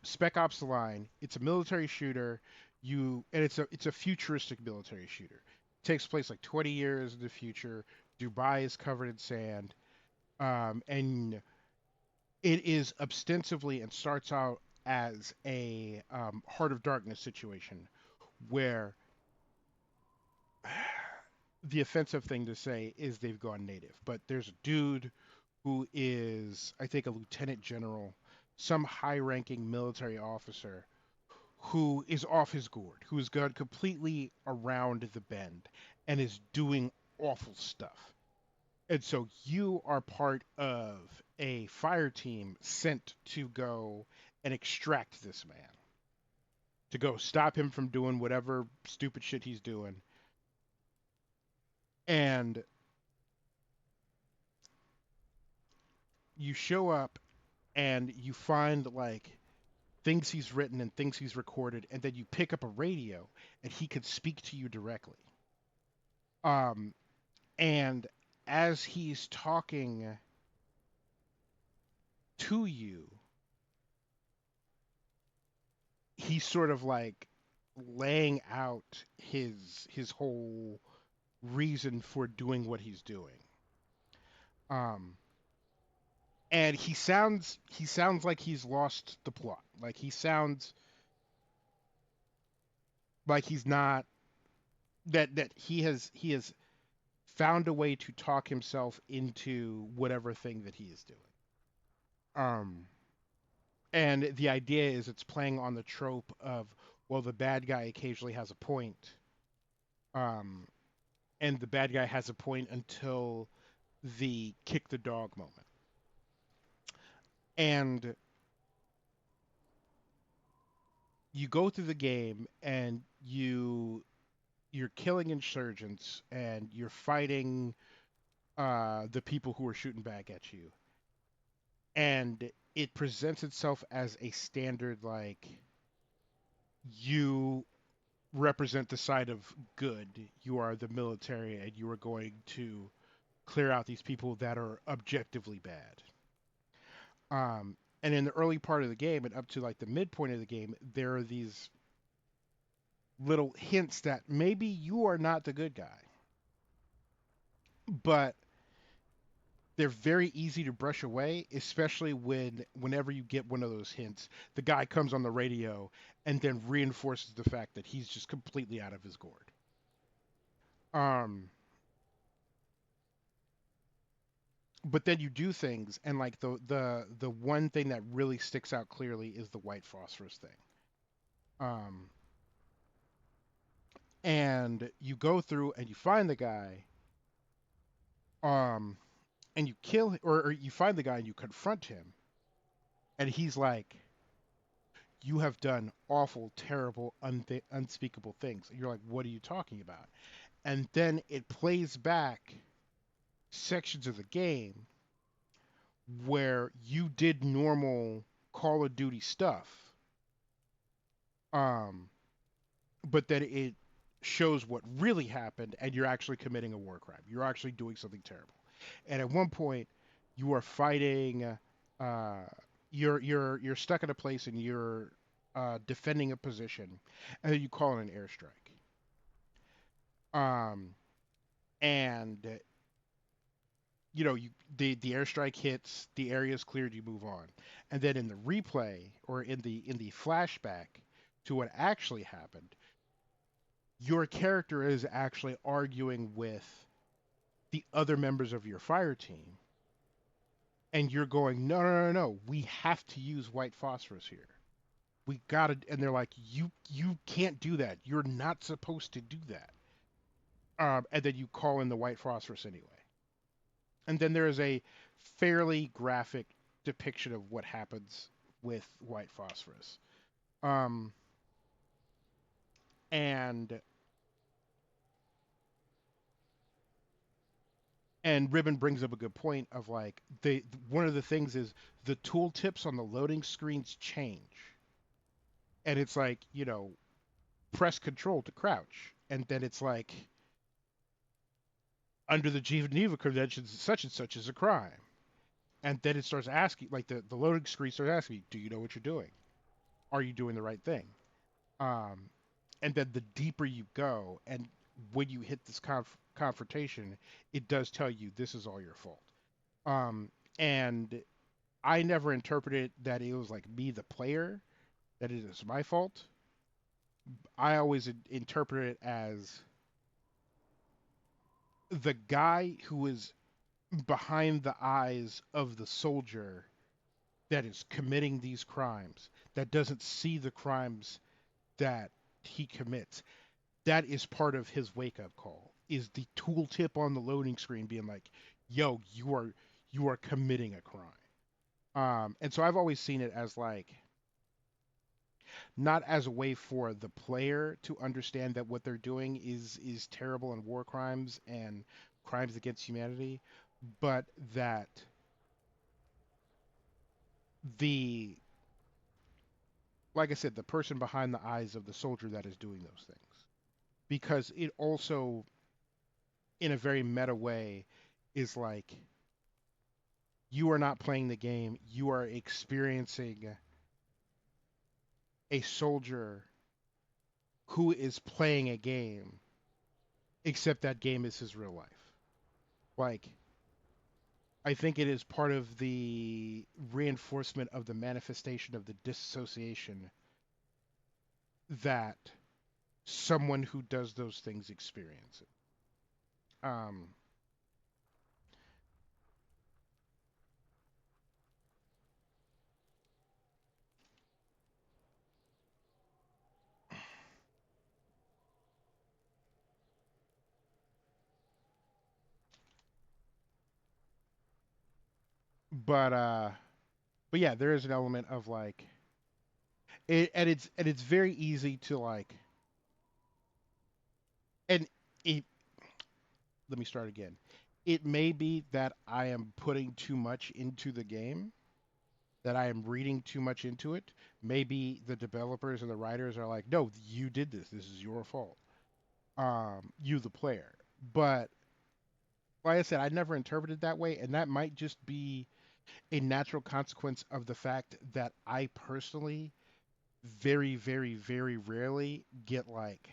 Spec Ops: The Line. It's a military shooter. And it's a futuristic military shooter. It takes place like 20 years in the future. Dubai is covered in sand, and it is ostensibly and starts out as a Heart of Darkness situation where the offensive thing to say is they've gone native. But there's a dude who is, I think, a lieutenant general, some high-ranking military officer who is off his gourd, who's gone completely around the bend and is doing awful stuff. And so you are part of a fire team sent to go and extract this man, to go stop him from doing whatever stupid shit he's doing. And you show up and you find like things he's written and things he's recorded, and then you pick up a radio and he could speak to you directly. And as he's talking to you, he's sort of like laying out his whole reason for doing what he's doing. And he sounds like he's lost the plot. Like he sounds like he's not that he has found a way to talk himself into whatever thing that he is doing. And the idea is it's playing on the trope of, well, the bad guy occasionally has a point. And the bad guy has a point until the kick the dog moment. And you go through the game and you're killing insurgents and you're fighting the people who are shooting back at you. And it presents itself as a standard, like, you represent the side of good. You are the military and you are going to clear out these people that are objectively bad. And in the early part of the game and up to like the midpoint of the game, there are these little hints that maybe you are not the good guy. But they're very easy to brush away, especially whenever you get one of those hints, the guy comes on the radio and then reinforces the fact that he's just completely out of his gourd. But then you do things, and like the one thing that really sticks out clearly is the white phosphorus thing. And you go through and you find the guy, and you kill, or you find the guy and you confront him, and he's like, you have done awful, terrible, unspeakable things. And you're like, what are you talking about? And then it plays back sections of the game where you did normal Call of Duty stuff, but then it shows what really happened, and you're actually committing a war crime. You're actually doing something terrible. And at one point, you are fighting. You're stuck in a place, and you're defending a position, and then you call in an airstrike. And you know, the airstrike hits, the area is cleared, you move on. And then in the replay, or in the flashback to what actually happened, your character is actually arguing with the other members of your fire team, and you're going, no, we have to use white phosphorus here. We gotta, and they're like, you can't do that. You're not supposed to do that. And then you call in the white phosphorus anyway. And then there is a fairly graphic depiction of what happens with white phosphorus. And Ribbon brings up a good point of like, one of the things is the tooltips on the loading screens change. and it's like, press control to crouch, and then it's like, under the Geneva Conventions, such and such is a crime. And then it starts asking, like the loading screen starts asking, do you know what you're doing? Are you doing the right thing? And then the deeper you go, and when you hit this confrontation, it does tell you this is all your fault. And I never interpreted that it was like me, the player, that it is my fault. I always interpret it as the guy who is behind the eyes of the soldier that is committing these crimes, that doesn't see the crimes that he commits. That is part of his wake-up call. Is the tooltip on the loading screen being like, "Yo, you are committing a crime." And so I've always seen it as like, not as a way for the player to understand that what they're doing is terrible and war crimes and crimes against humanity, but that the like I said, the person behind the eyes of the soldier that is doing those things. Because it also, in a very meta way, is like, you are not playing the game, you are experiencing a soldier who is playing a game, except that game is his real life. Like, I think it is part of the reinforcement of the manifestation of the dissociation that someone who does those things experience it. But yeah, there is an element of like and it's very easy to like and it let me start again. It may be that I am putting too much into the game, that I am reading too much into it. Maybe the developers and the writers are like, no, you did this. This is your fault. You the player. But like I said, I never interpreted that way, and that might just be a natural consequence of the fact that I personally very, very, very rarely get like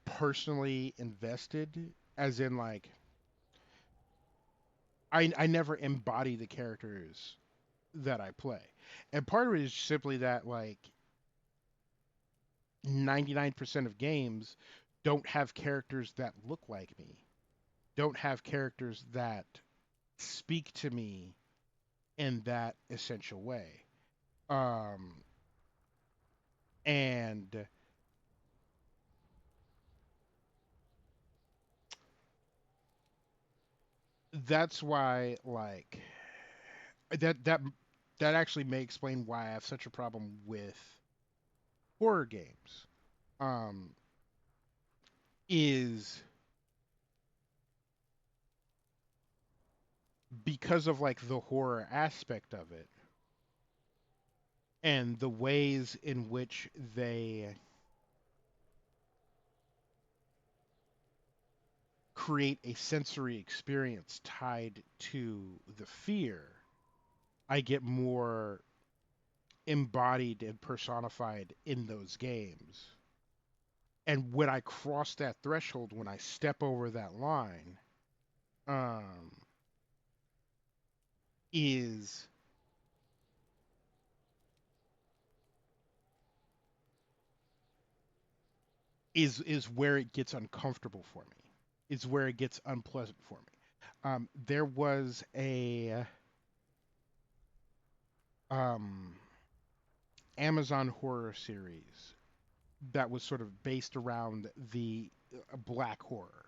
personally invested, as in like I never embody the characters that I play. And part of it is simply that like 99% of games don't have characters that look like me. Don't have characters that speak to me in that essential way. And that's why like that actually may explain why I have such a problem with horror games. Is because of like the horror aspect of it and the ways in which they create a sensory experience tied to the fear. I get more embodied and personified in those games. And when I cross that threshold, when I step over that line, is is where it gets uncomfortable for me. Is where it gets unpleasant for me. There was a Amazon horror series that was sort of based around the black horror,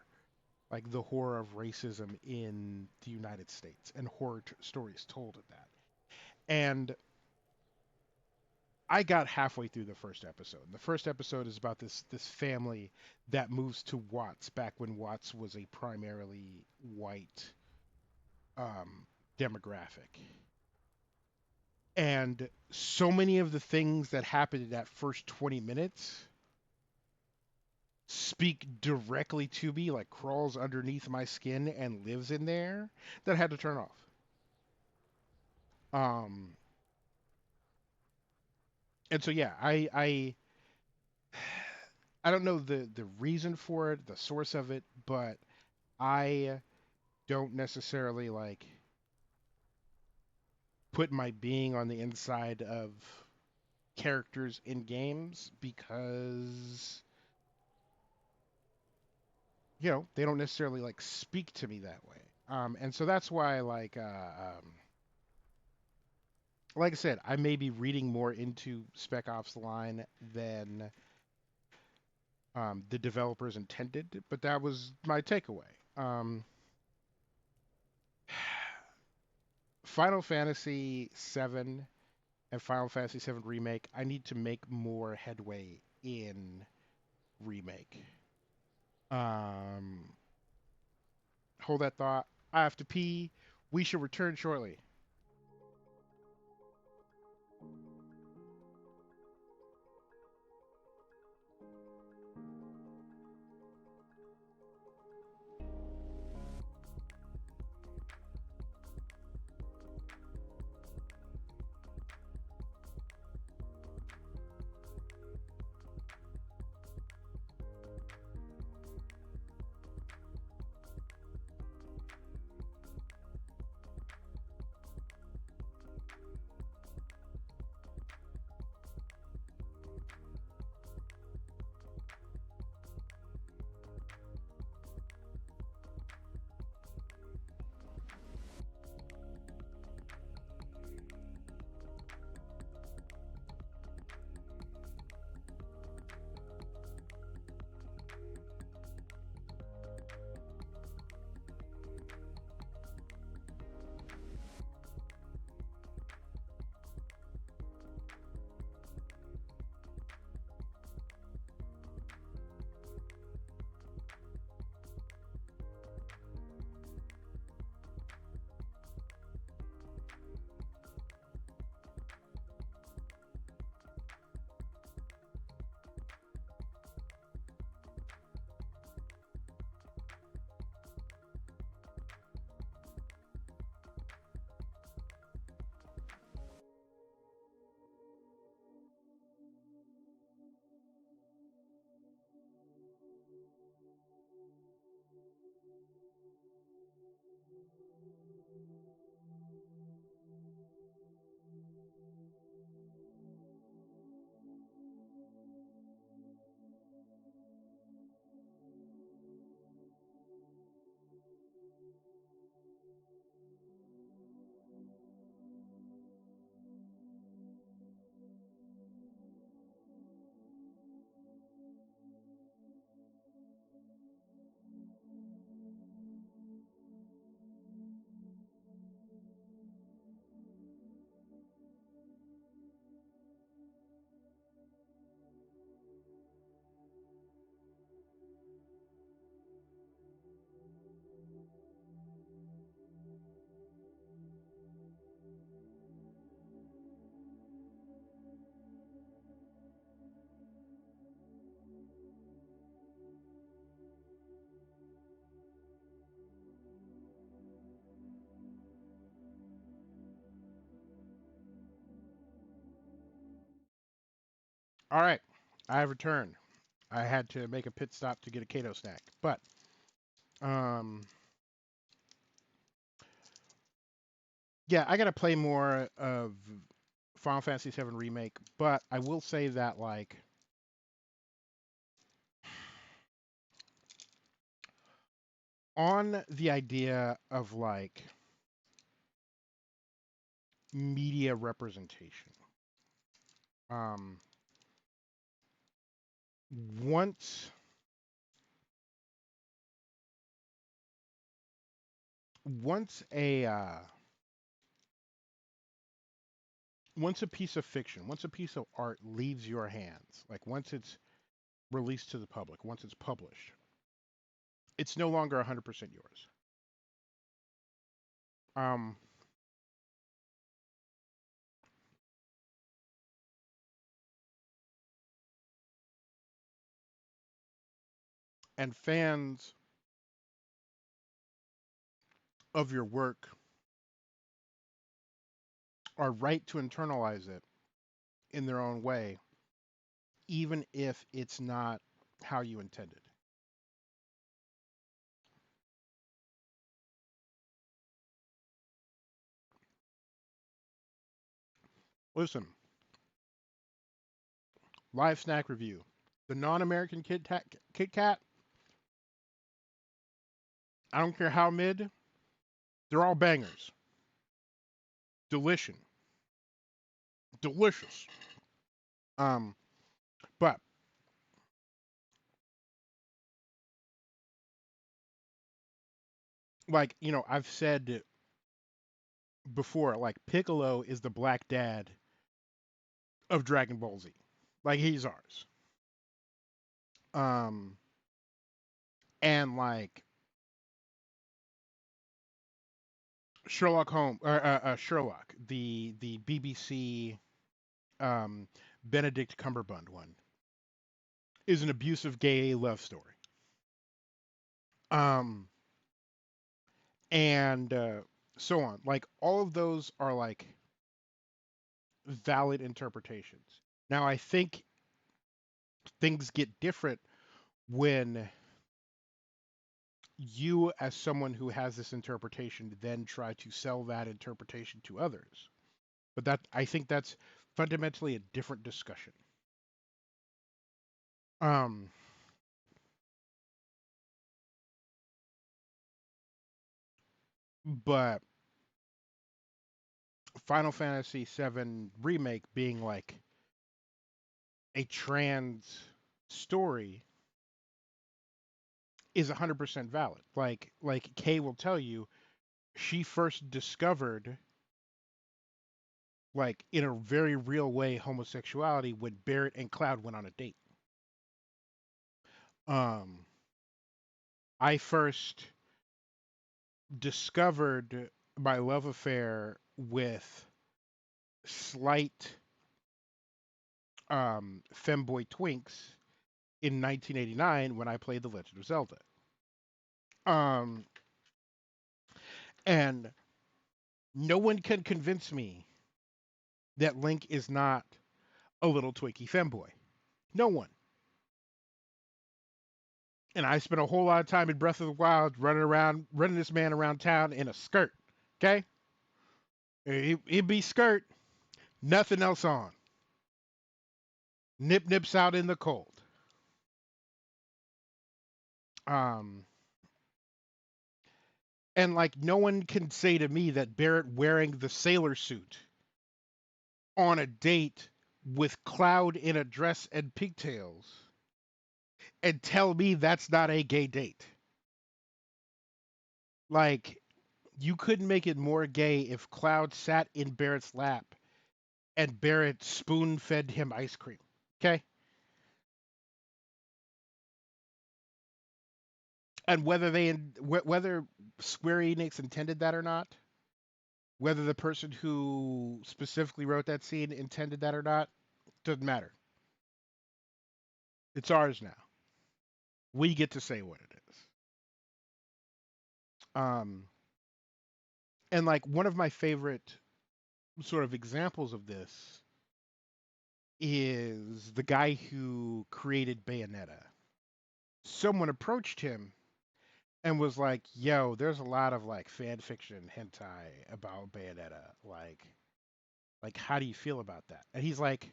like the horror of racism in the United States, and horror stories told of that. And I got halfway through the first episode. The first episode is about this family that moves to Watts back when Watts was a primarily white demographic. And so many of the things that happened in that first 20 minutes speak directly to me, like crawls underneath my skin and lives in there, that I had to turn off. And so yeah, I don't know the reason for it, the source of it, but I don't necessarily like put my being on the inside of characters in games because they don't necessarily like speak to me that way. And so that's why like I said, I may be reading more into Spec Ops: The Line than the developers intended, but that was my takeaway. Final Fantasy VII and Final Fantasy VII Remake, I need to make more headway in Remake. Hold that thought. I have to pee. We shall return shortly. All right, I have returned. I had to make a pit stop to get a Kato snack, but um, yeah, I gotta play more of Final Fantasy VII Remake. But I will say that like on the idea of like media representation, um, once once a once a piece of fiction, once a piece of art leaves your hands, like once it's released to the public, once it's published, it's no longer 100% yours. Um, and fans of your work are right to internalize it in their own way, even if it's not how you intended. Listen, live snack review. The non-American Kit Kat, I don't care how mid, they're all bangers. Delicious. Delicious. But like, I've said before, like Piccolo is the black dad of Dragon Ball Z. Like he's ours. Um and like Sherlock Holmes or Sherlock, the BBC um Benedict Cumberbatch one is an abusive gay love story. Um and so on. Like all of those are like valid interpretations. Now I think things get different when you, as someone who has this interpretation, then try to sell that interpretation to others. But that I think that's fundamentally a different discussion. Um, but Final Fantasy VII Remake being like a trans story is 100% valid. Like Kay will tell you, she first discovered like in a very real way homosexuality when Barrett and Cloud went on a date. Um, I first discovered my love affair with slight femboy twinks in 1989 when I played The Legend of Zelda. Um, and no one can convince me that Link is not a little Twinkie femboy. No one. And I spent a whole lot of time in Breath of the Wild running this man around town in a skirt. Okay? He'd be skirt, nothing else on. Nips out in the cold. Um, and like no one can say to me that Barrett wearing the sailor suit on a date with Cloud in a dress and pigtails and tell me that's not a gay date. Like, you couldn't make it more gay if Cloud sat in Barrett's lap and Barrett spoon fed him ice cream. Okay? And whether Square Enix intended that or not, whether the person who specifically wrote that scene intended that or not, doesn't matter. It's ours now. We get to say what it is. And like one of my favorite sort of examples of this is the guy who created Bayonetta. Someone approached him and was like, "Yo, there's a lot of like fan fiction hentai about Bayonetta. Like how do you feel about that?" And he's like,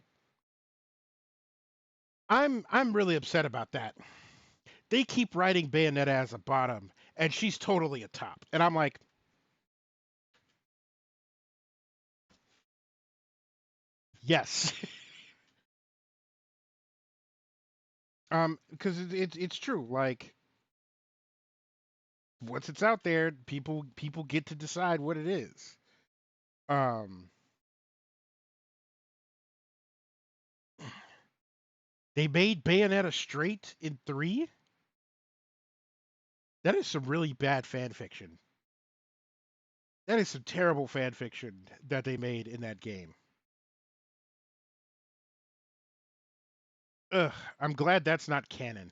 "I'm really upset about that. They keep writing Bayonetta as a bottom and she's totally a top." And I'm like, "Yes." Because it's true. Like once it's out there, people get to decide what it is. Um, they made Bayonetta straight in 3. That is some really bad fan fiction. That is some terrible fan fiction that they made in that game. Ugh, I'm glad that's not canon.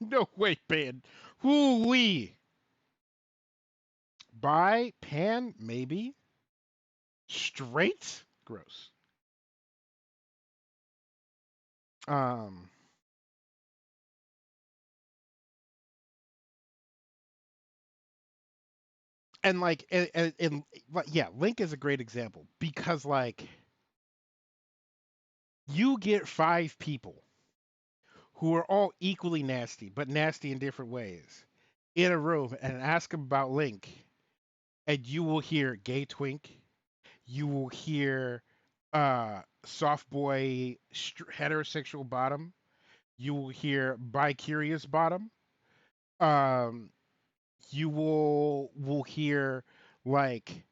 No way, pan. Woo-wee. By pan, maybe. Straight? Gross. Um, and like, yeah, Link is a great example because like you get 5 people who are all equally nasty, but nasty in different ways, in a room and ask them about Link, and you will hear gay twink, you will hear soft boy heterosexual bottom, you will hear bi curious bottom, um, you will hear like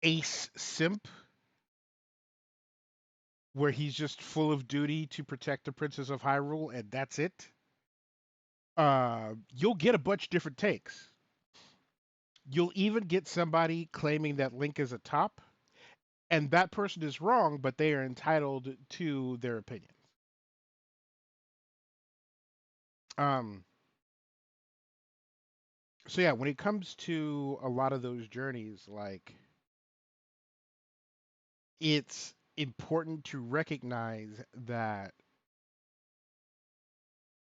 ace simp, where he's just full of duty to protect the princess of Hyrule, and that's it. You'll get a bunch of different takes. You'll even get somebody claiming that Link is a top, and that person is wrong, but they are entitled to their opinions. Um, so yeah, when it comes to a lot of those journeys, like it's important to recognize that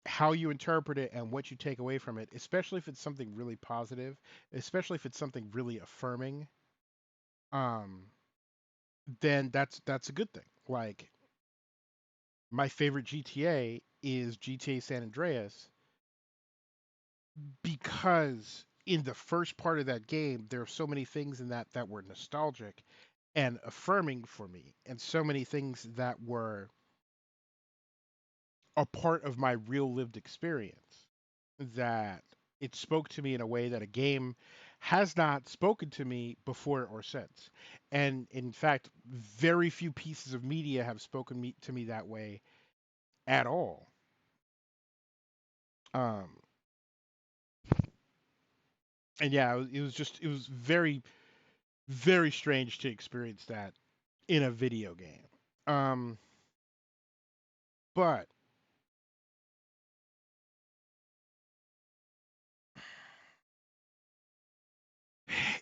how you interpret it and what you take away from it, especially if it's something really positive, especially if it's something really affirming, um, then that's a good thing. Like my favorite GTA is GTA San Andreas because in the first part of that game, there are so many things in that were nostalgic and affirming for me, and so many things that were a part of my real lived experience that it spoke to me in a way that a game has not spoken to me before or since. And in fact, very few pieces of media have to me that way at all. Um, and yeah, it was very, very strange to experience that in a video game. Um, but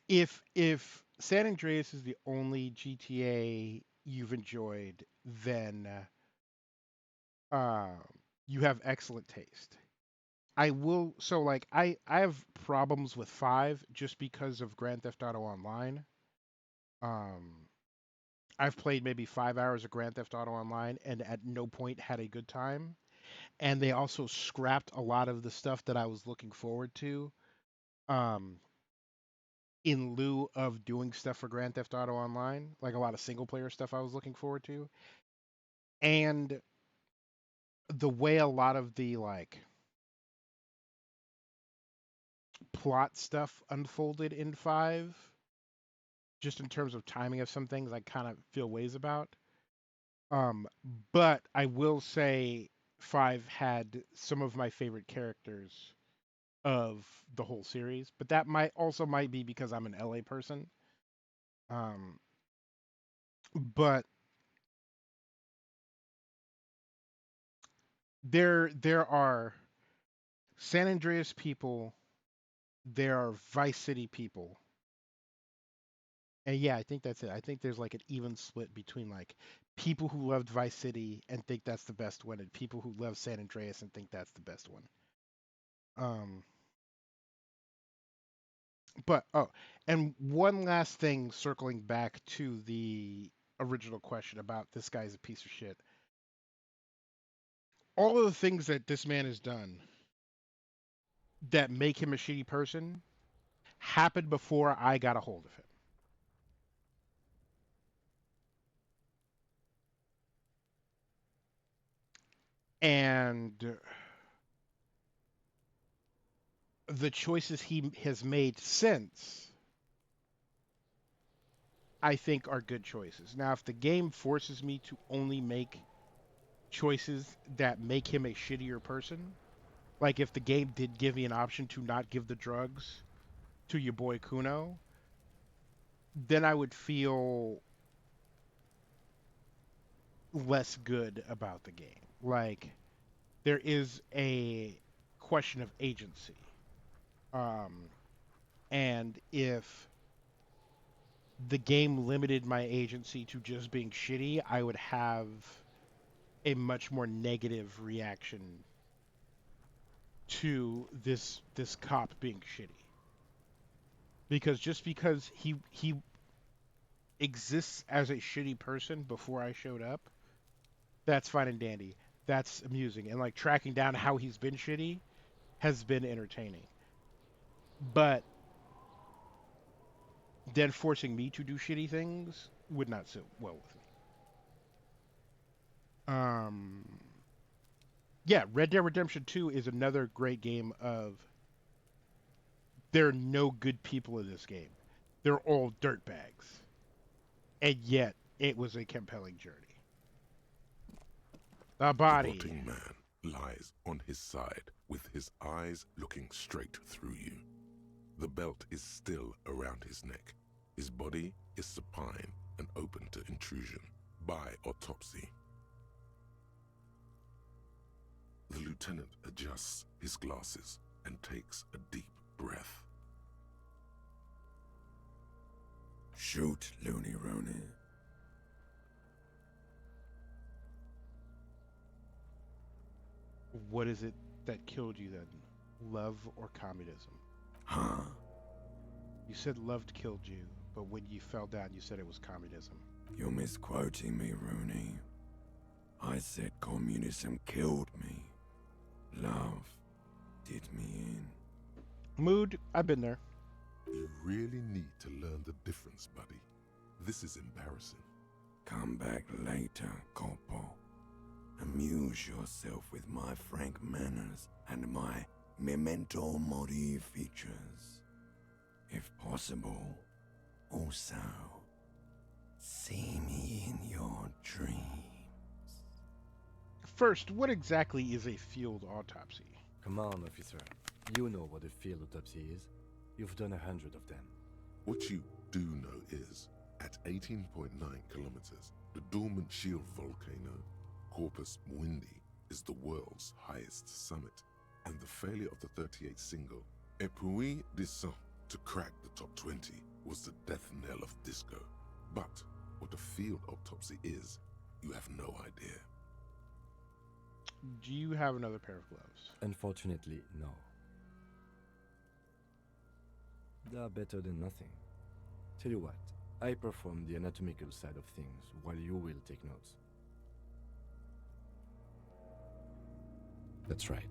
if San Andreas is the only GTA you've enjoyed, then uh, you have excellent taste. I will so like I have problems with 5 just because of Grand Theft Auto Online. Um, I've played maybe 5 hours of Grand Theft Auto Online and at no point had a good time. And they also scrapped a lot of the stuff that I was looking forward to. Um, in lieu of doing stuff for Grand Theft Auto Online, like a lot of single player stuff I was looking forward to. And the way a lot of the like plot stuff unfolded in 5, just in terms of timing of some things, I kind of feel ways about. Um, but I will say 5 had some of my favorite characters of the whole series, but that might be because I'm an LA person. Um, but there are San Andreas people, there are Vice City people. And yeah, I think that's it. I think there's like an even split between like people who loved Vice City and think that's the best one, and people who love San Andreas and think that's the best one. Um, but oh, and one last thing, circling back to the original question about this guy's a piece of shit. All of the things that this man has done that make him a shitty person happened before I got a hold of him. And the choices he has made since, I think, are good choices. Now, if the game forces me to only make choices that make him a shittier person, like if the game did give me an option to not give the drugs to your boy Kuno, then I would feel less good about the game. Like, there is a question of agency. And if the game limited my agency to just being shitty, I would have a much more negative reaction to this cop being shitty. Because just because he exists as a shitty person before I showed up, that's fine and dandy. That's amusing. And like tracking down how he's been shitty has been entertaining. But then forcing me to do shitty things would not sit well with me. Yeah, Red Dead Redemption 2 is another great game of there are no good people in this game. They're all dirtbags. And yet, it was a compelling journey. The body. The rotting man lies on his side with his eyes looking straight through you. The belt is still around his neck. His body is supine and open to intrusion by autopsy. The lieutenant adjusts his glasses and takes a deep breath. Shoot, Looney Rooney. What is it that killed you then? Love or communism? Huh? You said loved killed you, but when you fell down, you said it was communism. You're misquoting me, Rooney. I said communism killed me. Love did me in. Mood, I've been there. You really need to learn the difference, buddy. This is embarrassing. Come back later, Corpo. Amuse yourself with my frank manners and my memento mori features. If possible, also, see me in your dreams. First, what exactly is a field autopsy? Come on, officer. You know what a field autopsy is. You've done 100 of them. What you do know is, at 18.9 kilometers, the dormant shield volcano, Corpus Mundi, is the world's highest summit, and the failure of the 38 single, Epui Descent, to crack the top 20 was the death knell of disco. But what a field autopsy is, you have no idea. Do you have another pair of gloves? Unfortunately, no. They are better than nothing. Tell you what, I perform the anatomical side of things while you will take notes. That's right.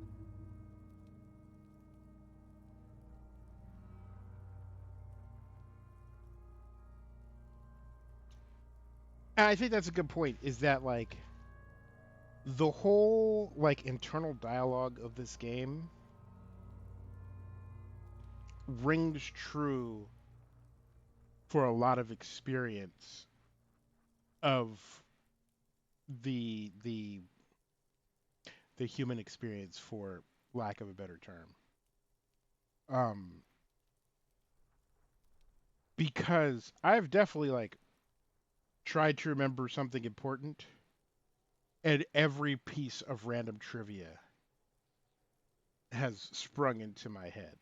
And I think that's a good point, is that like the whole like internal dialogue of this game rings true for a lot of experience of the human experience, for lack of a better term. Because I've definitely like tried to remember something important, and every piece of random trivia has sprung into my head.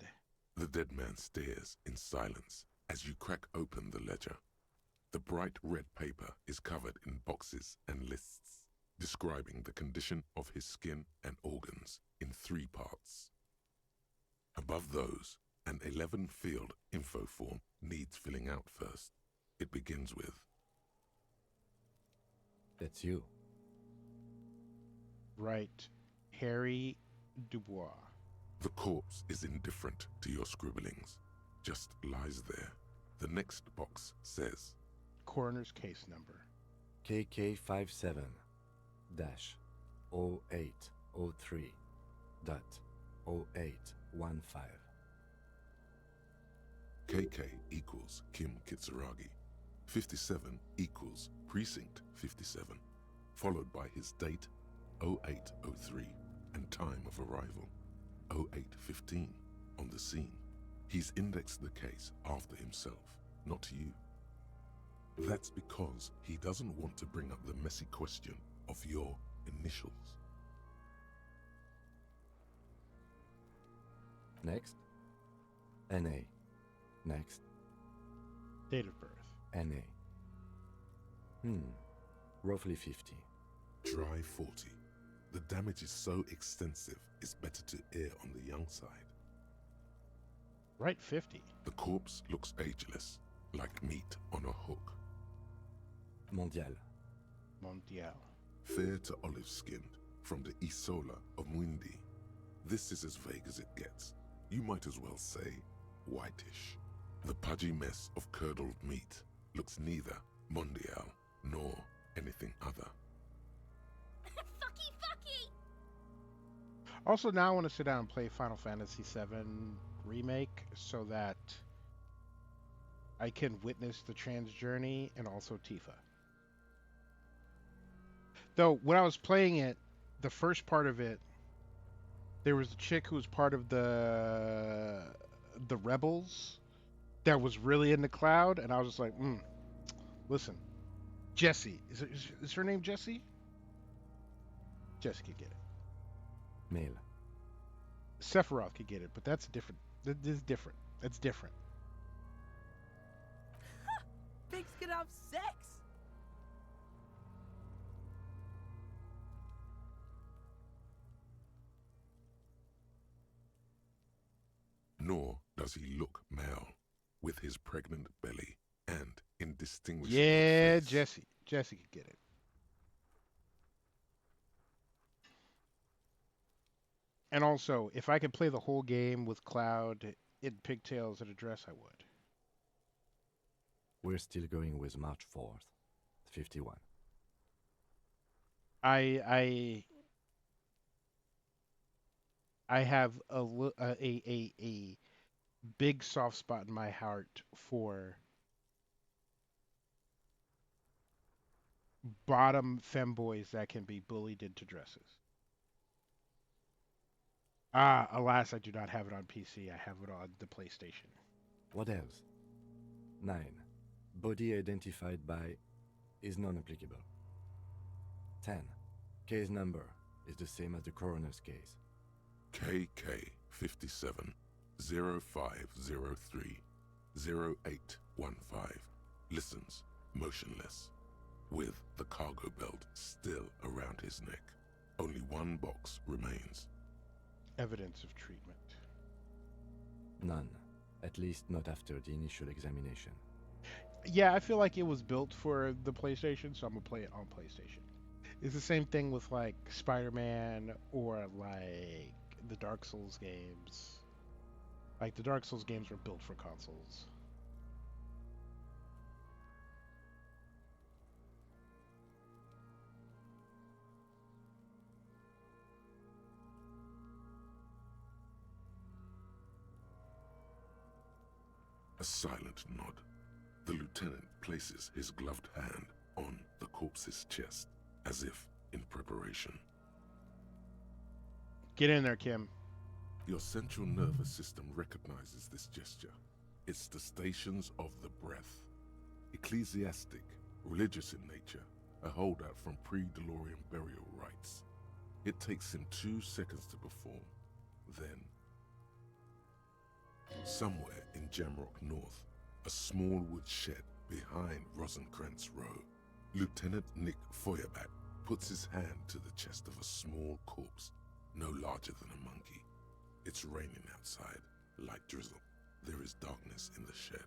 The dead man stares in silence as you crack open the ledger. The bright red paper is covered in boxes and lists, describing the condition of his skin and organs in 3 parts. Above those, an 11-field info form needs filling out first. It begins with, "That's you." Right, Harry Dubois. The corpse is indifferent to your scribblings, just lies there. The next box says, Coroner's case number. KK57-0803.0815. KK equals Kim Kitsuragi. 57 equals Precinct 57, followed by his date, 0803, and time of arrival, 0815, on the scene. He's indexed the case after himself, not you. That's because he doesn't want to bring up the messy question of your initials. Next. NA. Next. Date of birth. NA. Roughly 50. Dry 40. The damage is so extensive, it's better to err on the young side. Right 50. The corpse looks ageless, like meat on a hook. Mondial. Mondial. Fair to olive-skinned, from the Isola of Muindi. This is as vague as it gets. You might as well say whitish. The pudgy mess of curdled meat looks neither Mondial nor anything other. Fucky, fucky! Also, now I want to sit down and play Final Fantasy VII Remake so that I can witness the trans journey and also Tifa. Though, when I was playing it, the first part of it, there was a chick who was part of the rebels that was really in the cloud, and I was just like, listen, Jessie. Is her name Jessie? Jessie could get it. Male. Sephiroth could get it, but that's different. This is different. That's different. Pigs can have sex! Nor does he look male, with his pregnant belly and indistinguishable Yeah, face. Jessie. Jessie could get it. And also, if I could play the whole game with Cloud in pigtails and a dress, I would. We're still going with March 4th, 51. I have a big soft spot in my heart for bottom femboys that can be bullied into dresses. Alas, I do not have it on PC. I have it on the PlayStation. What else? 9. Body identified by is non-applicable. 10. Case number is the same as the coroner's case. KK 57 0503 0815 listens motionless, with the cargo belt still around his neck. Only one box remains. Evidence of treatment. None. At least not after the initial examination. Yeah, I feel like it was built for the PlayStation, so I'm gonna play it on PlayStation. It's the same thing with like Spider-Man or like the Dark Souls games. Like the Dark Souls games were built for consoles. A silent nod. The lieutenant places his gloved hand on the corpse's chest, as if in preparation. Get in there, Kim. Your central nervous system recognizes this gesture. It's the stations of the breath. Ecclesiastic, religious in nature, a holdout from pre-DeLorean burial rites. It takes him 2 seconds to perform. Then, somewhere in Jamrock North, a small wood shed behind Rosencrantz Row, Lieutenant Nick Feuerbat puts his hand to the chest of a small corpse, no larger than a monkey. It's raining outside, light drizzle. There is darkness in the shed.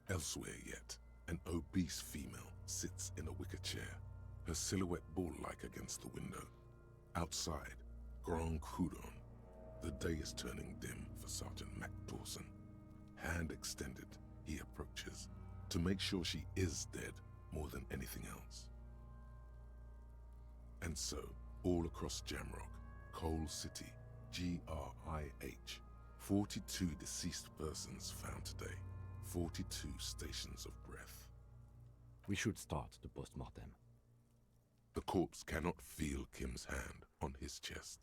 Elsewhere yet, an obese female sits in a wicker chair, her silhouette bull-like against the window. Outside, Grand Coudon. The day is turning dim for Sergeant Mac Dawson. Hand extended, he approaches, to make sure she is dead more than anything else. And so, all across Jamrock, Coal City, GRIH, 42 deceased persons found today, 42 stations of breath. We should start the post-mortem. The corpse cannot feel Kim's hand on his chest.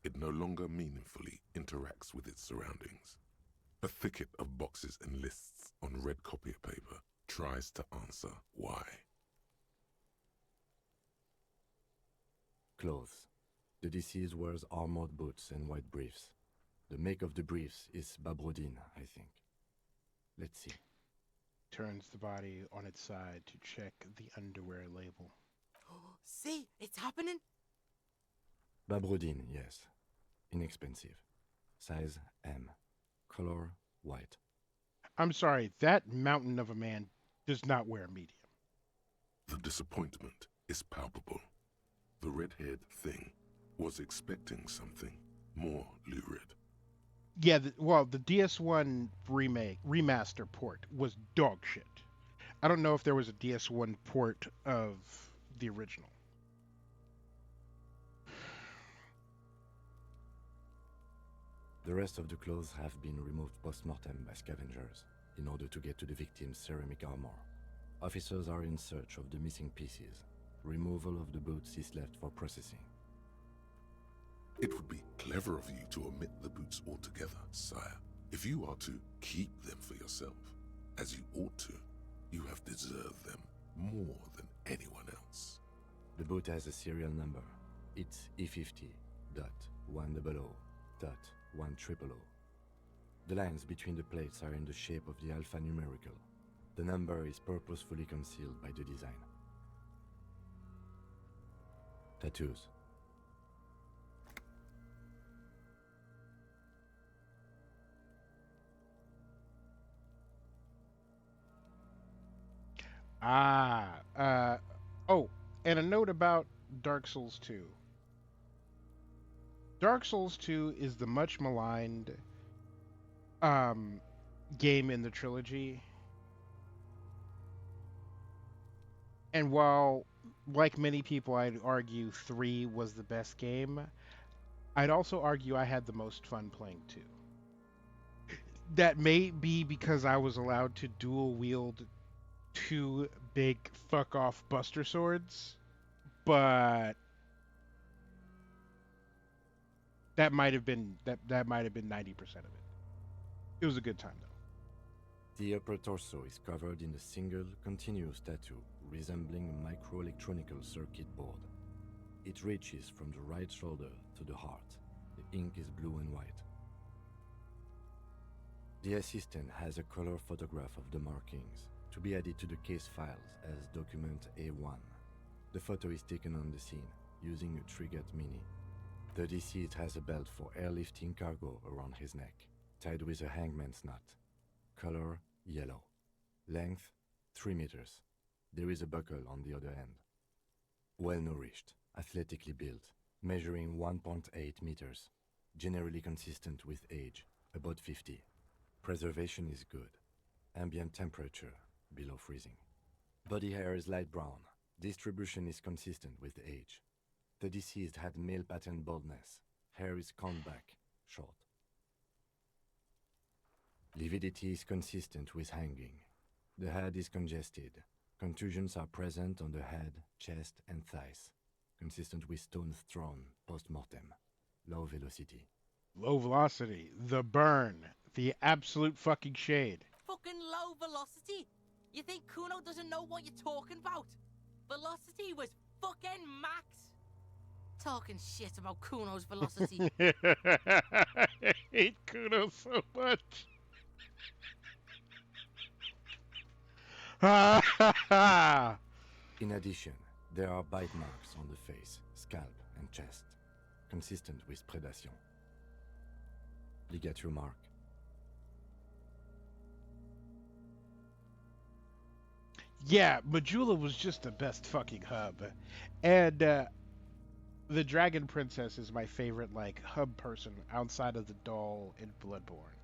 It no longer meaningfully interacts with its surroundings. A thicket of boxes and lists on red copier paper tries to answer why. Clothes. The deceased wears armored boots and white briefs. The make of the briefs is Babrodine, I think. Let's see. Turns the body on its side to check the underwear label. See, it's happening. Babrodine, yes. Inexpensive. Size M. Color white. I'm sorry, that mountain of a man does not wear medium. The disappointment is palpable. The red-haired thing was expecting something more lurid. Yeah, the DS1 remaster port was dog shit. I don't know if there was a DS1 port of the original. The rest of the clothes have been removed post-mortem by scavengers in order to get to the victim's ceramic armor. Officers are in search of the missing pieces. Removal of the boots is left for processing. It would be clever of you to omit the boots altogether, sire. If you are to keep them for yourself, as you ought to, you have deserved them more than anyone else. The boot has a serial number. It's E50.100.100. The lines between the plates are in the shape of the alphanumerical. The number is purposefully concealed by the design. Tattoos. Oh, and a note about Dark Souls 2. Dark Souls 2 is the much maligned game in the trilogy. And while, like many people, I'd argue 3 was the best game, I'd also argue I had the most fun playing 2. That may be because I was allowed to dual wield 2 big fuck off buster swords, but that might have been 90% of it. It was a good time though. The upper torso is covered in a single continuous tattoo resembling a microelectronical circuit board. It reaches from the right shoulder to the heart. The ink is blue and white. The assistant has a color photograph of the markings to be added to the case files as document A1. The photo is taken on the scene using a Trigat Mini. The deceased has a belt for airlifting cargo around his neck, tied with a hangman's knot. Color yellow. Length 3 meters. There is a buckle on the other end. Well-nourished, athletically built, measuring 1.8 meters. Generally consistent with age, about 50. Preservation is good. Ambient temperature below freezing. Body hair is light brown. Distribution is consistent with age. The deceased had male pattern baldness. Hair is combed back, short. Lividity is consistent with hanging. The head is congested. Contusions are present on the head, chest, and thighs. Consistent with stones thrown post-mortem. Low velocity. Low velocity. The burn. The absolute fucking shade. Fucking low velocity? You think Kuno doesn't know what you're talking about? Velocity was fucking max. Talking shit about Kuno's velocity. I hate Kuno so much. In addition, there are bite marks on the face, scalp, and chest, consistent with predation. Ligature mark. Yeah, Majula was just the best fucking hub. And the Dragon Princess is my favorite, like, hub person outside of the doll in Bloodborne.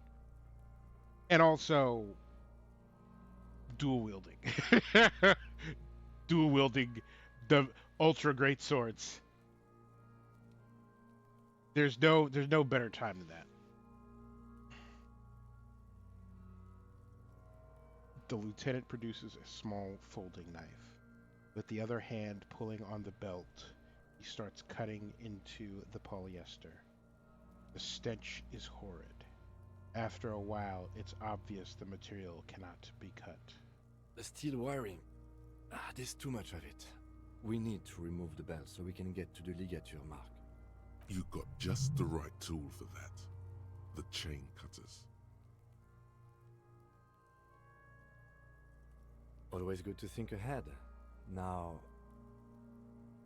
And also, dual wielding. Dual wielding the ultra great swords. There's no better time than that. The lieutenant produces a small folding knife. With the other hand pulling on the belt, he starts cutting into the polyester. The stench is horrid. After a while, it's obvious the material cannot be cut. Steel wiring. There's too much of it. We need to remove the belt so we can get to the ligature mark. You got just the right tool for that. The chain cutters. Always good to think ahead. Now...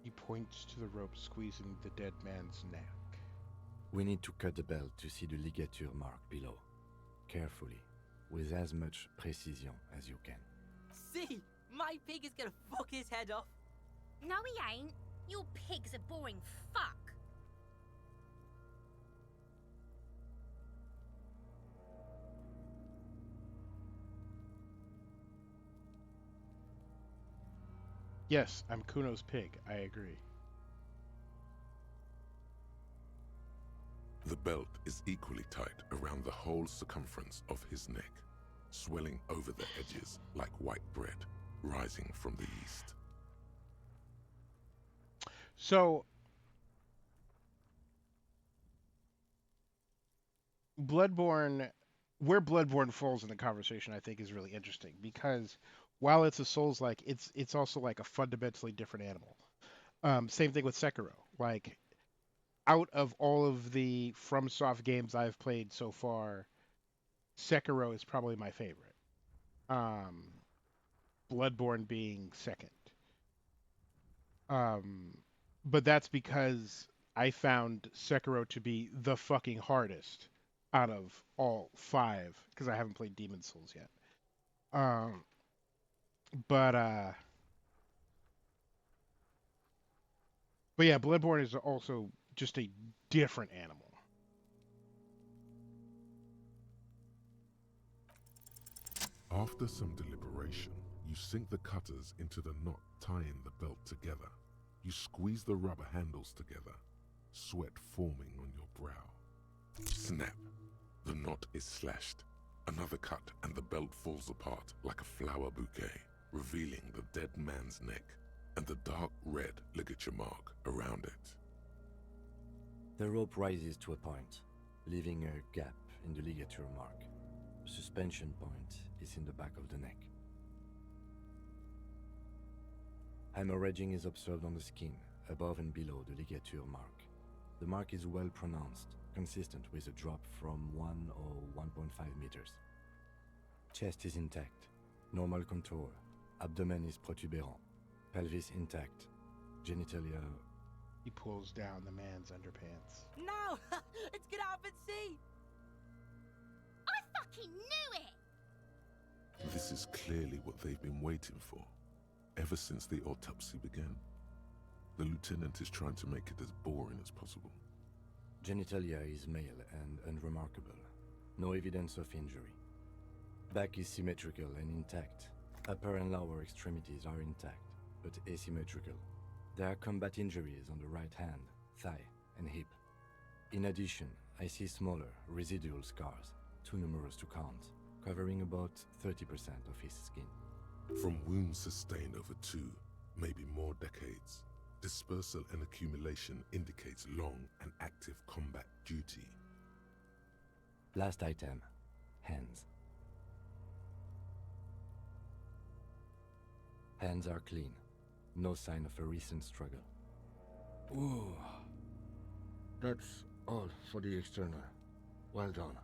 He points to the rope squeezing the dead man's neck. We need to cut the belt to see the ligature mark below. Carefully, with as much precision as you can. See? My pig is gonna fuck his head off. No, he ain't. Your pig's a boring fuck. Yes, I'm Kuno's pig. I agree. The belt is equally tight around the whole circumference of his neck, swelling over the edges like white bread rising from the east. So, Bloodborne, where Bloodborne falls in the conversation, I think, is really interesting because while it's a Souls-like, it's also like a fundamentally different animal. Same thing with Sekiro. Like, out of all of the FromSoft games I've played so far, Sekiro is probably my favorite. Bloodborne being second. But that's because I found Sekiro to be the fucking hardest out of all 5 because I haven't played Demon Souls yet. But yeah, Bloodborne is also just a different animal. After some deliberation, you sink the cutters into the knot tying the belt together. You squeeze the rubber handles together, sweat forming on your brow. Snap! The knot is slashed. Another cut and the belt falls apart like a flower bouquet, revealing the dead man's neck and the dark red ligature mark around it. The rope rises to a point, leaving a gap in the ligature mark. The suspension point is in the back of the neck. Hemorrhaging is observed on the skin, above and below the ligature mark. The mark is well pronounced, consistent with a drop from 1 or 1.5 meters. Chest is intact, normal contour, abdomen is protuberant, pelvis intact, genitalia... He pulls down the man's underpants. No! It's get up and see! I fucking knew it! This is clearly what they've been waiting for, ever since the autopsy began. The lieutenant is trying to make it as boring as possible. Genitalia is male and unremarkable. No evidence of injury. Back is symmetrical and intact. Upper and lower extremities are intact, but asymmetrical. There are combat injuries on the right hand, thigh, and hip. In addition, I see smaller, residual scars, too numerous to count, covering about 30% of his skin. From wounds sustained over 2, maybe more decades, dispersal and accumulation indicates long and active combat duty. Last item, hands. Hands are clean. No sign of a recent struggle. Ooh. That's all for the external. Well done.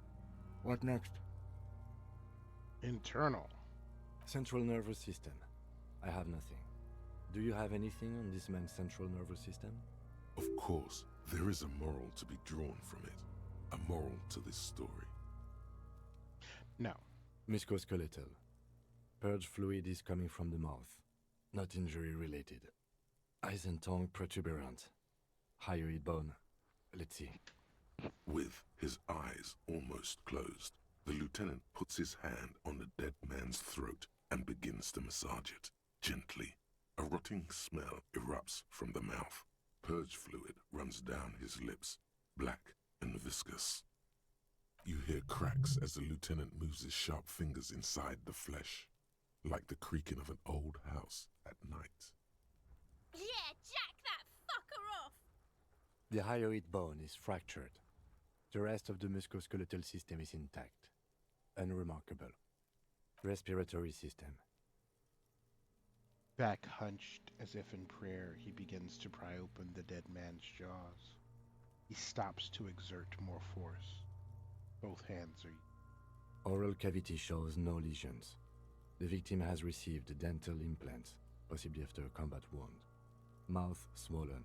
What next? Internal. Central nervous system. I have nothing. Do you have anything on this man's central nervous system? Of course, there is a moral to be drawn from it. A moral to this story. No. Musculoskeletal. Purge fluid is coming from the mouth. Not injury related. Eyes and tongue protuberant. Hyoid bone. Let's see. With his eyes almost closed, the lieutenant puts his hand on the dead man's throat and begins to massage it, gently. A rotting smell erupts from the mouth. Purge fluid runs down his lips, black and viscous. You hear cracks as the lieutenant moves his sharp fingers inside the flesh, like the creaking of an old house at night. Yeah, jack that fucker off! The hyoid bone is fractured. The rest of the musculoskeletal system is intact. Unremarkable. Respiratory system. Back hunched as if in prayer, he begins to pry open the dead man's jaws. He stops to exert more force. Both hands are... Oral cavity shows no lesions. The victim has received dental implants, possibly after a combat wound. Mouth swollen,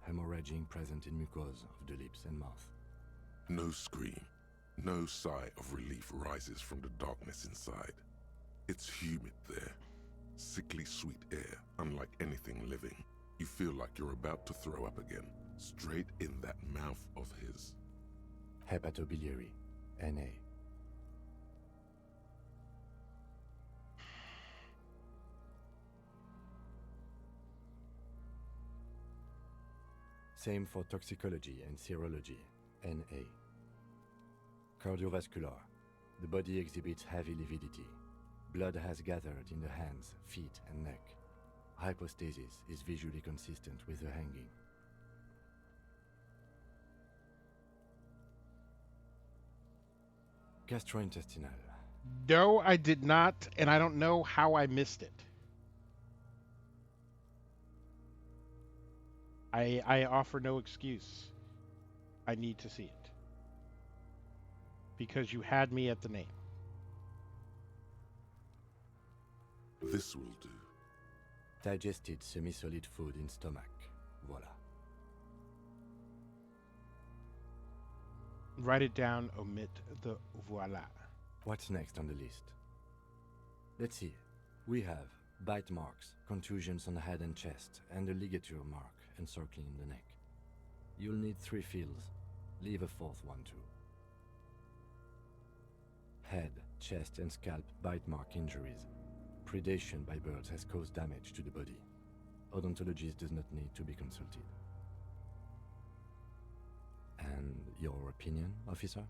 hemorrhaging present in mucosa of the lips and mouth. No scream, no sigh of relief rises from the darkness inside. It's humid there. Sickly sweet air, unlike anything living. You feel like you're about to throw up again, straight in that mouth of his. Hepatobiliary, NA. Same for toxicology and serology, NA. Cardiovascular. The body exhibits heavy lividity. Blood has gathered in the hands, feet, and neck. Hypostasis is visually consistent with the hanging. Gastrointestinal. No, I did not, and I don't know how I missed it. I offer no excuse. I need to see it. Because you had me at the name. This will do. Digested semi-solid food in stomach. Voila. Write it down, omit the voila. What's next on the list? Let's see. We have bite marks, contusions on the head and chest, and a ligature mark encircling the neck. You'll need 3 fields. Leave a 4th one too. Head, chest, and scalp bite mark injuries. Predation by birds has caused damage to the body. Odontologist does not need to be consulted. And your opinion, officer?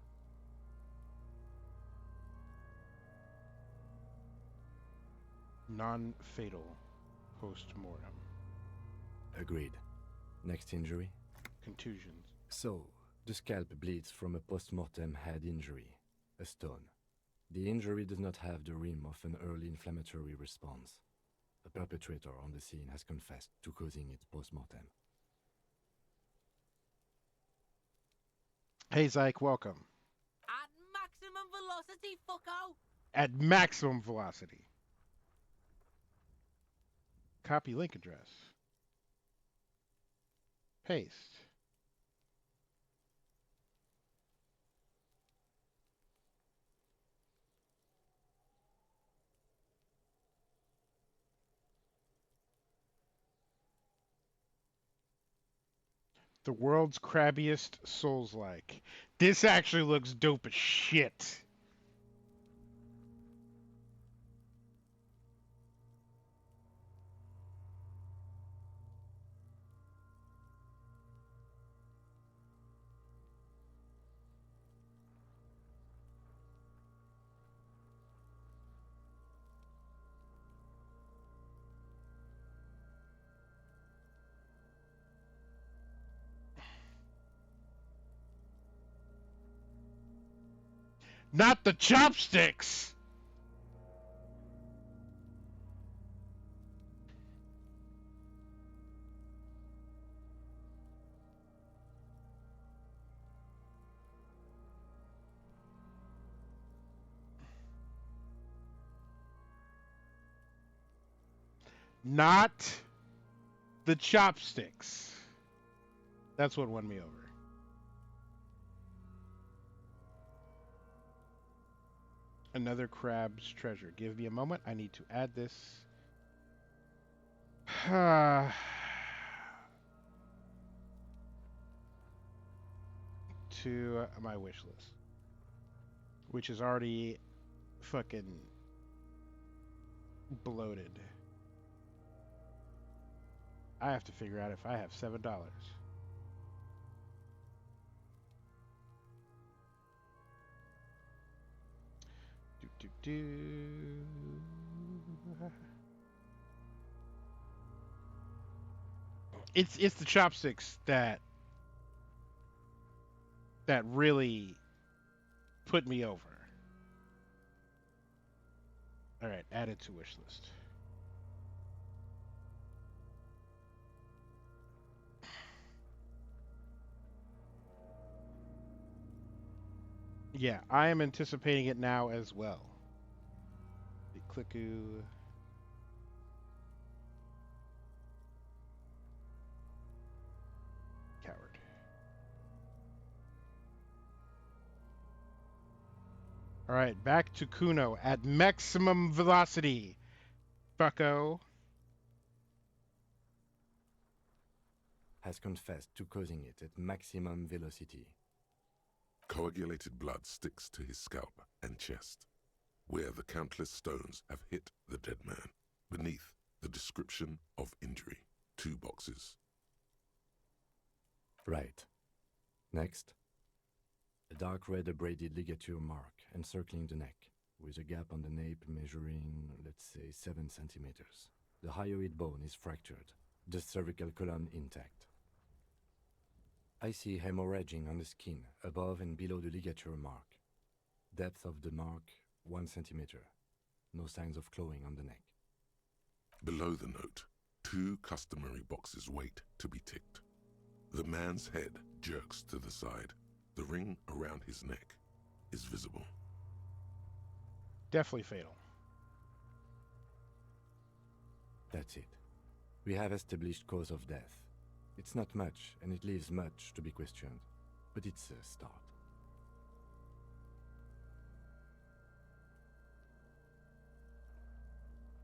Non-fatal post-mortem. Agreed. Next injury? Contusions. So, the scalp bleeds from a post-mortem head injury, a stone. The injury does not have the rim of an early inflammatory response. The perpetrator on the scene has confessed to causing it post-mortem. Hey, Zyke, welcome. At maximum velocity, fucko! At maximum velocity. Copy link address. Paste. The world's crabbiest Souls-like. This actually looks dope as shit. Not the chopsticks! Not the chopsticks. That's what won me over. Another crab's treasure. Give me a moment. I need to add this. To my wish list. Which is already fucking bloated. I have to figure out if I have $7. It's the chopsticks that really put me over. All right, add it to wish list. Yeah, I am anticipating it now as well. The Clicku. Coward. All right, back to Kuno at maximum velocity. Bucko. Has confessed to causing it at maximum velocity. Coagulated blood sticks to his scalp and chest, where the countless stones have hit the dead man. Beneath, the description of injury. 2 boxes. Right. Next. A dark red abraded ligature mark encircling the neck, with a gap on the nape measuring, let's say, 7 centimeters. The hyoid bone is fractured, the cervical column intact. I see hemorrhaging on the skin, above and below the ligature mark. Depth of the mark, 1 centimeter. No signs of clawing on the neck. Below the note, 2 customary boxes wait to be ticked. The man's head jerks to the side. The ring around his neck is visible. Definitely fatal. That's it. We have established cause of death. It's not much, and it leaves much to be questioned, but it's a start.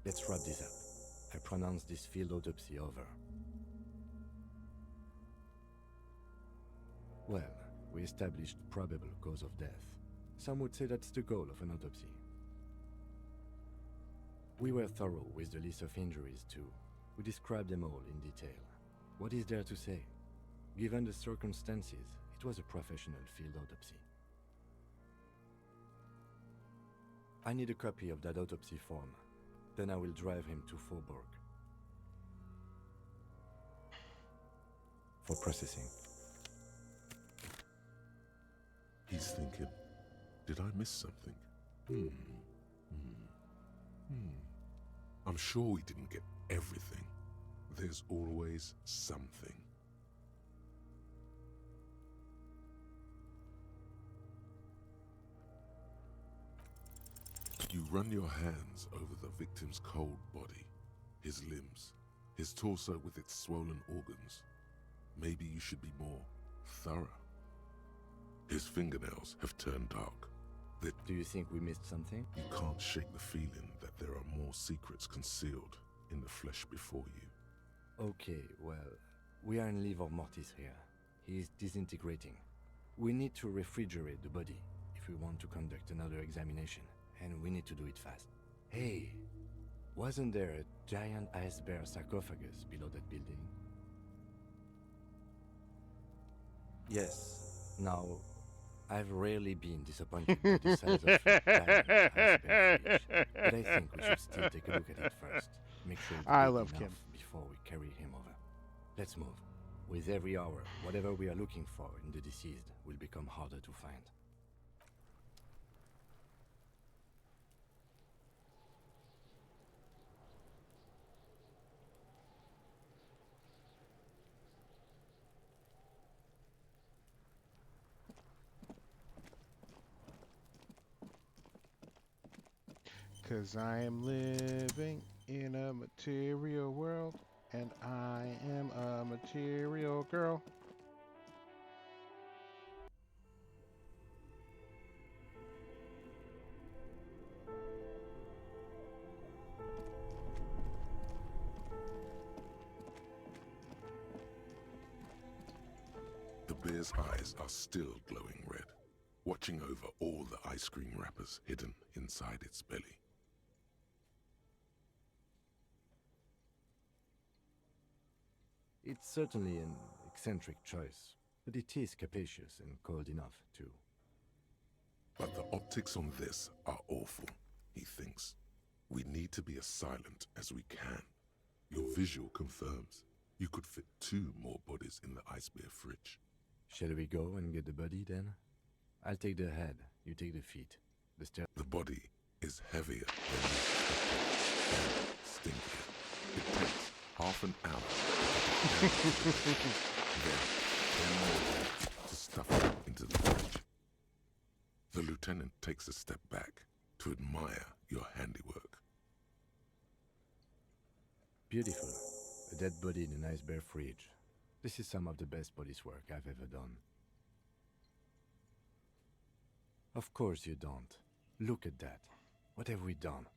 Let's wrap this up. I pronounce this field autopsy over. Well, we established probable cause of death. Some would say that's the goal of an autopsy. We were thorough with the list of injuries too. We described them all in detail. What is there to say? Given the circumstances, it was a professional field autopsy. I need a copy of that autopsy form. Then I will drive him to Faubourg for processing. He's thinking, did I miss something? I'm sure we didn't get everything. There's always something. You run your hands over the victim's cold body, his limbs, his torso with its swollen organs. Maybe you should be more thorough. His fingernails have turned dark. Do you think we missed something? You can't shake the feeling that there are more secrets concealed in the flesh before you. Okay, well, we are in livor mortis here. He is disintegrating. We need to refrigerate the body if we want to conduct another examination, and we need to do it fast. Hey, wasn't there a giant ice bear sarcophagus below that building? Yes. Now, I've rarely been disappointed with the size of giant ice bear flesh, but I think we should still take a look at it first. Make sure it's I big love enough Kim. before we carry him over. Let's move. With every hour, whatever we are looking for in the deceased will become harder to find. Cause I am living in a material world, and I am a material girl. The bear's eyes are still glowing red, watching over all the ice cream wrappers hidden inside its belly. It's certainly an eccentric choice, but it is capacious and cold enough, too. But the optics on this are awful, he thinks. We need to be as silent as we can. Your visual confirms you could fit 2 more bodies in the ice bear fridge. Shall we go and get the body, then? I'll take the head, you take the feet. The body is heavier than you expected, and stinkier. It takes half an hour to get it down to the fridge. Then 10 more to stuff it into the fridge. The lieutenant takes a step back to admire your handiwork. Beautiful. A dead body in a nice bare fridge. This is some of the best police work I've ever done. Of course you don't. Look at that. What have we done?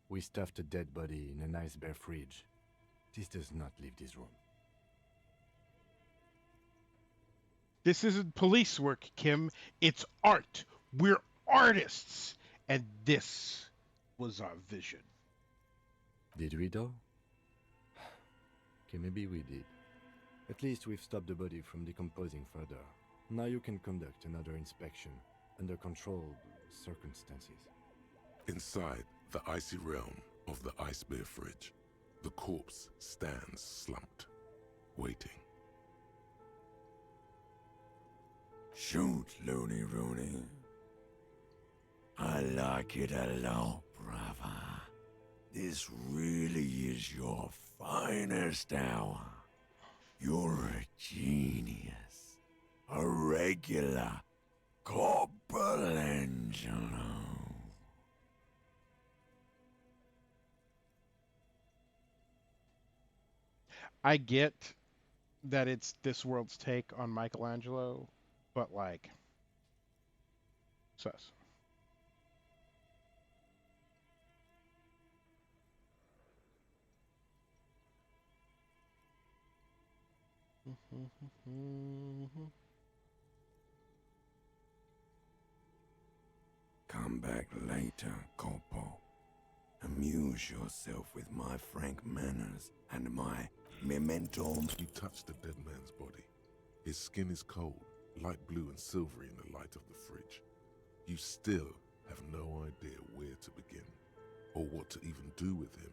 We stuffed a dead body in a nice bare fridge. This does not leave this room. This isn't police work, Kim. It's art. We're artists. And this was our vision. Did we though? Okay, maybe we did. At least we've stopped the body from decomposing further. Now you can conduct another inspection under controlled circumstances. Inside the icy realm of the ice bear fridge, the corpse stands slumped, waiting. Shoot, Looney Rooney. I like it a lot, brother. This really is your finest hour. You're a genius. A regular Corpelangelo. I get that it's this world's take on Michelangelo, but like, sus. Come back later, Corpo. Amuse yourself with my frank manners and my memento. You touch the dead man's body. His skin is cold, light blue and silvery in the light of the fridge. You still have no idea where to begin, or what to even do with him.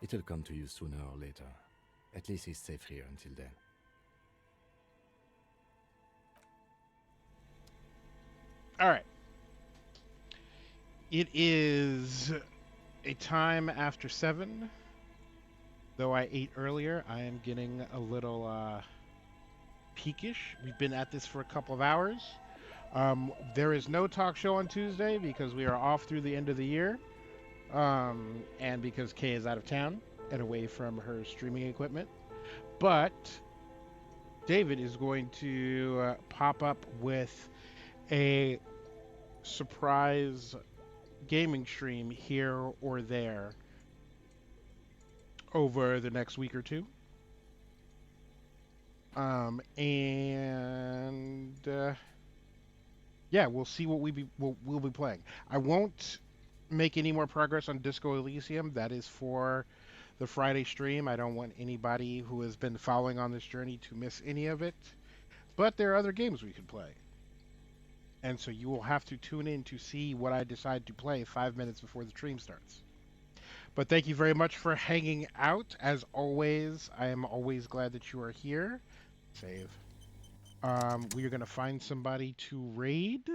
It'll come to you sooner or later. At least he's safe here until then. All right. It is a time after 7. Though I ate earlier, I am getting a little peakish. We've been at this for a couple of hours. There is no talk show on Tuesday because we are off through the end of the year. And because Kay is out of town and away from her streaming equipment. But David is going to pop up with a surprise gaming stream here or there over the next week or two. Yeah, we'll see what we'll be playing. I won't make any more progress on Disco Elysium. That is for the Friday stream. I don't want anybody who has been following on this journey to miss any of it. But there are other games we can play. And so you will have to tune in to see what I decide to play 5 minutes before the stream starts. But thank you very much for hanging out. As always, I am always glad that you are here. Save. We are going to find somebody to raid.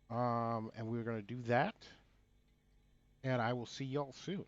And we're going to do that. And I will see y'all soon.